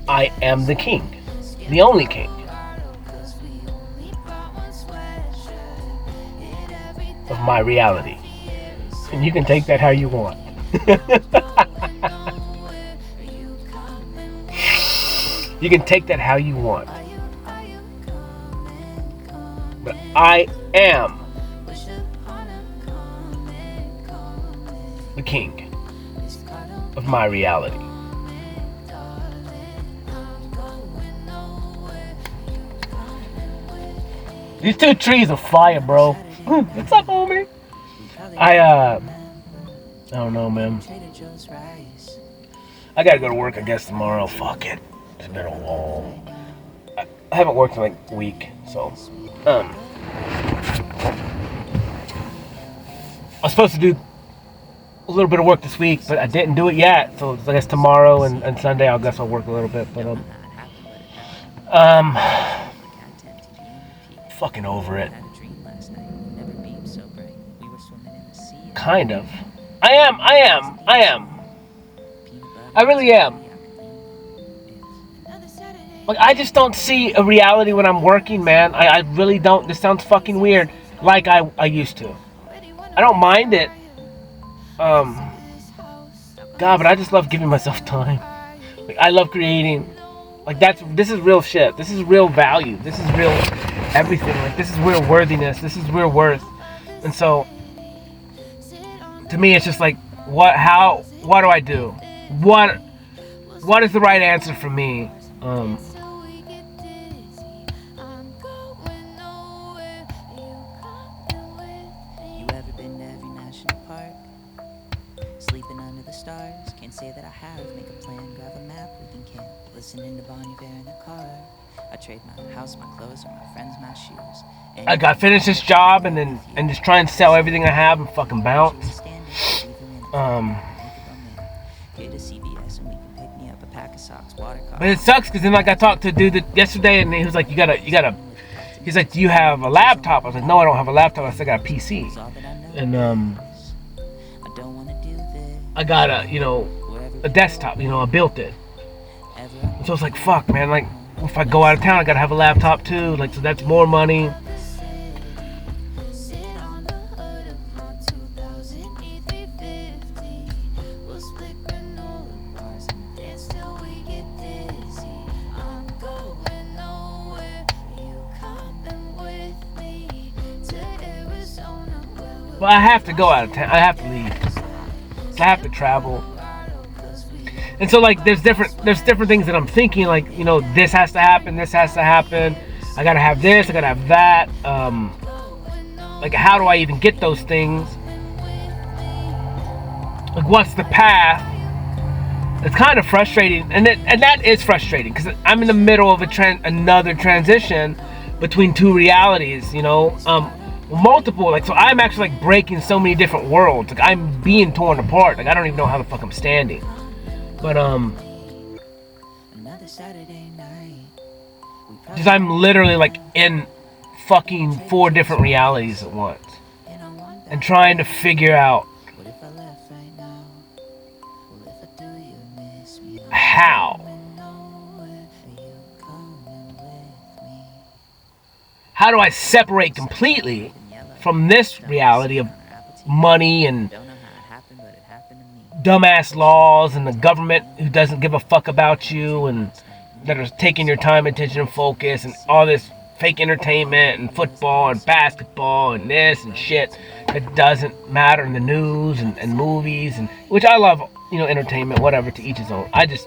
I am the king, the only king of my reality. And you can take that how you want. You can take that how you want. But I am the king of my reality. These two trees are fire, bro. What's up, homie? I don't know, man. I gotta go to work, I guess, tomorrow. Fuck it. It's been a long... I haven't worked in like a week, so... I was supposed to do a little bit of work this week, but I didn't do it yet. So I guess tomorrow and Sunday, I guess I'll work a little bit. But fucking over it. Kind of. I am. I really am. Like, I just don't see a reality when I'm working, man. I really don't. This sounds fucking weird. Like I used to. I don't mind it God, but I just love giving myself time. Like, I love creating. Like, this is real shit. This is real value. This is real everything. Like, this is real worthiness. This is real worth. And so, to me, it's just like, what do I do? What is the right answer for me? You ever been to every national park? Sleeping under the stars? Can't say that I have. Make a plan, grab a map, we can camp. Listening to Bonnie Bear in the car. I trade my house, my clothes, or my friends, my shoes. I got to finish this job and just try and sell everything I have and fucking bounce. But it sucks because then like I talked to a dude yesterday and he was like, you gotta. He's like, do you have a laptop? I was like, no, I don't have a laptop. I still got a PC. And I got a desktop. I built it. So it's like, fuck, man. Like, if I go out of town, I gotta have a laptop too. Like, so that's more money. Well, I have to go out of town. I have to leave. So I have to travel. And so, like, there's different things that I'm thinking. Like, this has to happen. This has to happen. I gotta have this. I gotta have that. Like, how do I even get those things? Like, what's the path? It's kind of frustrating, and that is frustrating because I'm in the middle of another transition between two realities. Multiple, like, so I'm actually like breaking so many different worlds. Like, I'm being torn apart. Like, I don't even know how the fuck I'm standing. But just I'm literally like in fucking 4 different realities at once, and trying to figure out how do I separate completely from this reality of money and dumbass laws and the government who doesn't give a fuck about you and that are taking your time, attention, and focus, and all this fake entertainment and football and basketball and this and shit that doesn't matter in the news and movies, and which I love, entertainment, whatever, to each his own. I'd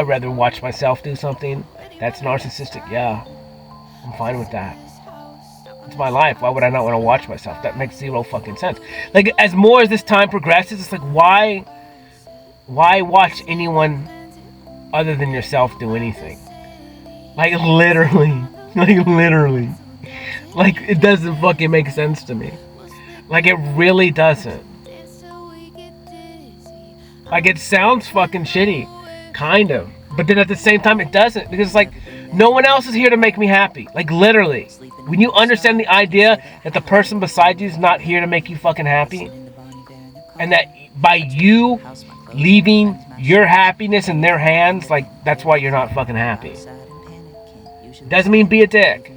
rather watch myself do something that's narcissistic. Yeah, I'm fine with that. It's my life. Why would I not want to watch myself? That makes zero fucking sense. Like, as more as this time progresses, it's like, why watch anyone other than yourself do anything? Like, literally. Like, it doesn't fucking make sense to me. Like, it really doesn't. Like, it sounds fucking shitty. Kind of. But then at the same time, it doesn't. Because it's like, no one else is here to make me happy. Like, literally. When you understand the idea that the person beside you is not here to make you fucking happy, and that by you leaving your happiness in their hands, like, that's why you're not fucking happy. It doesn't mean be a dick.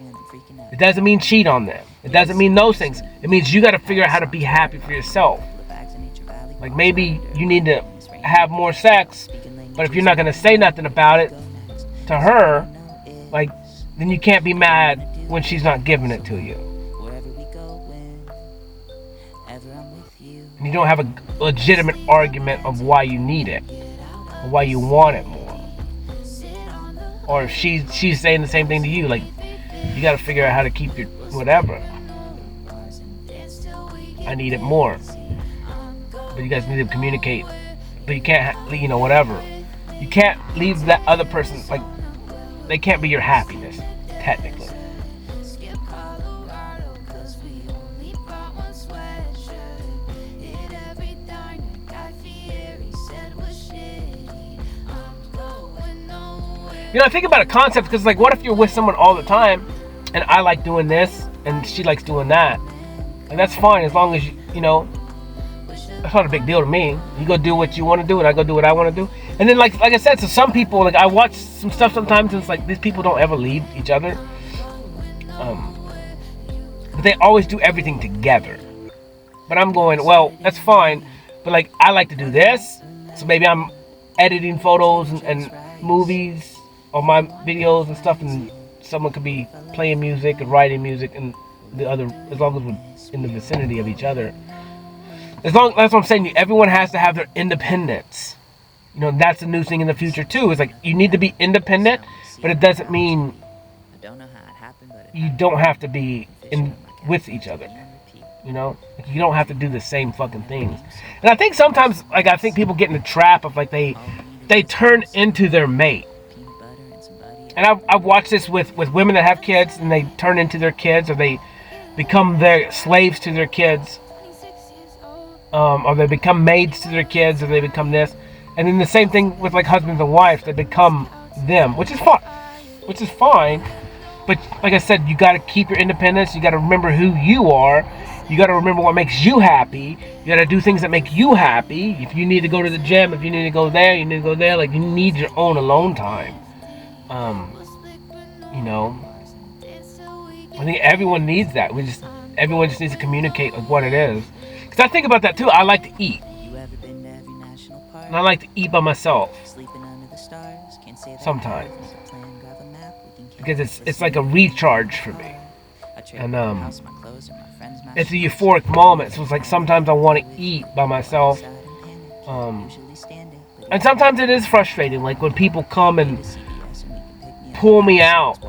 It doesn't mean cheat on them. It doesn't mean those things. It means you got to figure out how to be happy for yourself. Like, maybe you need to have more sex, but if you're not going to say nothing about it to her, like, then you can't be mad when she's not giving it to you. And you don't have a legitimate argument of why you need it, or why you want it more. Or if she's saying the same thing to you, like, you got to figure out how to keep your whatever. I need it more. But you guys need to communicate. But you can't, whatever. You can't leave that other person, like, they can't be your happiness, technically. I think about a concept because, like, what if you're with someone all the time and I like doing this and she likes doing that? And that's fine as long as, that's not a big deal to me. You go do what you want to do and I go do what I want to do. And then, like I said, so some people, like, I watch some stuff sometimes and it's like these people don't ever leave each other. But they always do everything together. But I'm going, well, that's fine. But like, I like to do this. So maybe I'm editing photos and movies or my videos and stuff, and someone could be playing music and writing music, and the other, as long as we're in the vicinity of each other. As long, that's what I'm saying. Everyone has to have their independence. You know, that's a new thing in the future too. It's like you need to be independent, but it doesn't mean you don't have to be in with each other. You know, like, you don't have to do the same fucking things. And I think sometimes, like, I think people get in the trap of like they turn into their mate. And I've watched this with women that have kids, and they turn into their kids, or they become their slaves to their kids, or they become maids to their kids, or they become this. And then the same thing with like husbands and wives, they become them, which is fine. But like I said, you got to keep your independence. You got to remember who you are. You got to remember what makes you happy. You got to do things that make you happy. If you need to go to the gym, if you need to go there, you need to go there. Like, you need your own alone time. You know, I think everyone needs that. Everyone just needs to communicate like what it is. Because I think about that too. I like to eat. And I like to eat by myself. Sometimes. Because it's like a recharge for me. And it's a euphoric moment. So it's like sometimes I want to eat by myself. And sometimes it is frustrating, like when people come and pull me out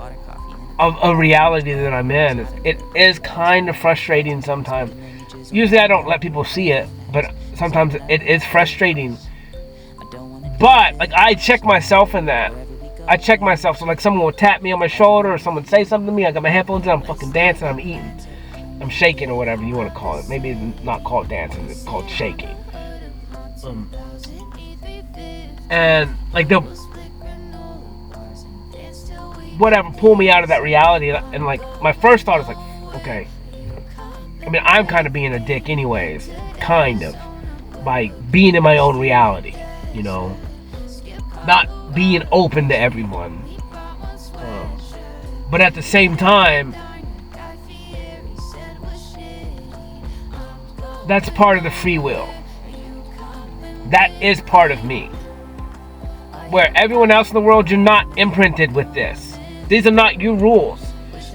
of a reality that I'm in. It is kind of frustrating sometimes. Usually I don't let people see it, but sometimes it is frustrating. But like, I check myself in that. I check myself. So like, someone will tap me on my shoulder, or someone say something to me. I got my headphones in, I'm fucking dancing, I'm eating, I'm shaking, or whatever you want to call it. Maybe it's not called dancing, it's called shaking. And like, they'll whatever pull me out of that reality. And like, my first thought is like, okay, I mean, I'm kind of being a dick anyways, kind of, by being in my own reality, you know, not being open to everyone. But at the same time, that's part of the free will. That is part of me. Where everyone else in the world, you're not imprinted with this. These are not your rules.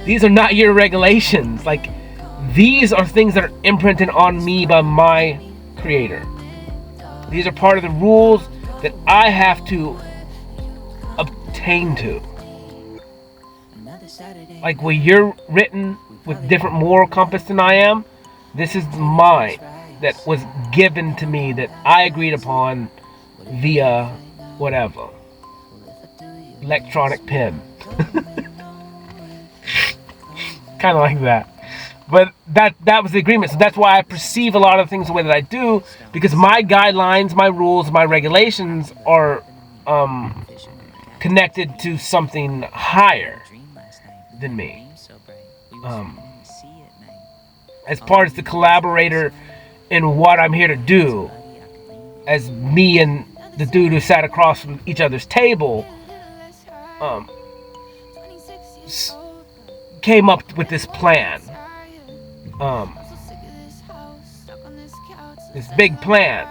These are not your regulations. Like, these are things that are imprinted on me by my creator. These are part of the rules that I have to obtain to. Like, where you're written with different moral compass than I am, this is mine that was given to me, that I agreed upon via whatever electronic pen. Kind of like that. But that was the agreement. So that's why I perceive a lot of things the way that I do, because my guidelines, my rules, my regulations are connected to something higher than me. As part of the collaborator in what I'm here to do, as me and the dude who sat across from each other's table came up with this plan. This big plan.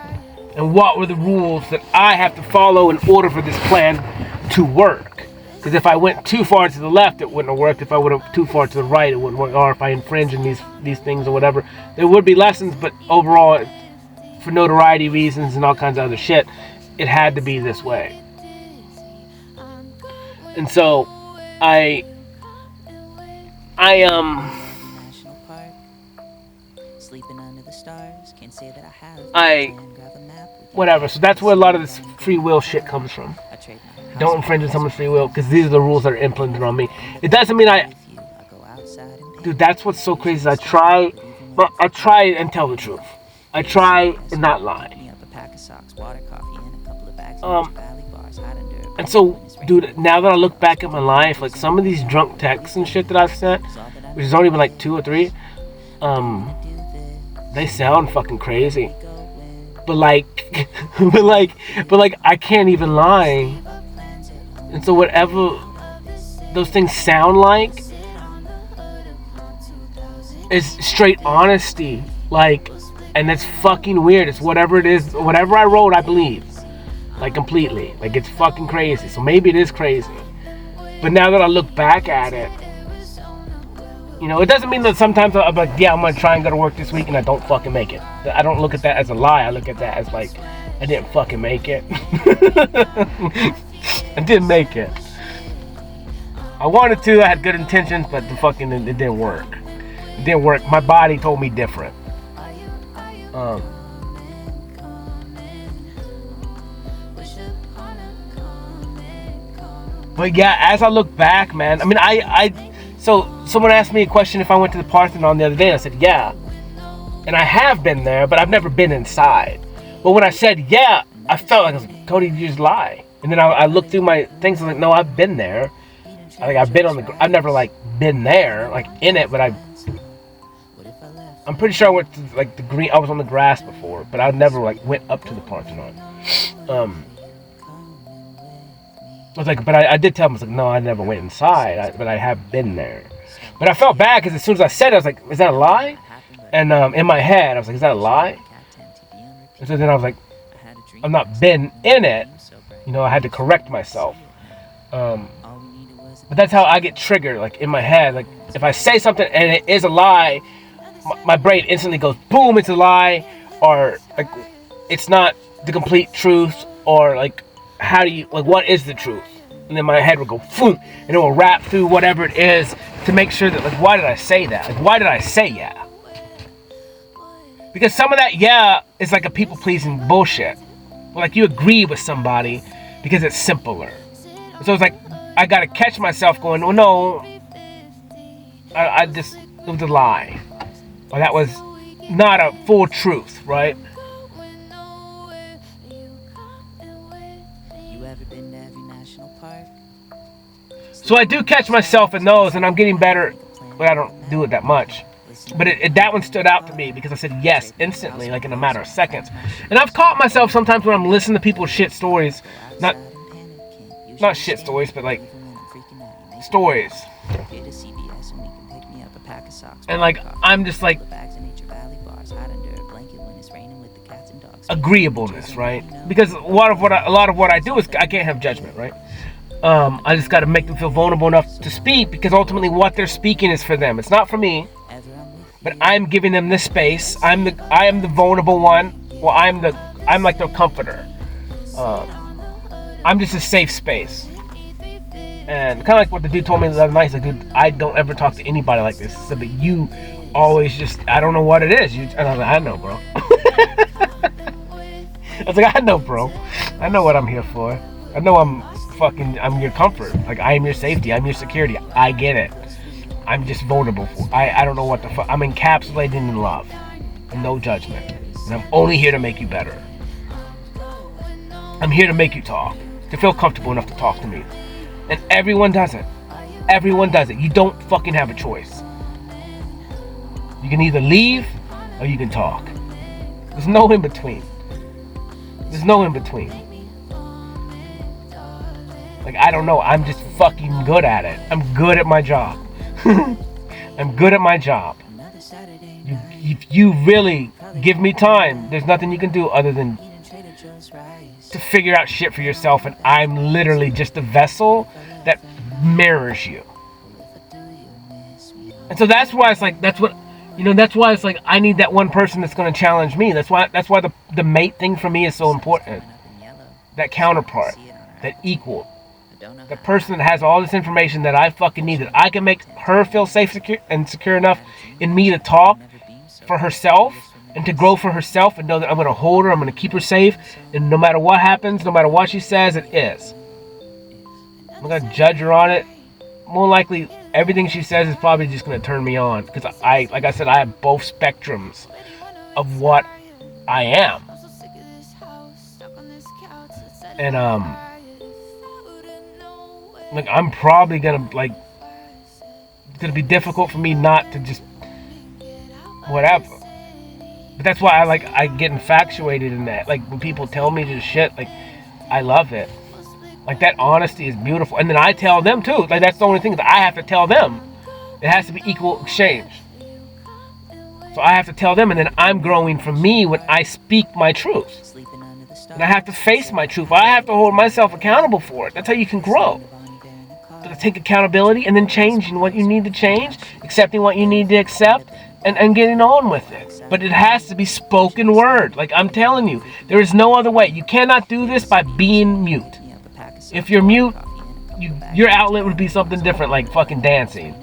And what were the rules that I have to follow in order for this plan to work? Because if I went too far to the left, it wouldn't have worked. If I went too far to the right, it wouldn't work. Or if I infringe in these things or whatever, there would be lessons, but overall, for notoriety reasons and all kinds of other shit, it had to be this way. And so I whatever. So that's where a lot of this free will shit comes from. Don't infringe on someone's free will, because these are the rules that are implemented on me. It doesn't mean dude, that's what's so crazy. I try and tell the truth. I try and not lie. And so, dude, now that I look back at my life, like, some of these drunk texts and shit that I've sent, which is only been like 2 or 3, they sound fucking crazy. But like, I can't even lie. And so whatever those things sound like is straight honesty. Like, And it's fucking weird. It's whatever it is, whatever I wrote, I believe. Like, completely. Like, it's fucking crazy. So maybe it is crazy. But now that I look back at it, you know, it doesn't mean that sometimes I'm like, yeah, I'm gonna try and go to work this week and I don't fucking make it. I don't look at that as a lie. I look at that as like, I didn't fucking make it. I didn't make it. I wanted to, I had good intentions, but it didn't work. It didn't work. My body told me different. But yeah, as I look back, man, I mean, so someone asked me a question if I went to the Parthenon the other day, and I said, yeah. And I have been there, but I've never been inside. But when I said, yeah, I felt like, I was like, Cody, you just lie. And then I looked through my things, and I was like, no, I've been there. I've been I've never, like, been there, like, in it, but I'm pretty sure I went to, like, I was on the grass before, but I never, like, went up to the Parthenon. I was like, but I did tell him, I was like, no, I never went inside, but I have been there. But I felt bad, because as soon as I said it, I was like, is that a lie? And in my head, I was like, is that a lie? And so then I was like, I've not been in it. You know, I had to correct myself. But that's how I get triggered, like, in my head. Like, if I say something and it is a lie, my brain instantly goes, boom, it's a lie. Or, like, it's not the complete truth. Or, like, what is the truth? And then my head will go, boom, and it will rap through whatever it is to make sure that, like, why did I say that? Like, why did I say yeah? Because some of that yeah is like a people-pleasing bullshit. Like, you agree with somebody because it's simpler. So it's like, I gotta catch myself going, well, no, it was a lie. Or that was not a full truth, right? So I do catch myself in those, and I'm getting better, but I don't do it that much. But that one stood out to me because I said yes instantly, like in a matter of seconds. And I've caught myself sometimes when I'm listening to people's shit stories, not shit stories, but like stories. And like, I'm just like, agreeableness, right? Because a lot of what I do is I can't have judgment, right? I just got to make them feel vulnerable enough to speak, because ultimately what they're speaking is for them. It's not for me, but I'm giving them this space. I am the vulnerable one. Well, I'm like their comforter. I'm just a safe space. And kind of like what the dude told me the other night. He's like, dude, I don't ever talk to anybody like this. He said, but you always just, I don't know what it is. And I was like, I know, bro. I was like, I know, bro. I know what I'm here for. I know I'm your comfort. Like, I am your safety. I'm your security. I get it. I'm just vulnerable. I don't know what the fuck. I'm encapsulated in love. And no judgment. And I'm only here to make you better. I'm here to make you talk. To feel comfortable enough to talk to me. And everyone does it. Everyone does it. You don't fucking have a choice. You can either leave or you can talk. There's no in between. There's no in between. Like, I don't know. I'm just fucking good at it. I'm good at my job. I'm good at my job. If you really give me time, there's nothing you can do other than to figure out shit for yourself, and I'm literally just a vessel that mirrors you. And so that's why it's like, that's why it's like I need that one person that's going to challenge me. That's why the mate thing for me is so important. That counterpart, that equal, the person that has all this information that I fucking need, that I can make her feel safe, secure enough in me to talk for herself and to grow for herself, and know that I'm going to hold her, I'm going to keep her safe, and no matter what happens, no matter what she says, it is. I'm going to judge her on it. More likely, everything she says is probably just going to turn me on, because like I said, I have both spectrums of what I am. And like, I'm probably gonna, like, it's gonna be difficult for me not to just whatever. But that's why I get infatuated in that. Like, when people tell me this shit, like, I love it. Like, that honesty is beautiful. And then I tell them too. Like, that's the only thing that I have to tell them. It has to be equal exchange. So So I have to tell them, and then I'm growing from me when I speak my truth. And I have to face my truth. I have to hold myself accountable for it. That's how you can grow. To take accountability and then changing what you need to change, accepting what you need to accept, and getting on with it. But it has to be spoken word. Like I'm telling you, there is no other way. You cannot do this by being mute. If you're mute, your outlet would be something different, like fucking dancing,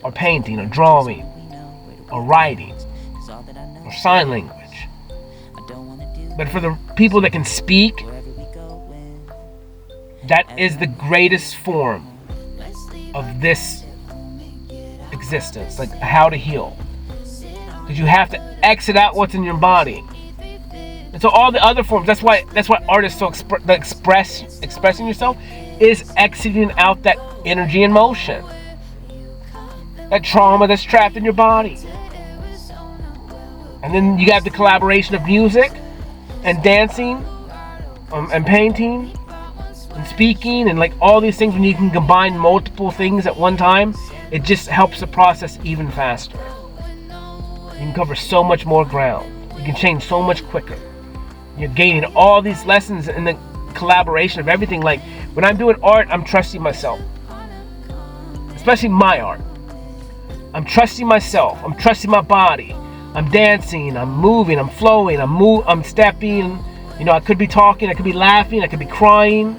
or painting, or drawing, or writing, or sign language. But for the people that can speak, that is the greatest form of this existence, like how to heal. Because you have to exit out what's in your body. And so all the other forms, that's why art is so expressing yourself is exiting out that energy and motion. That trauma that's trapped in your body. And then you got the collaboration of music and dancing and painting and speaking and like all these things. When you can combine multiple things at one time, it just helps the process even faster. You can cover so much more ground. You can change so much quicker. You're gaining all these lessons in the collaboration of everything. Like when I'm doing art, I'm trusting myself, especially my art. I'm trusting myself. I'm trusting my body. I'm dancing. I'm moving. I'm flowing. I'm stepping. You know, I could be talking. I could be laughing. I could be crying.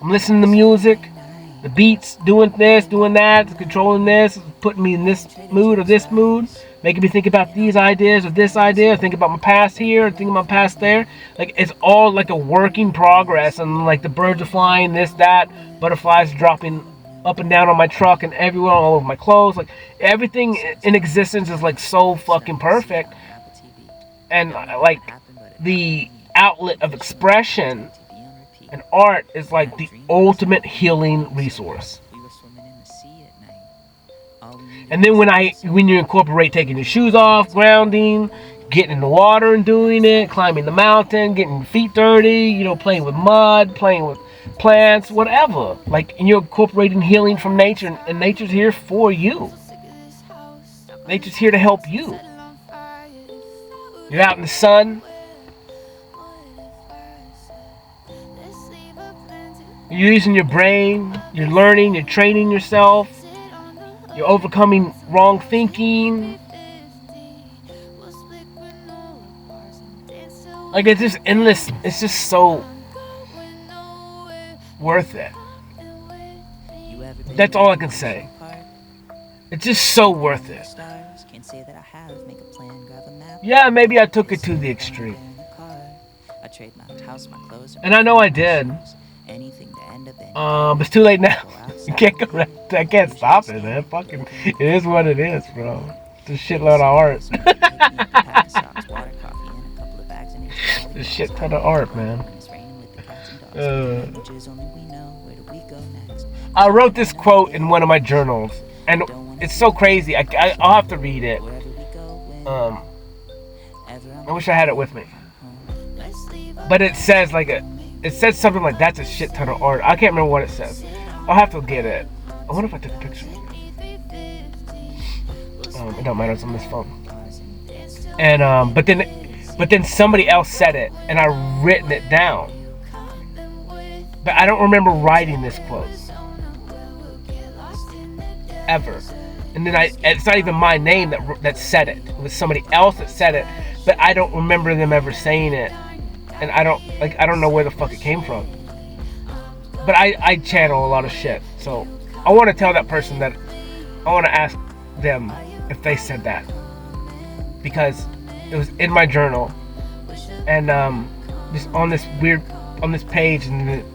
I'm listening to music, the beats, doing this, doing that, controlling this, putting me in this mood or this mood, making me think about these ideas or this idea, think about my past here, think about my past there. Like it's all like a working progress, and like the birds are flying, this, that, butterflies dropping up and down on my truck and everywhere, all over my clothes. Like everything in existence is like so fucking perfect, and like the outlet of expression. And art is like the ultimate healing resource. And then when you incorporate taking your shoes off, grounding, getting in the water and doing it, climbing the mountain, getting your feet dirty, you know, playing with mud, playing with plants, whatever. Like, and you're incorporating healing from nature, and nature's here for you. Nature's here to help you. You're out in the sun. You're using your brain, you're learning, you're training yourself, you're overcoming wrong thinking. Like it's just endless, it's just so worth it. That's all I can say. It's just so worth it. Yeah, maybe I took it to the extreme. And I know I did. But it's too late now. You can't go back. I can't stop it, man. Fucking, it is what it is, bro. It's a shitload of art. It's a shit ton of art, man. I wrote this quote in one of my journals, and it's so crazy. I'll have to read it. I wish I had it with me. But it says it says something like, that's a shit ton of art. I can't remember what it says. I'll have to get it. I wonder if I took a picture of it. It don't matter, it's on this phone. And but then somebody else said it, and I written it down. But I don't remember writing this quote ever. And then it's not even my name that said it. It was somebody else that said it, but I don't remember them ever saying it. And I don't know where the fuck it came from. But I channel a lot of shit. So I want to tell that person that I want to ask them if they said that. Because it was in my journal. And just on this page, and it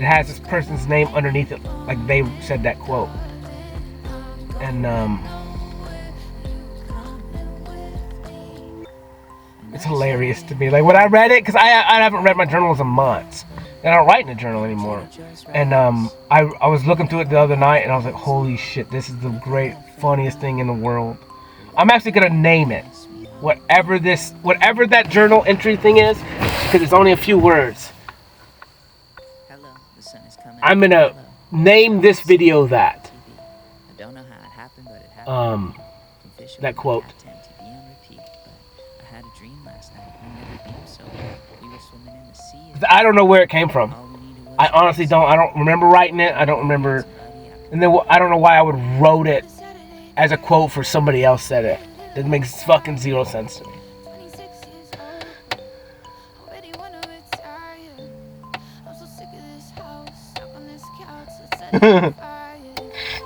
has this person's name underneath it, like they said that quote. And it's hilarious to me. Like when I read it, because I haven't read my journals in months, and I don't write in a journal anymore. And I was looking through it the other night, and I was like, holy shit, this is the great, funniest thing in the world. I'm actually gonna name it whatever that journal entry thing is, because it's only a few words. I'm gonna name this video that. That quote. dream last night. We never beamed so bright. We were swimming in the sea. I don't know where it came from. All we needed was I honestly don't. I don't remember writing it. I don't remember. somebody I could And then I don't know why I would wrote it as a quote for somebody else said it. It makes fucking zero sense to me.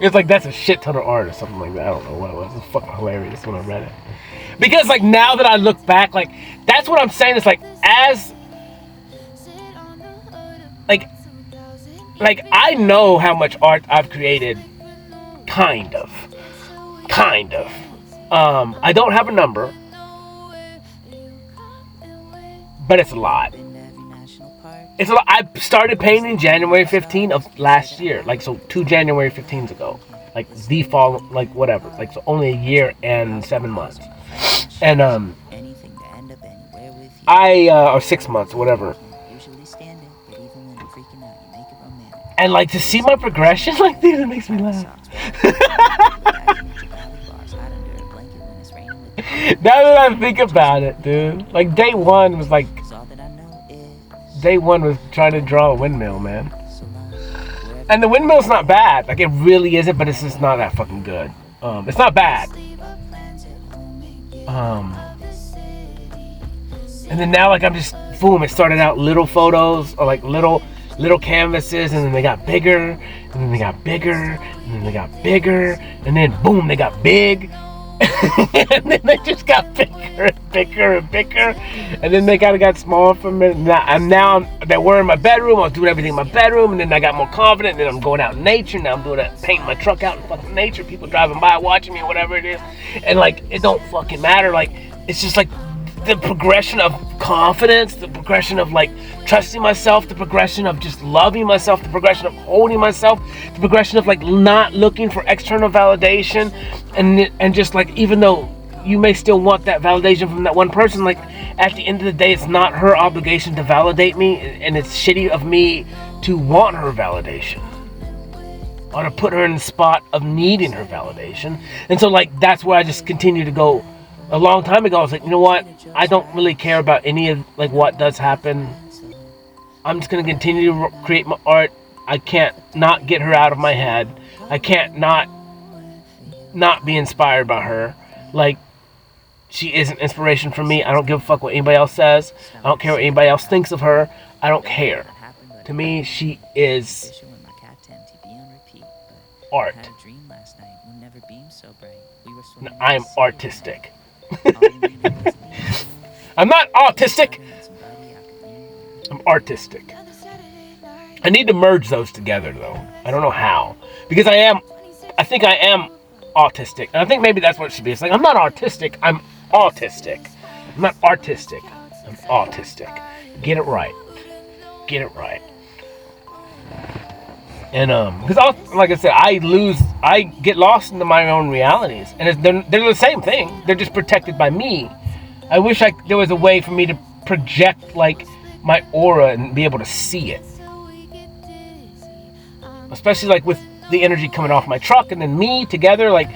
It's like that's a shit ton of art or something like that. I don't know what it was. It's fucking hilarious when I read it. Because like now that I look back, like that's what I'm saying. It's like as like I know how much art I've created, kind of. I don't have a number, but it's a lot. been to every national park. It's a lot. I started painting January 15 of last year, like so 2 January 15s ago, like the fall, like whatever, like so only a year and 7 months, and Anything to end up anywhere with you. or 6 months, whatever. Usually stand it, but even when I'm freaking out, you make it romantic. And like to see my progression like this, it makes me laugh. Now that I think about it, dude, like day one was like trying to draw a windmill, man. And the windmill's not bad, like it really isn't, but it's just not that fucking good. It's not bad. And then now like I'm just boom. It started out little photos or like little canvases, and then they got bigger, and then they got bigger, and then they got bigger, and then boom, they got big. And then they just got bigger and bigger and bigger, and then they kind of got smaller for a minute. Now they were in my bedroom. I was doing everything in my bedroom, and then I got more confident. And then I'm going out in nature. Now I'm doing that, painting my truck out in fucking nature. People driving by, watching me, whatever it is, and like it don't fucking matter. Like it's just like the progression of confidence, the progression of like trusting myself, the progression of just loving myself, the progression of holding myself, the progression of like not looking for external validation, and just like even though you may still want that validation from that one person, like at the end of the day it's not her obligation to validate me, and it's shitty of me to want her validation or to put her in the spot of needing her validation. And so like that's where I just continue to go. A long time ago I was like, you know what, I don't really care about any of like what does happen. I'm just going to continue to create my art. I can't not get her out of my head. I can't not be inspired by her. Like she is an inspiration for me. I don't give a fuck what anybody else says. I don't care what anybody else thinks of her. I don't care. To me, she is art. I am artistic. I'm not autistic. I'm artistic. I need to merge those together though. I don't know how. Because I think I am autistic. And I think maybe that's what it should be. It's like I'm not artistic, I'm autistic. I'm not artistic. I'm autistic. Get it right. Get it right. And because like I said, I get lost into my own realities, and they're the same thing. They're just protected by me. I wish there was a way for me to project like my aura and be able to see it, especially like with the energy coming off my truck and then me together, like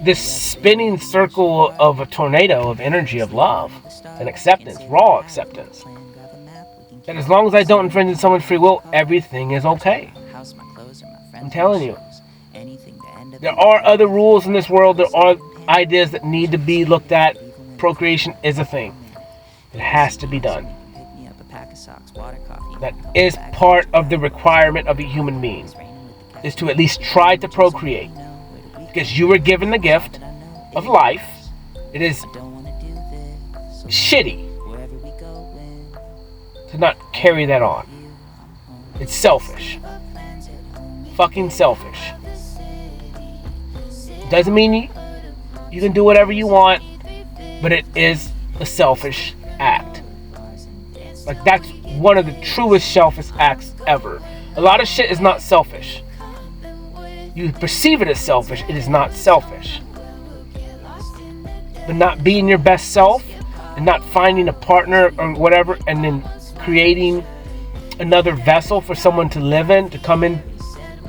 this spinning circle of a tornado of energy of love and acceptance, raw acceptance. And as long as I don't infringe on someone's free will, everything is okay. I'm telling you. There are other rules in this world. There are ideas that need to be looked at. Procreation is a thing. It has to be done. That is part of the requirement of a human being, is to at least try to procreate. Because you were given the gift of life. It is shitty to not carry that on. It's selfish. Fucking selfish. Doesn't mean you can do whatever you want, but it is a selfish act. Like that's one of the truest selfish acts ever. A lot of shit is not selfish. You perceive it as selfish, it is not selfish. But not being your best self and not finding a partner or whatever, and then creating another vessel for someone to live in, to come in,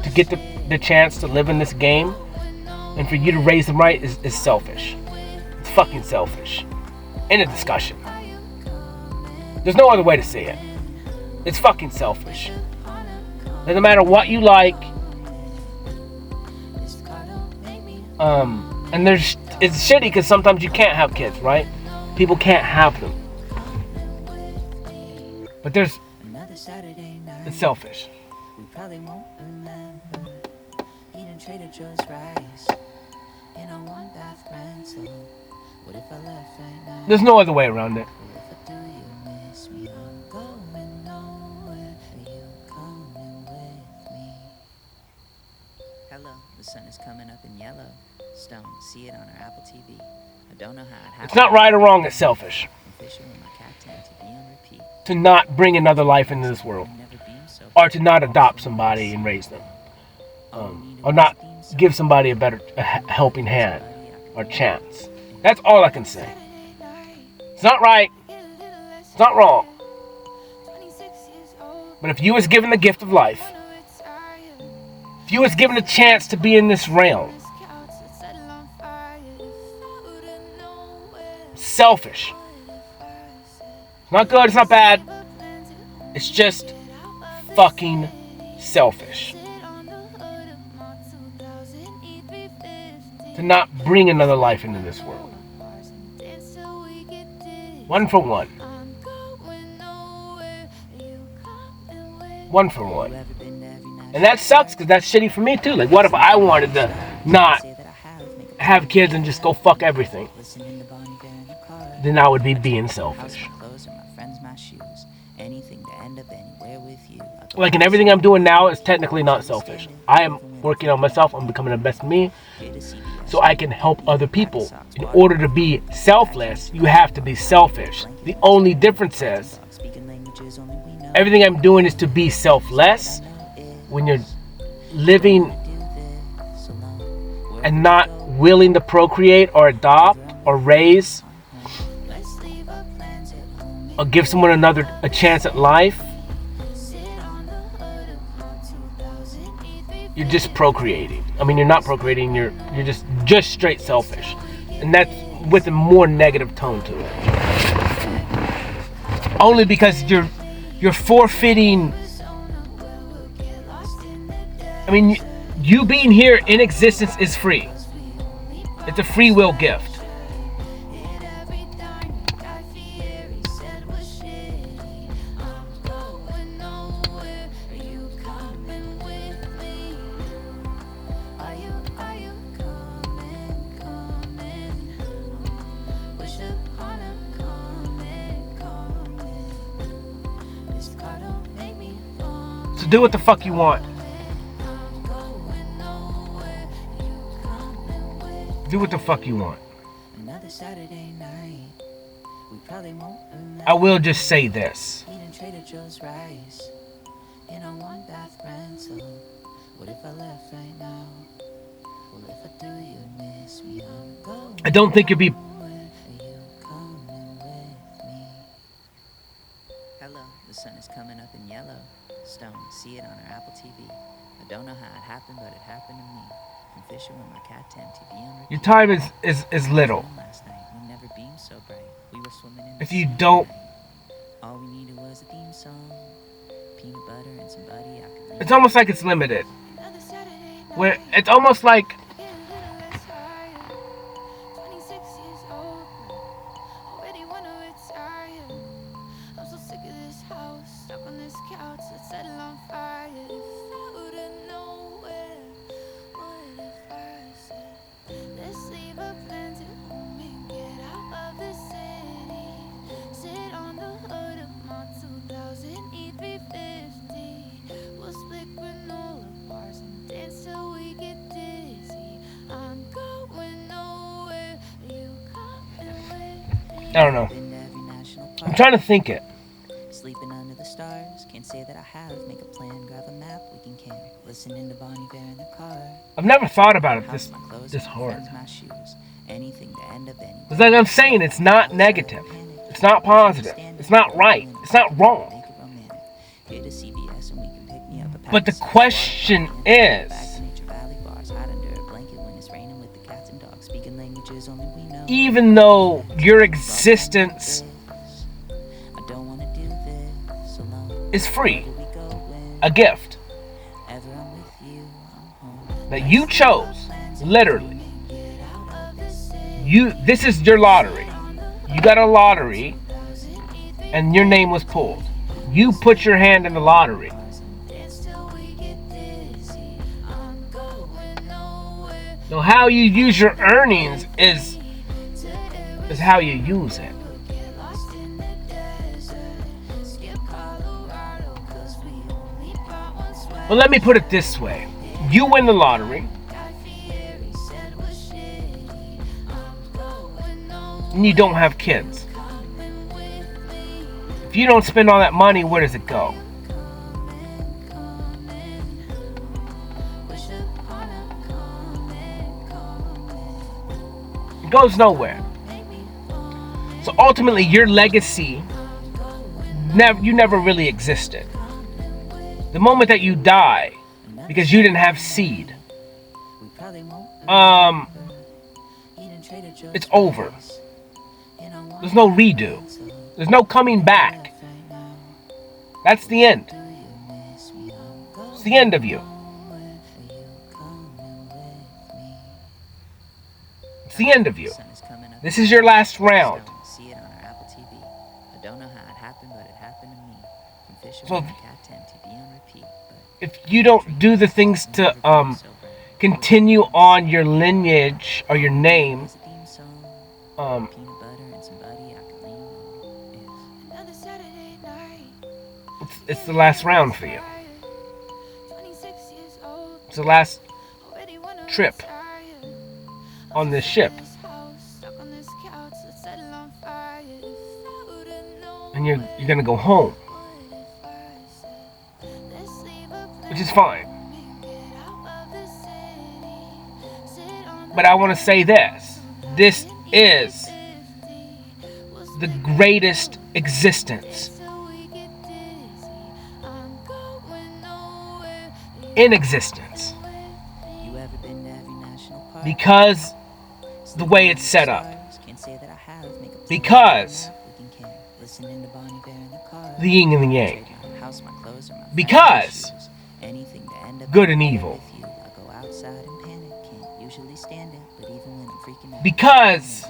to get the chance to live in this game, and for you to raise them right is selfish. It's fucking selfish. End of discussion. There's no other way to see it. It's fucking selfish. Doesn't matter what you like. And it's shitty because sometimes you can't have kids, right? People can't have them. But it's selfish. We probably won't remember eating Trader Joe's rice in a one-bath rental. What if I left right now? There's no other way around it. What if I do you miss me? I'm going nowhere. Are you coming with me? Hello, the sun is coming up in yellow. Stone, see it on our Apple TV. I don't know how it happened. It's not right or wrong, it's selfish. Official with my captain, TV on repeat. To not bring another life into this world. Or to not adopt somebody and raise them. Or not give somebody a helping hand or chance. That's all I can say. It's not right. It's not wrong. But if you was given the gift of life, if you was given a chance to be in this realm, selfish. It's not good, it's not bad. It's just fucking selfish. To not bring another life into this world. One for one. One for one. And that sucks because that's shitty for me too. Like, what if I wanted to not have kids and just go fuck everything? Then I would be being selfish. Like, and everything I'm doing now is technically not selfish. I am working on myself. I'm becoming the best me so I can help other people. In order to be selfless, you have to be selfish. The only difference is everything I'm doing is to be selfless. When you're living and not willing to procreate or adopt or raise or give someone a chance at life, you're just procreating. I mean, you're not procreating, you're just straight selfish. And that's with a more negative tone to it. Only because you're forfeiting. I mean, you being here in existence is free. It's a free will gift. So do what the fuck you want. Do what the fuck you want. I will just say this. I don't think you'll be. Hello, the sun is coming up in yellow. Stone, see it on our Apple TV. I don't know how it happened, but it happened to me. Fishing with my captain, TV on repeat. Your time is little. Last night, we never beamed so bright. We were swimming in If you don't, all we needed was a theme song, peanut butter and somebody I could. It's almost like it's limited. Where it's almost like I don't know. I'm trying to think it. Sleeping under the stars, can't say that I have. Make a plan, grab a map, we can camp. Listening to Bonnie Bear in the car. I've never thought about it this hard. It's like I'm saying, it's not negative. It's not positive. It's not right. It's not wrong. But the question is, even though your existence is free, a gift that you chose, literally. This is your lottery. You got a lottery, and your name was pulled. You put your hand in the lottery. Now, how you use your earnings is how you use it. Well, let me put it this way. You win the lottery, and you don't have kids. If you don't spend all that money, where does it go? It goes nowhere. So ultimately, your legacy, you never really existed. The moment that you die, because you didn't have seed, it's over. There's no redo. There's no coming back. That's the end. It's the end of you. It's the end of you. This is your last round. So if you don't do the things to continue on your lineage or your name, it's the last round for you. It's the last trip on this ship. And you're gonna go home. Which is fine. But I want to say this. This is the greatest existence in existence. Because the way it's set up. Because the yin and the yang. Because good and evil. Because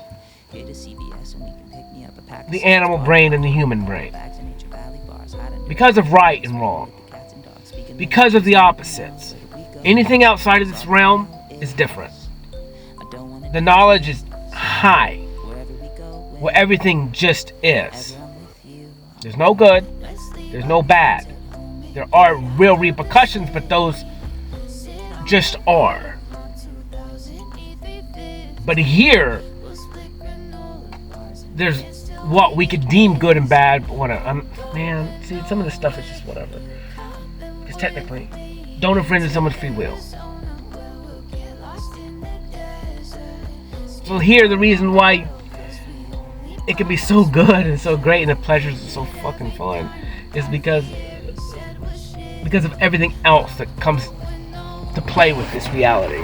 the animal brain and the human brain. Because of right and wrong. Because of the opposites. Anything outside of this realm is different. The knowledge is high. Where everything just is. There's no good. There's no bad. There are real repercussions, but those just are. But here, there's what we could deem good and bad. But man, see, some of this stuff is just whatever. Because technically, don't infringe on someone's free will. So here, the reason why it can be so good and so great and the pleasures are so fucking fun is because of everything else that comes to play with this reality.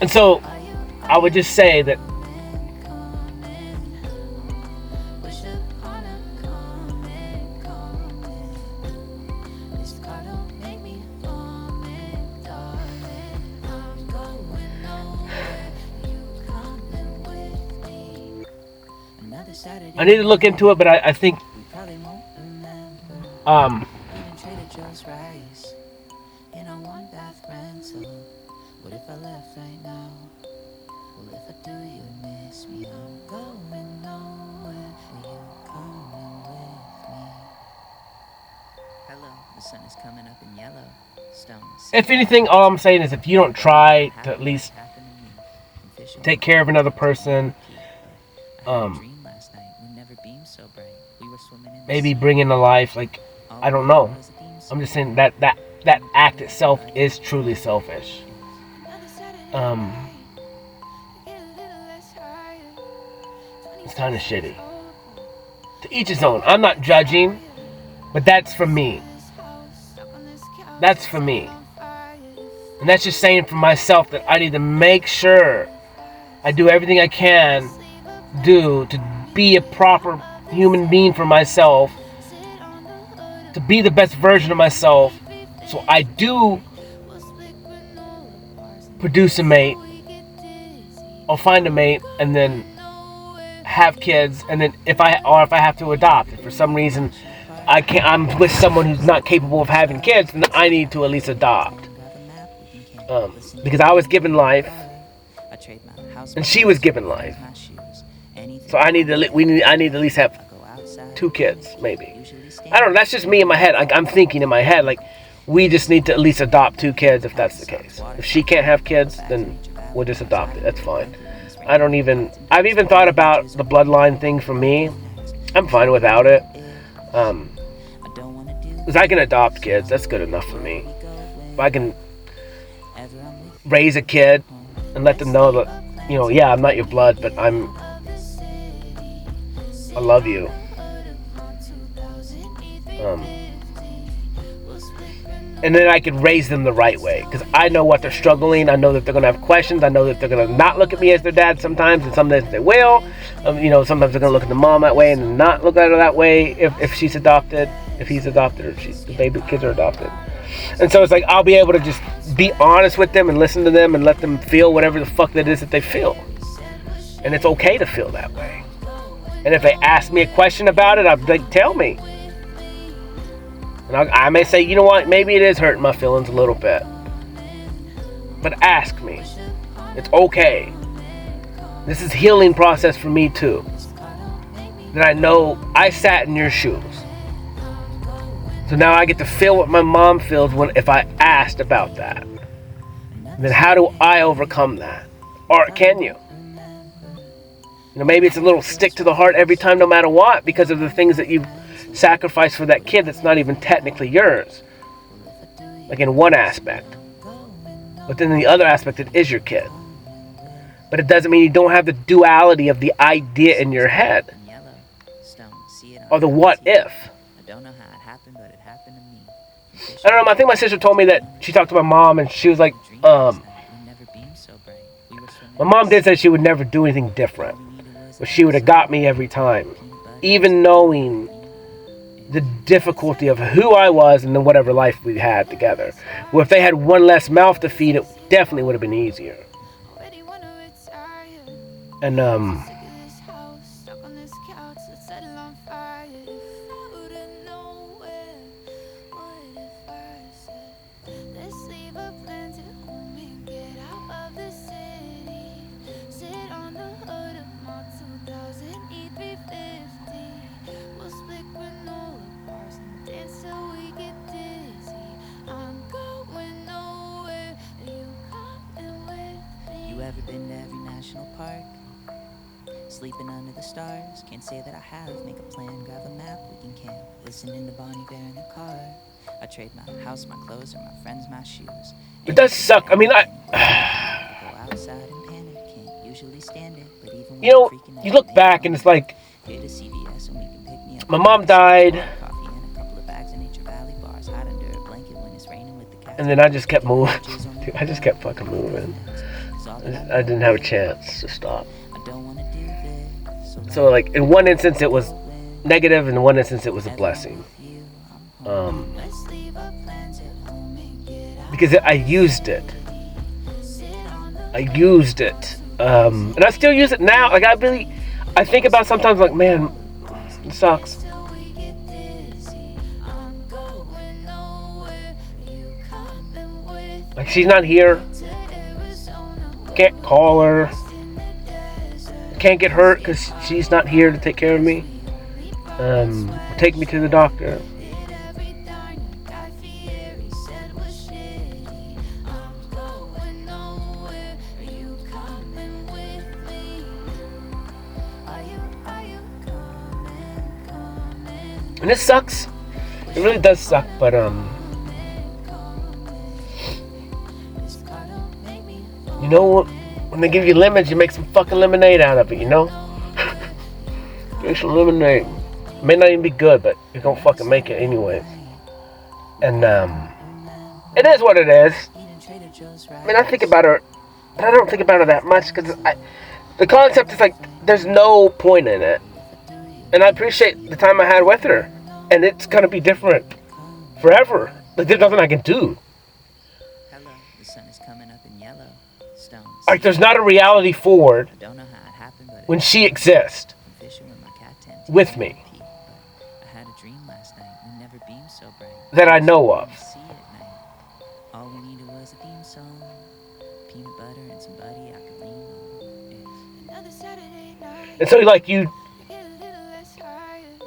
And so I would just say that I need to look into it, but I think what if I left right now? Well, if I do, you miss me. I'm going nowhere. Are you coming with me? Hello, the sun is coming up in yellow. Stones. If anything, all I'm saying is if you don't try to at least take care of another person, maybe bring in a life, like, I don't know. I'm just saying that act itself is truly selfish. It's kind of shitty. To each his own. I'm not judging, but that's for me. That's for me. And that's just saying for myself that I need to make sure I do everything I can do to be a proper human being for myself, to be the best version of myself. So I do produce a mate, I'll find a mate, and then have kids, and then if I have to adopt, if for some reason I'm with someone who's not capable of having kids, then I need to at least adopt. Because I was given life, and she was given life, so I need to at least have 2 kids, maybe. I don't know. That's just me in my head. I'm thinking in my head like we just need to at least adopt 2 kids if that's the case. If she can't have kids, then we'll just adopt it. That's fine. I've even thought about the bloodline thing for me. I'm fine without it. Because I can adopt kids. That's good enough for me. If I can raise a kid and let them know that, yeah, I'm not your blood, but I love you. And then I can raise them the right way, because I know what they're struggling. I know that they're going to have questions. I know that they're going to not look at me as their dad sometimes, and sometimes they will. Sometimes they're going to look at the mom that way and not look at her that way if she's adopted, if he's adopted, or if the baby kids are adopted. And so it's like I'll be able to just be honest with them and listen to them and let them feel whatever the fuck that is that they feel. And it's okay to feel that way. And if they ask me a question about it, I'll be like, tell me. And I may say, you know what, maybe it is hurting my feelings a little bit. But ask me. It's okay. This is a healing process for me too. That I know I sat in your shoes. So now I get to feel what my mom feels if I asked about that. And then how do I overcome that? Or can you? Maybe it's a little stick to the heart every time, no matter what, because of the things that you've sacrificed for that kid that's not even technically yours. Like in one aspect. But then in the other aspect, it is your kid. But it doesn't mean you don't have the duality of the idea in your head. Or the what if. I don't know how it happened, but it happened to me. I don't know, I think my sister told me that she talked to my mom and she was like, my mom did say she would never do anything different. But she would have got me every time. Even knowing the difficulty of who I was and then whatever life we had together. Well, if they had one less mouth to feed, it definitely would have been easier. And ever been to every national park? Sleeping under the stars, can't say that I have. Make a plan, grab a map, we can camp. Listening to Bonnie Bear in the car. I trade my house, my clothes, or my friends, my shoes. It does suck. I mean, go outside and panic, can't usually stand it, but even you look back and it's like, my mom died, and then I just kept moving. Dude, I just kept fucking moving. I didn't have a chance to stop. So like in one instance it was negative, in one instance it was a blessing. Because I used it. And I still use it now. Like I think about sometimes like, man, it sucks. Like she's not here. Can't call her. Can't get hurt because she's not here to take care of me. Take me to the doctor. And it sucks. It really does suck, but you know what? When they give you lemons, you make some fucking lemonade out of it, you know? Make some lemonade. It may not even be good, but you're gonna fucking make it anyways. And it is what it is. I mean, I think about her, but I don't think about her that much because The concept is like, there's no point in it. And I appreciate the time I had with her. And it's going to be different forever. Like, there's nothing I can do. Hello, the sun is coming up in yellow. Stones. Like, there's not a reality forward I don't know how it happened, but when she exists I'm fishing with my cat tent with me repeat, but I had a dream last night. We never beamed so bright. that I know of. See at night. All we needed was a theme song, peanut butter, and somebody I could lean on. Another Saturday night. And so, like, you... I get a little less tired.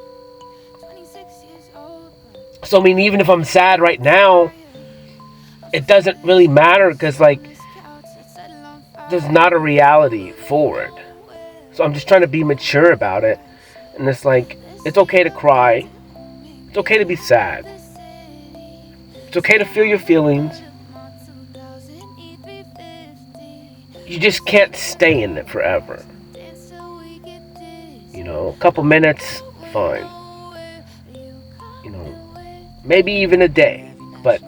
26 years old. So, I mean, even if I'm sad right now, it doesn't really matter because, like, there's not a reality forward. So I'm just trying to be mature about it. And it's like, it's okay to cry. It's okay to be sad. It's okay to feel your feelings. You just can't stay in it forever. You know, a couple minutes, fine. You know, maybe even a day. But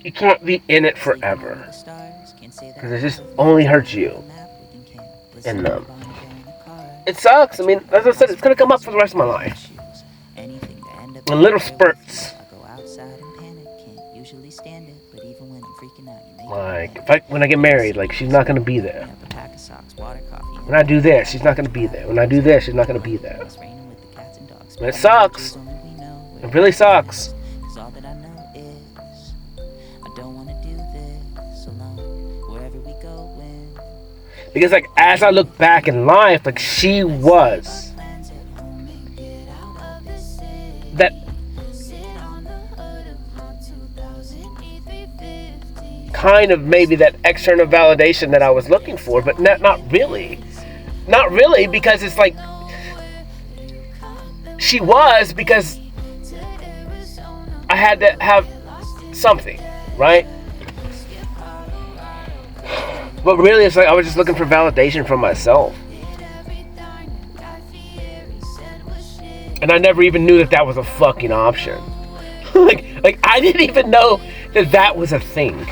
you can't be in it forever. Because it just only hurts you. And it sucks. I mean, as I said, it's going to come up for the rest of my life. In little spurts. Like, when I get married, like, she's not going to be there. When I do this, she's not going to be there. When I do this, she's not going to be there. And it sucks. It really sucks. Because, like, as I look back in life, like, she was that kind of maybe that external validation that I was looking for, but not really. Not really, because it's like she was, because I had to have something, right? But really, it's like I was just looking for validation from myself. And I never even knew that was a fucking option. like I didn't even know that was a thing.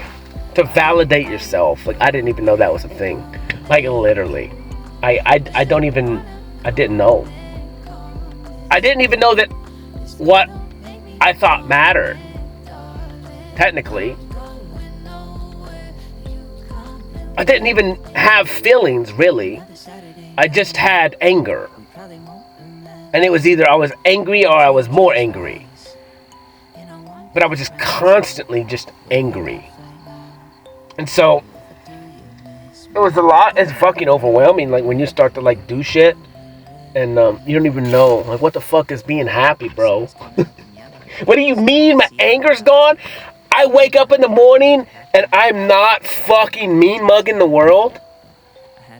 To validate yourself. Like, I didn't even know that was a thing. Like, literally. I didn't know. I didn't even know that what I thought mattered. Technically. I didn't even have feelings, really. I just had anger. And it was either I was angry or I was more angry. But I was just constantly just angry. And so, it was a lot. It's fucking overwhelming, like, when you start to, like, do shit. And, you don't even know. Like, what the fuck is being happy, bro? What do you mean my anger's gone? I wake up in the morning and I'm not fucking mean mugging the world.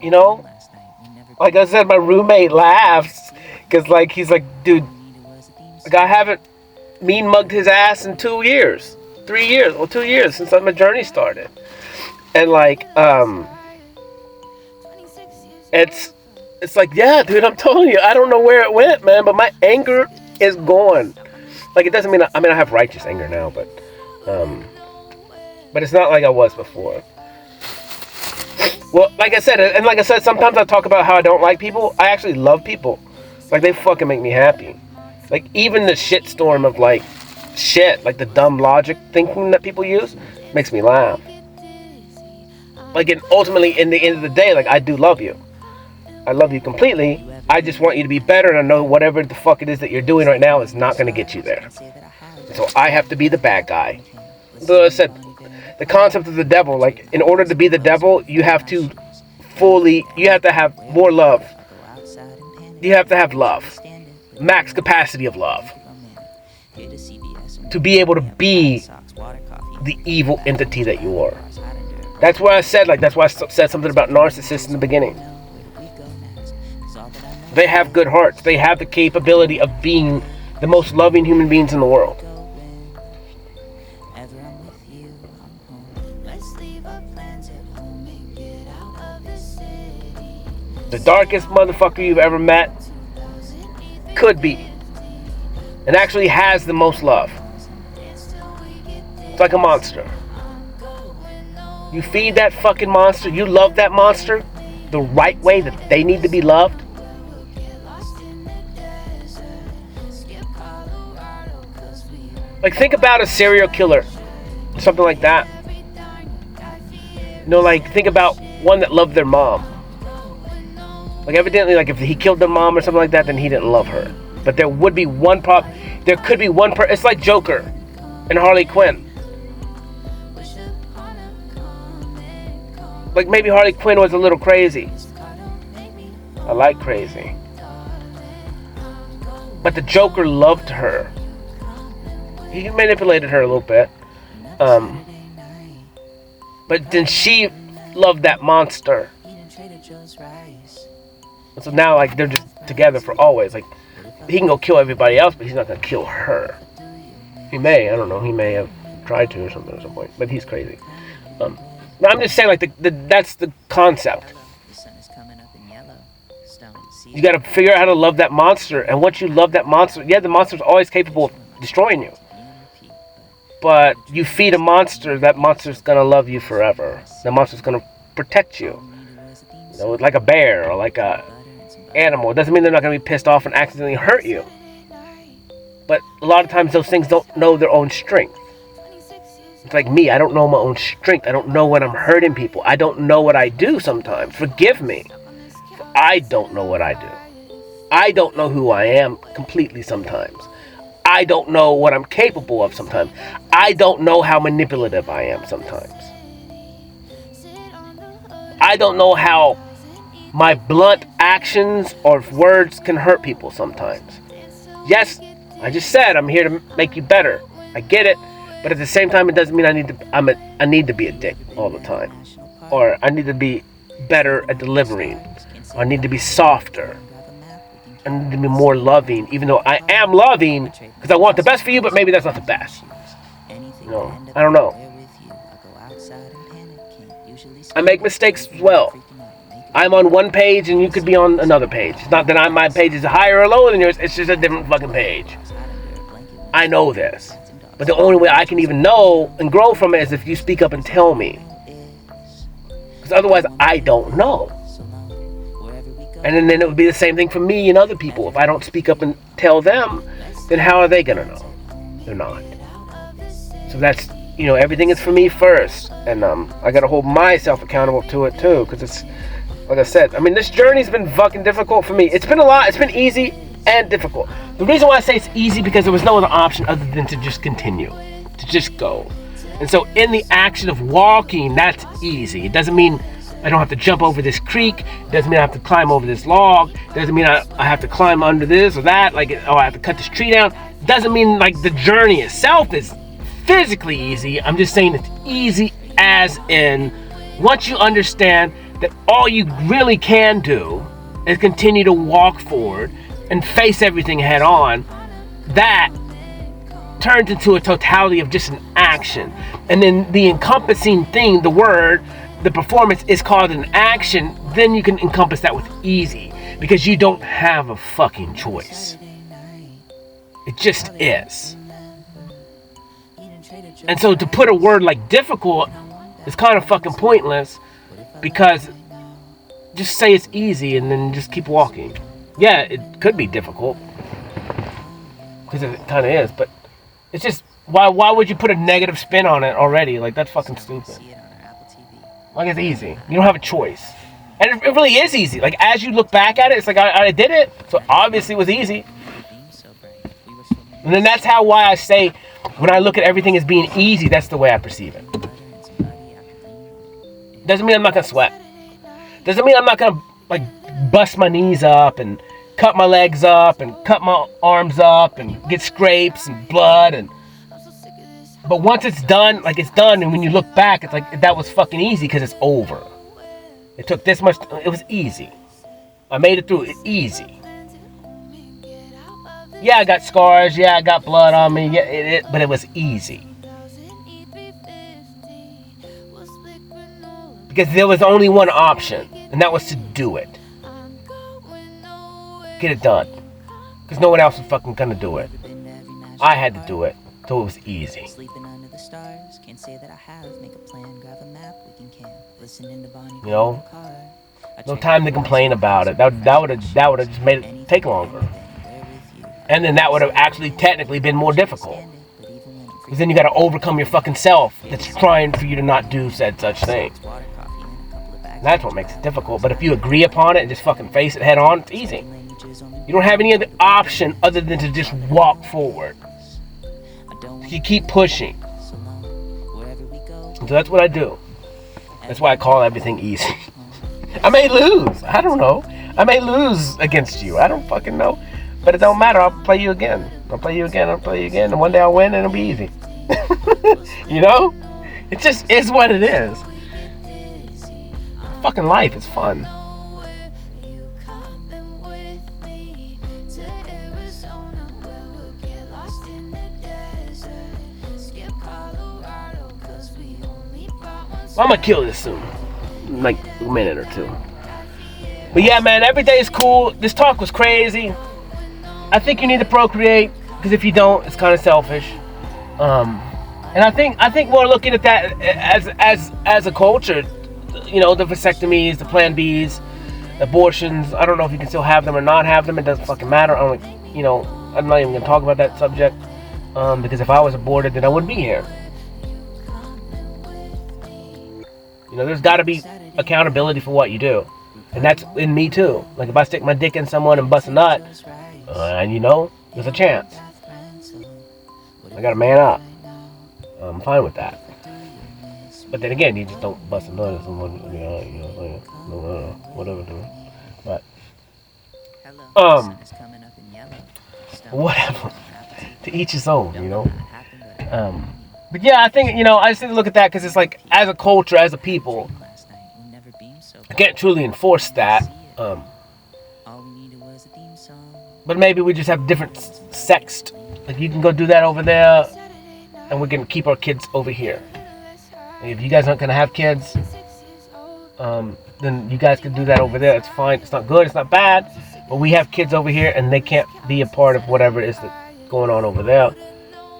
You know? Like I said, my roommate laughs. Because, like, he's like, dude, like, I haven't mean mugged his ass in 2 years. 3 years. Well, 2 years since my journey started. And, like, it's like, yeah, dude, I'm telling you, I don't know where it went, man, but my anger is gone. Like, it doesn't mean, I have righteous anger now, but it's not like I was before. Well, like I said, sometimes I talk about how I don't like people. I actually love people. Like, they fucking make me happy. Like, even the shitstorm of, like, shit, like the dumb logic thinking that people use, makes me laugh. Like, and ultimately, in the end of the day, like, I do love you. I love you completely. I just want you to be better, and I know whatever the fuck it is that you're doing right now is not going to get you there. So I have to be the bad guy. So I said, the concept of the devil, like, in order to be the devil, you have to have more love. You have to have love. Max capacity of love. To be able to be the evil entity that you are. That's why I said, like, that's why I said something about narcissists in the beginning. They have good hearts. They have the capability of being the most loving human beings in the world. The darkest motherfucker you've ever met could be. And actually has the most love. It's like a monster. You feed that fucking monster, you love that monster, the right way that they need to be loved. Like, think about a serial killer, something like that. You know, like, think about one that loved their mom. Like, evidently, like, if he killed their mom or something like that, then he didn't love her. But there would be one there could be one it's like Joker and Harley Quinn. Like, maybe Harley Quinn was a little crazy. I like crazy. But the Joker loved her. He manipulated her a little bit. But then she loved that monster. So now, like, they're just together for always. Like, he can go kill everybody else, but he's not going to kill her. He may, I don't know, he may have tried to or something at some point, but he's crazy. But I'm just saying, like, that's the concept. You got to figure out how to love that monster, and once you love that monster, yeah, the monster's always capable of destroying you. But you feed a monster, that monster's going to love you forever. That monster's going to protect you. You know, like a bear or like a animal. It doesn't mean they're not going to be pissed off and accidentally hurt you. But a lot of times those things don't know their own strength. It's like me, I don't know my own strength. I don't know when I'm hurting people. I don't know what I do sometimes. Forgive me. I don't know what I do. I don't know who I am completely sometimes. I don't know what I'm capable of sometimes. I don't know how manipulative I am sometimes. I don't know how my blunt actions or words can hurt people sometimes. Yes, I just said I'm here to make you better. I get it, but at the same time, it doesn't mean I need to be a dick all the time, or I need to be better at delivering. Or I need to be softer. I need to be more loving, even though I am loving because I want the best for you, but maybe that's not the best. You know, I don't know. I make mistakes as well. I'm on one page and you could be on another page. It's not that my page is higher or lower than yours. It's just a different fucking page. I know this. But the only way I can even know and grow from it is if you speak up and tell me. Because otherwise, I don't know. And then it would be the same thing for me and other people. If I don't speak up and tell them, then how are they going to know? They're not. So that's, you know, everything is for me first. And I got to hold myself accountable to it too. Because it's, like I said, I mean, this journey's been fucking difficult for me. It's been a lot. It's been easy and difficult. The reason why I say it's easy because there was no other option other than to just continue. To just go. And so in the action of walking, that's easy. It doesn't mean I don't have to jump over this creek. It doesn't mean I have to climb over this log. It doesn't mean I have to climb under this or that. Like, oh, I have to cut this tree down. It doesn't mean like the journey itself is physically easy. I'm just saying it's easy as in once you understand that all you really can do is continue to walk forward and face everything head on, that turns into a totality of just an action. And then the encompassing thing, the word, the performance is called an action, then you can encompass that with easy because you don't have a fucking choice. It just is. And so to put a word like difficult is kind of fucking pointless because just say it's easy and then just keep walking. Yeah, it could be difficult because it kind of is, but it's just why would you put a negative spin on it already? Like, that's fucking stupid. Like, it's easy. You don't have a choice. And it really is easy. Like, as you look back at it, it's like, I did it. So, obviously, it was easy. And then that's why I say, when I look at everything as being easy, that's the way I perceive it. Doesn't mean I'm not going to sweat. Doesn't mean I'm not going to, like, bust my knees up and cut my legs up and cut my arms up and get scrapes and blood and... But once it's done, like it's done, and when you look back, it's like that was fucking easy because it's over. It took this much, it was easy. I made it through it easy. Yeah, I got scars, yeah, I got blood on me, yeah, but it was easy. Because there was only one option, and that was to do it. Get it done. Because no one else was fucking gonna do it. I had to do it. So it was easy. You know? No time to complain about it. That would have just made it take longer. And then that would have actually technically been more difficult. Because then you got to overcome your fucking self that's trying for you to not do said such thing. That's what makes it difficult. But if you agree upon it and just fucking face it head on, it's easy. You don't have any other option other than to just walk forward. You keep pushing. So that's what I do. That's why I call everything easy. I may lose. I don't know. I may lose against you. I don't fucking know. But it don't matter. I'll play you again. I'll play you again. I'll play you again. And one day I'll win and it'll be easy. You know? It just is what it is. Fucking life is fun. Well, I'm gonna kill this soon. In like a minute or two. But yeah, man, every day is cool. This talk was crazy. I think you need to procreate, because if you don't, it's kind of selfish. And I think we're looking at that as a culture. You know, the vasectomies, the Plan Bs, abortions. I don't know if you can still have them or not have them. It doesn't fucking matter. I'm not even gonna talk about that subject, because if I was aborted, then I wouldn't be here. You know, there's got to be accountability for what you do. And that's in me too. Like if I stick my dick in someone and bust a nut, and you know, there's a chance. I got to man up. I'm fine with that. But then again, you just don't bust a nut at someone, whatever. But, whatever. To each his own, you know. But yeah, I think, I just need to look at that because it's like, as a culture, as a people, I can't truly enforce that. But maybe we just have different sexed. Like you can go do that over there, and we're gonna keep our kids over here. And if you guys aren't gonna have kids, then you guys can do that over there. It's fine. It's not good. It's not bad. But we have kids over here, and they can't be a part of whatever it is that's going on over there.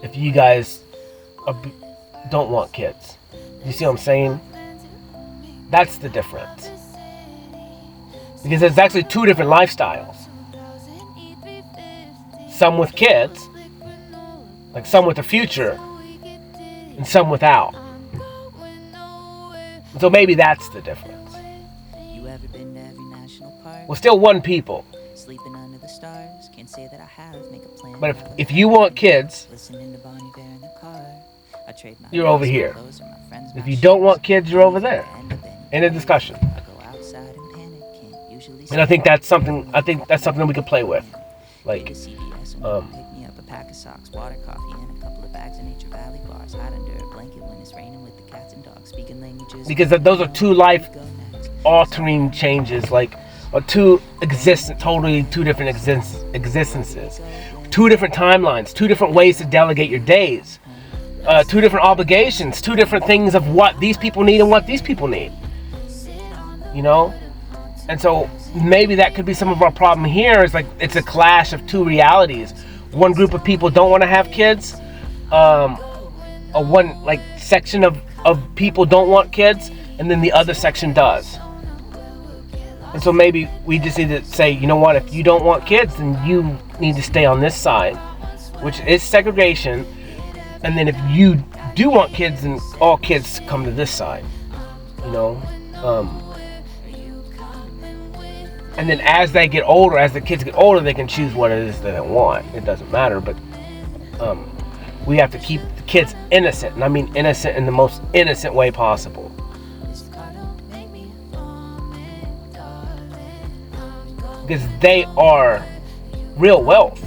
If you guys don't want kids, you see what I'm saying? That's the difference. Because there's actually two different lifestyles. Some with kids, like some with a future, and some without. So maybe that's the difference. We're still one people. But if you want kids, you're over here. If you don't want kids, you're over there. In a discussion. And I think that's something that we could play with. Like, because those are two life-altering changes, like, or two totally two different existences, two different timelines, two different ways to delegate your days, two different obligations, two different things of what these people need and what these people need. You know? And so maybe that could be some of our problem here, is like it's a clash of two realities. One group of people don't want to have kids, one like section of people don't want kids, and then the other section does. And so maybe we just need to say, you know what, if you don't want kids, then you need to stay on this side, which is segregation. And then if you do want kids, then all kids come to this side, you know. And then as they get older, as the kids get older, they can choose what it is that they want. It doesn't matter, but we have to keep the kids innocent. And I mean innocent in the most innocent way possible. Because they are real wealth.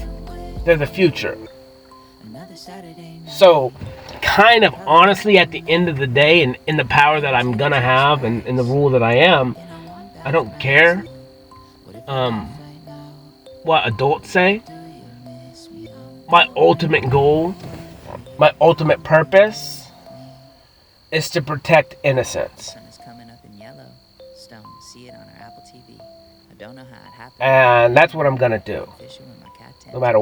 They're the future. So, kind of honestly, at the end of the day, and in the power that I'm gonna have, and in the rule that I am, I don't care what adults say. My ultimate goal, my ultimate purpose, is to protect innocence. And that's what I'm gonna do. No matter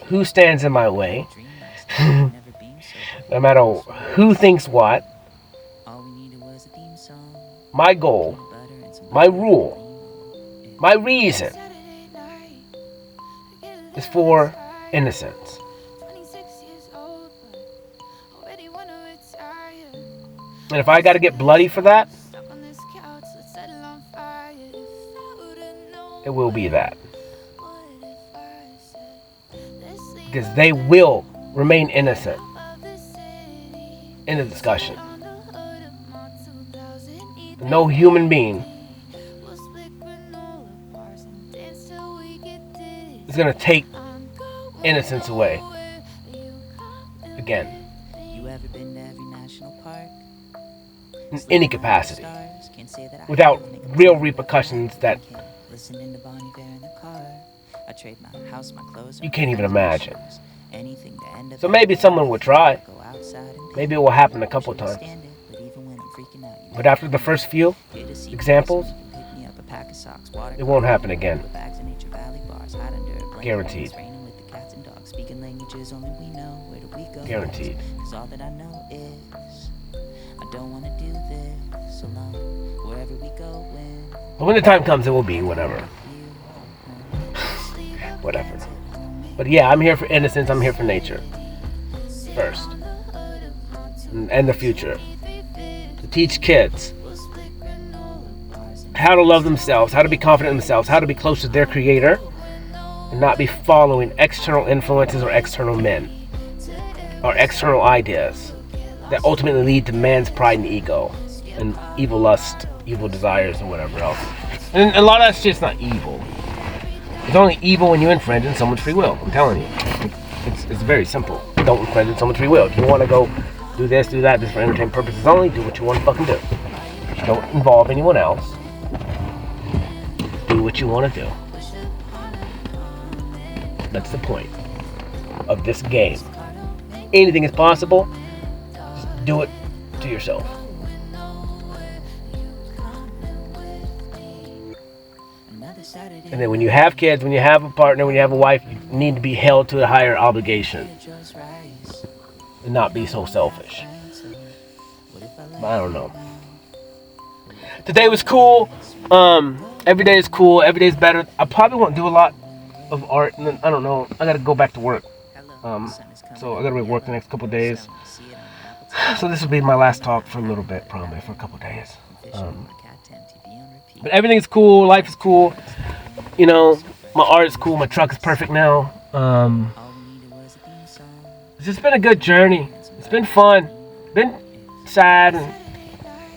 who stands in my way, no matter who thinks what, my goal, my rule, My reason is for innocence. And if I got to get bloody for that, it will be that. Because they will remain innocent in the discussion. No human being is going to take innocence away again. You ever been to every national park? In any capacity. Without real repercussions that Listening to Bonnie Bear in the car. I trade my house, my clothes. you can't even imagine. Anything to end up. So maybe someone will try. Go outside and Maybe it will happen a couple times. stand it, but even when I'm freaking out, you But after the first few get to see examples, pick me up a pack of socks, water, it won't happen again. bags in Nature Valley bars, hide under a blanket. Guaranteed. It's raining with the cats and dogs, speaking languages only we know. Where do we go? Guaranteed. Cause all that I know is I don't wanna do this alone. Wherever we go, But when the time comes, it will be whatever. Whatever. But yeah, I'm here for innocence. I'm here for nature. First. And the future. To teach kids how to love themselves, how to be confident in themselves, how to be close to their creator, and not be following external influences or external men or external ideas that ultimately lead to man's pride and ego and evil lust, evil desires, and whatever else. And a lot of that's just not evil. It's only evil when you infringe on someone's free will. I'm telling you. It's very simple. Don't infringe on someone's free will. If you want to go do this, do that, this for entertainment purposes only, do what you want to fucking do. Don't involve anyone else. Do what you want to do. That's the point of this game. Anything is possible. Just do it to yourself. And then when you have kids, when you have a partner, when you have a wife, you need to be held to a higher obligation and not be so selfish. But I don't know. Today was cool. Every day is cool. Every day is better. I probably won't do a lot of art. And then, I don't know. I got to go back to work. So I got to be work the next couple of days. So this will be my last talk for a little bit, probably for a couple of days. But everything is cool. Life is cool. You know, my art is cool. My truck is perfect now. It's just been a good journey. It's been fun. Been sad and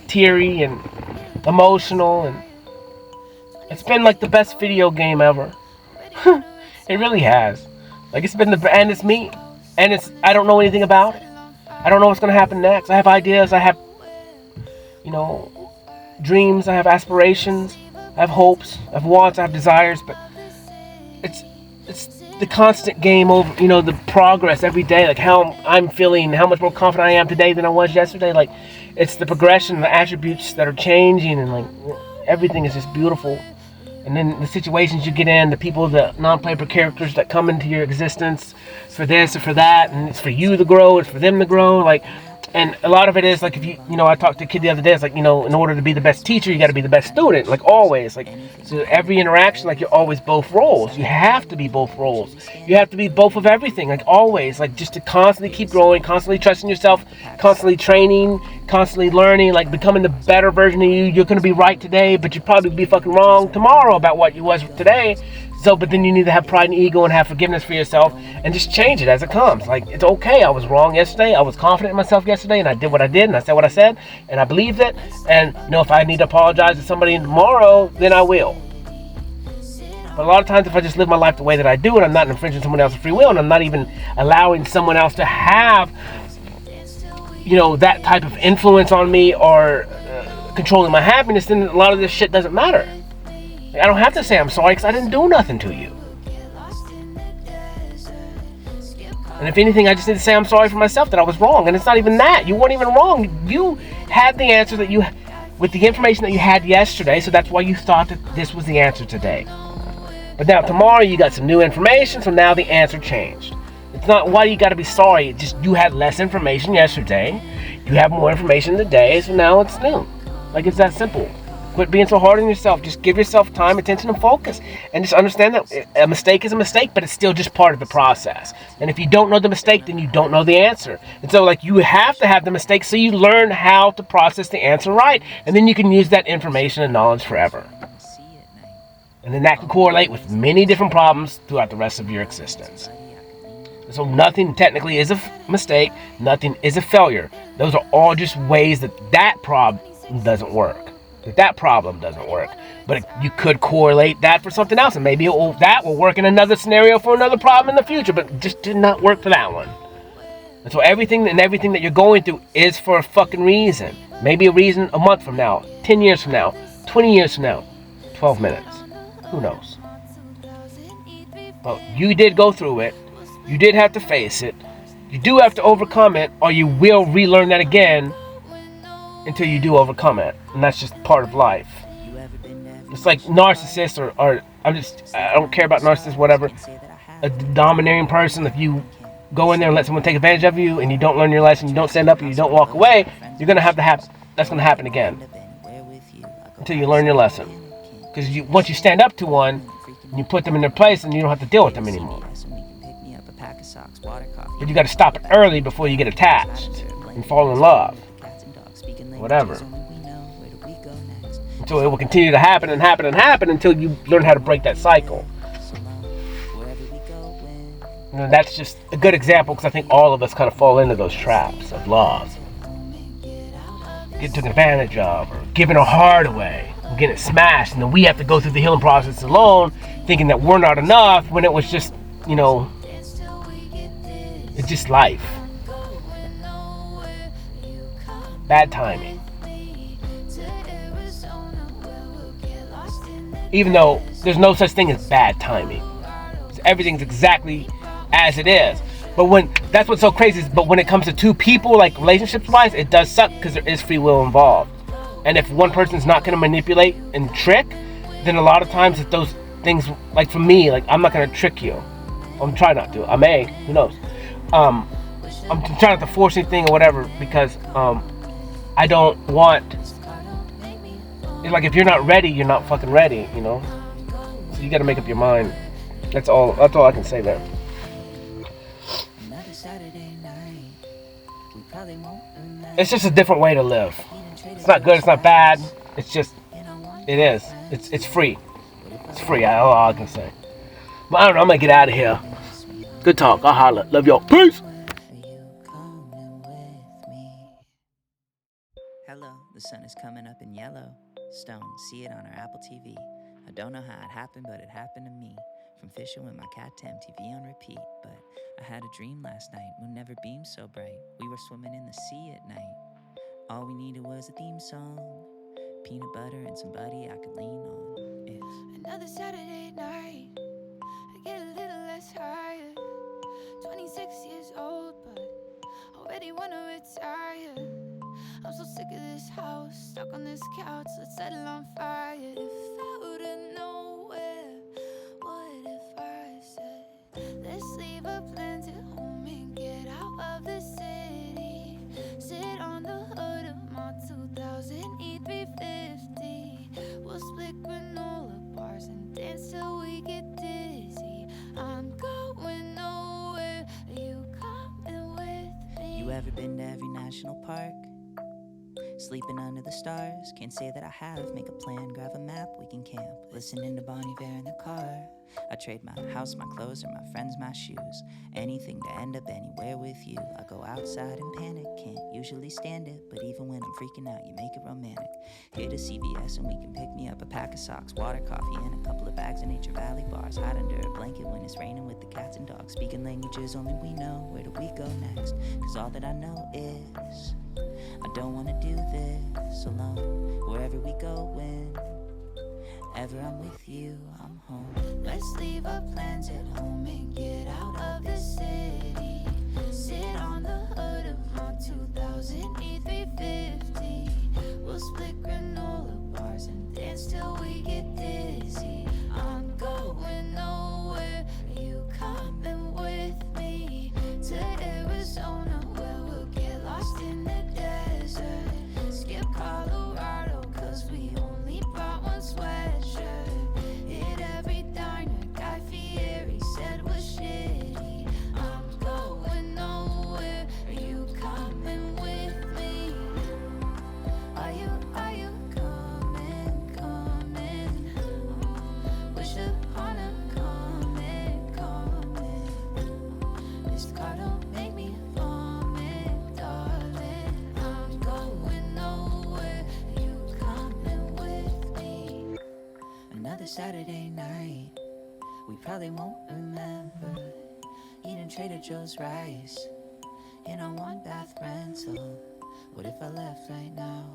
teary and emotional, and it's been like the best video game ever. It really has. Like, it's been and it's me, and I don't know anything about it. I don't know what's gonna happen next. I have ideas. I have, dreams. I have aspirations. I have hopes. I have wants. I have desires. But it's the constant game over. The progress every day. Like how I'm feeling. How much more confident I am today than I was yesterday. Like it's the progression, the attributes that are changing, and like everything is just beautiful. And then the situations you get in, the people, the non-playable characters that come into your existence for this or for that, and it's for you to grow, it's for them to grow, and a lot of it is like if I talked to a kid the other day, it's like, in order to be the best teacher, you got to be the best student, like always, like, so every interaction, like you're always both roles. You have to be both roles. You have to be both of everything, like always, like just to constantly keep growing, constantly trusting yourself, constantly training, constantly learning, like becoming the better version of you. You're going to be right today, but you'll probably be fucking wrong tomorrow about what you was today. So, but then you need to have pride and ego and have forgiveness for yourself and just change it as it comes. Like, it's okay. I was wrong yesterday. I was confident in myself yesterday, and I did what I did, and I said what I said, and I believed it. And, if I need to apologize to somebody tomorrow, then I will. But a lot of times, if I just live my life the way that I do, and I'm not infringing someone else's free will, and I'm not even allowing someone else to have, that type of influence on me or controlling my happiness, then a lot of this shit doesn't matter. I don't have to say I'm sorry because I didn't do nothing to you. And if anything, I just need to say I'm sorry for myself that I was wrong. And it's not even that. You weren't even wrong. You had the answer with the information that you had yesterday, so that's why you thought that this was the answer today. But now tomorrow you got some new information, so now the answer changed. It's not why you got to be sorry. It's just you had less information yesterday. You have more information today, so now it's new. Like, it's that simple. Quit being so hard on yourself. Just give yourself time, attention, and focus. And just understand that a mistake is a mistake, but it's still just part of the process. And if you don't know the mistake, then you don't know the answer. And so, like, you have to have the mistake so you learn how to process the answer right. And then you can use that information and knowledge forever. And then that can correlate with many different problems throughout the rest of your existence. So nothing technically is a mistake. Nothing is a failure. Those are all just ways that problem doesn't work. That problem doesn't work. But you could correlate that for something else, and maybe that will work in another scenario for another problem in the future, but it just did not work for that one. And so everything that you're going through is for a fucking reason. Maybe a reason a month from now, 10 years from now, 20 years from now, 12 minutes. Who knows? But you did go through it. You did have to face it. You do have to overcome it, or you will relearn that again until you do overcome it. And that's just part of life. It's like narcissists or I don't care about narcissists, whatever. A domineering person, if you go in there and let someone take advantage of you and you don't learn your lesson, you don't stand up and you don't walk away, you're going to have to that's going to happen again. Until you learn your lesson. Because once you stand up to one, and you put them in their place, and you don't have to deal with them anymore. But you got to stop it early before you get attached and fall in love. Whatever. So it will continue to happen and happen and happen until you learn how to break that cycle. And that's just a good example, because I think all of us kind of fall into those traps of love. Getting taken advantage of, or giving our heart away, and getting it smashed, and then we have to go through the healing process alone, thinking that we're not enough, when it was just, it's just life. Bad timing. Even though there's no such thing as bad timing. Everything's exactly as it is. But that's what's so crazy is, but when it comes to two people, like relationships wise, it does suck because there is free will involved. And if one person's not going to manipulate and trick, then a lot of times if those things, like for me, like I'm not going to trick you. I'm trying not to. I may. Who knows? I'm trying not to force anything or whatever, because I don't want. It's like if you're not ready, you're not fucking ready. So you got to make up your mind. That's all I can say there. It's just a different way to live. It's not good. It's not bad. It's just, it is. It's free. It's free. That's all I can say. But I don't know. I'm gonna get out of here. Good talk. I'll holla. Love y'all. Peace. Hello, the sun is coming up in yellow. Stone, see it on our Apple TV. I don't know how it happened, but it happened to me. From fishing with my cat to MTV on repeat. But I had a dream last night, moon never beamed so bright. We were swimming in the sea at night. All we needed was a theme song, peanut butter and somebody I could lean on. It's another Saturday night. I get a little less tired. 26 years old, but already wanna retire. I'm so sick of this house, stuck on this couch. Let's set it on fire. If out of nowhere, what if I said, let's leave our plans at home and get out of the city. Sit on the hood of my 2000 E350. We'll split granola bars and dance till we get dizzy. I'm going nowhere, are you coming with me? You ever been to every national park? Sleeping under the stars, can't say that I have. Make a plan, grab a map, we can camp. Listening to Bon Iver in the car. I trade my house, my clothes, or my friends, my shoes. Anything to end up anywhere with you. I go outside and panic, can't usually stand it. But even when I'm freaking out, you make it romantic. Hit a CVS and we can pick me up a pack of socks, water, coffee, and a couple of bags of Nature Valley bars. Hide under a blanket when it's raining with the cats and dogs. Speaking languages only we know, where do we go next? Cause all that I know is I don't wanna do this alone. Wherever we go, whenever I'm with you, I'm home. Let's leave our plans at home and get out of the city. Sit on the hood of my 2000 E350. We'll split granola bars and dance till we get dizzy. I'm going nowhere, are you coming with me? To Arizona where we'll get lost in the desert. Skip Colorado cause we only Saturday night. We probably won't remember eating Trader Joe's rice in a one-bath rental. What if I left right now?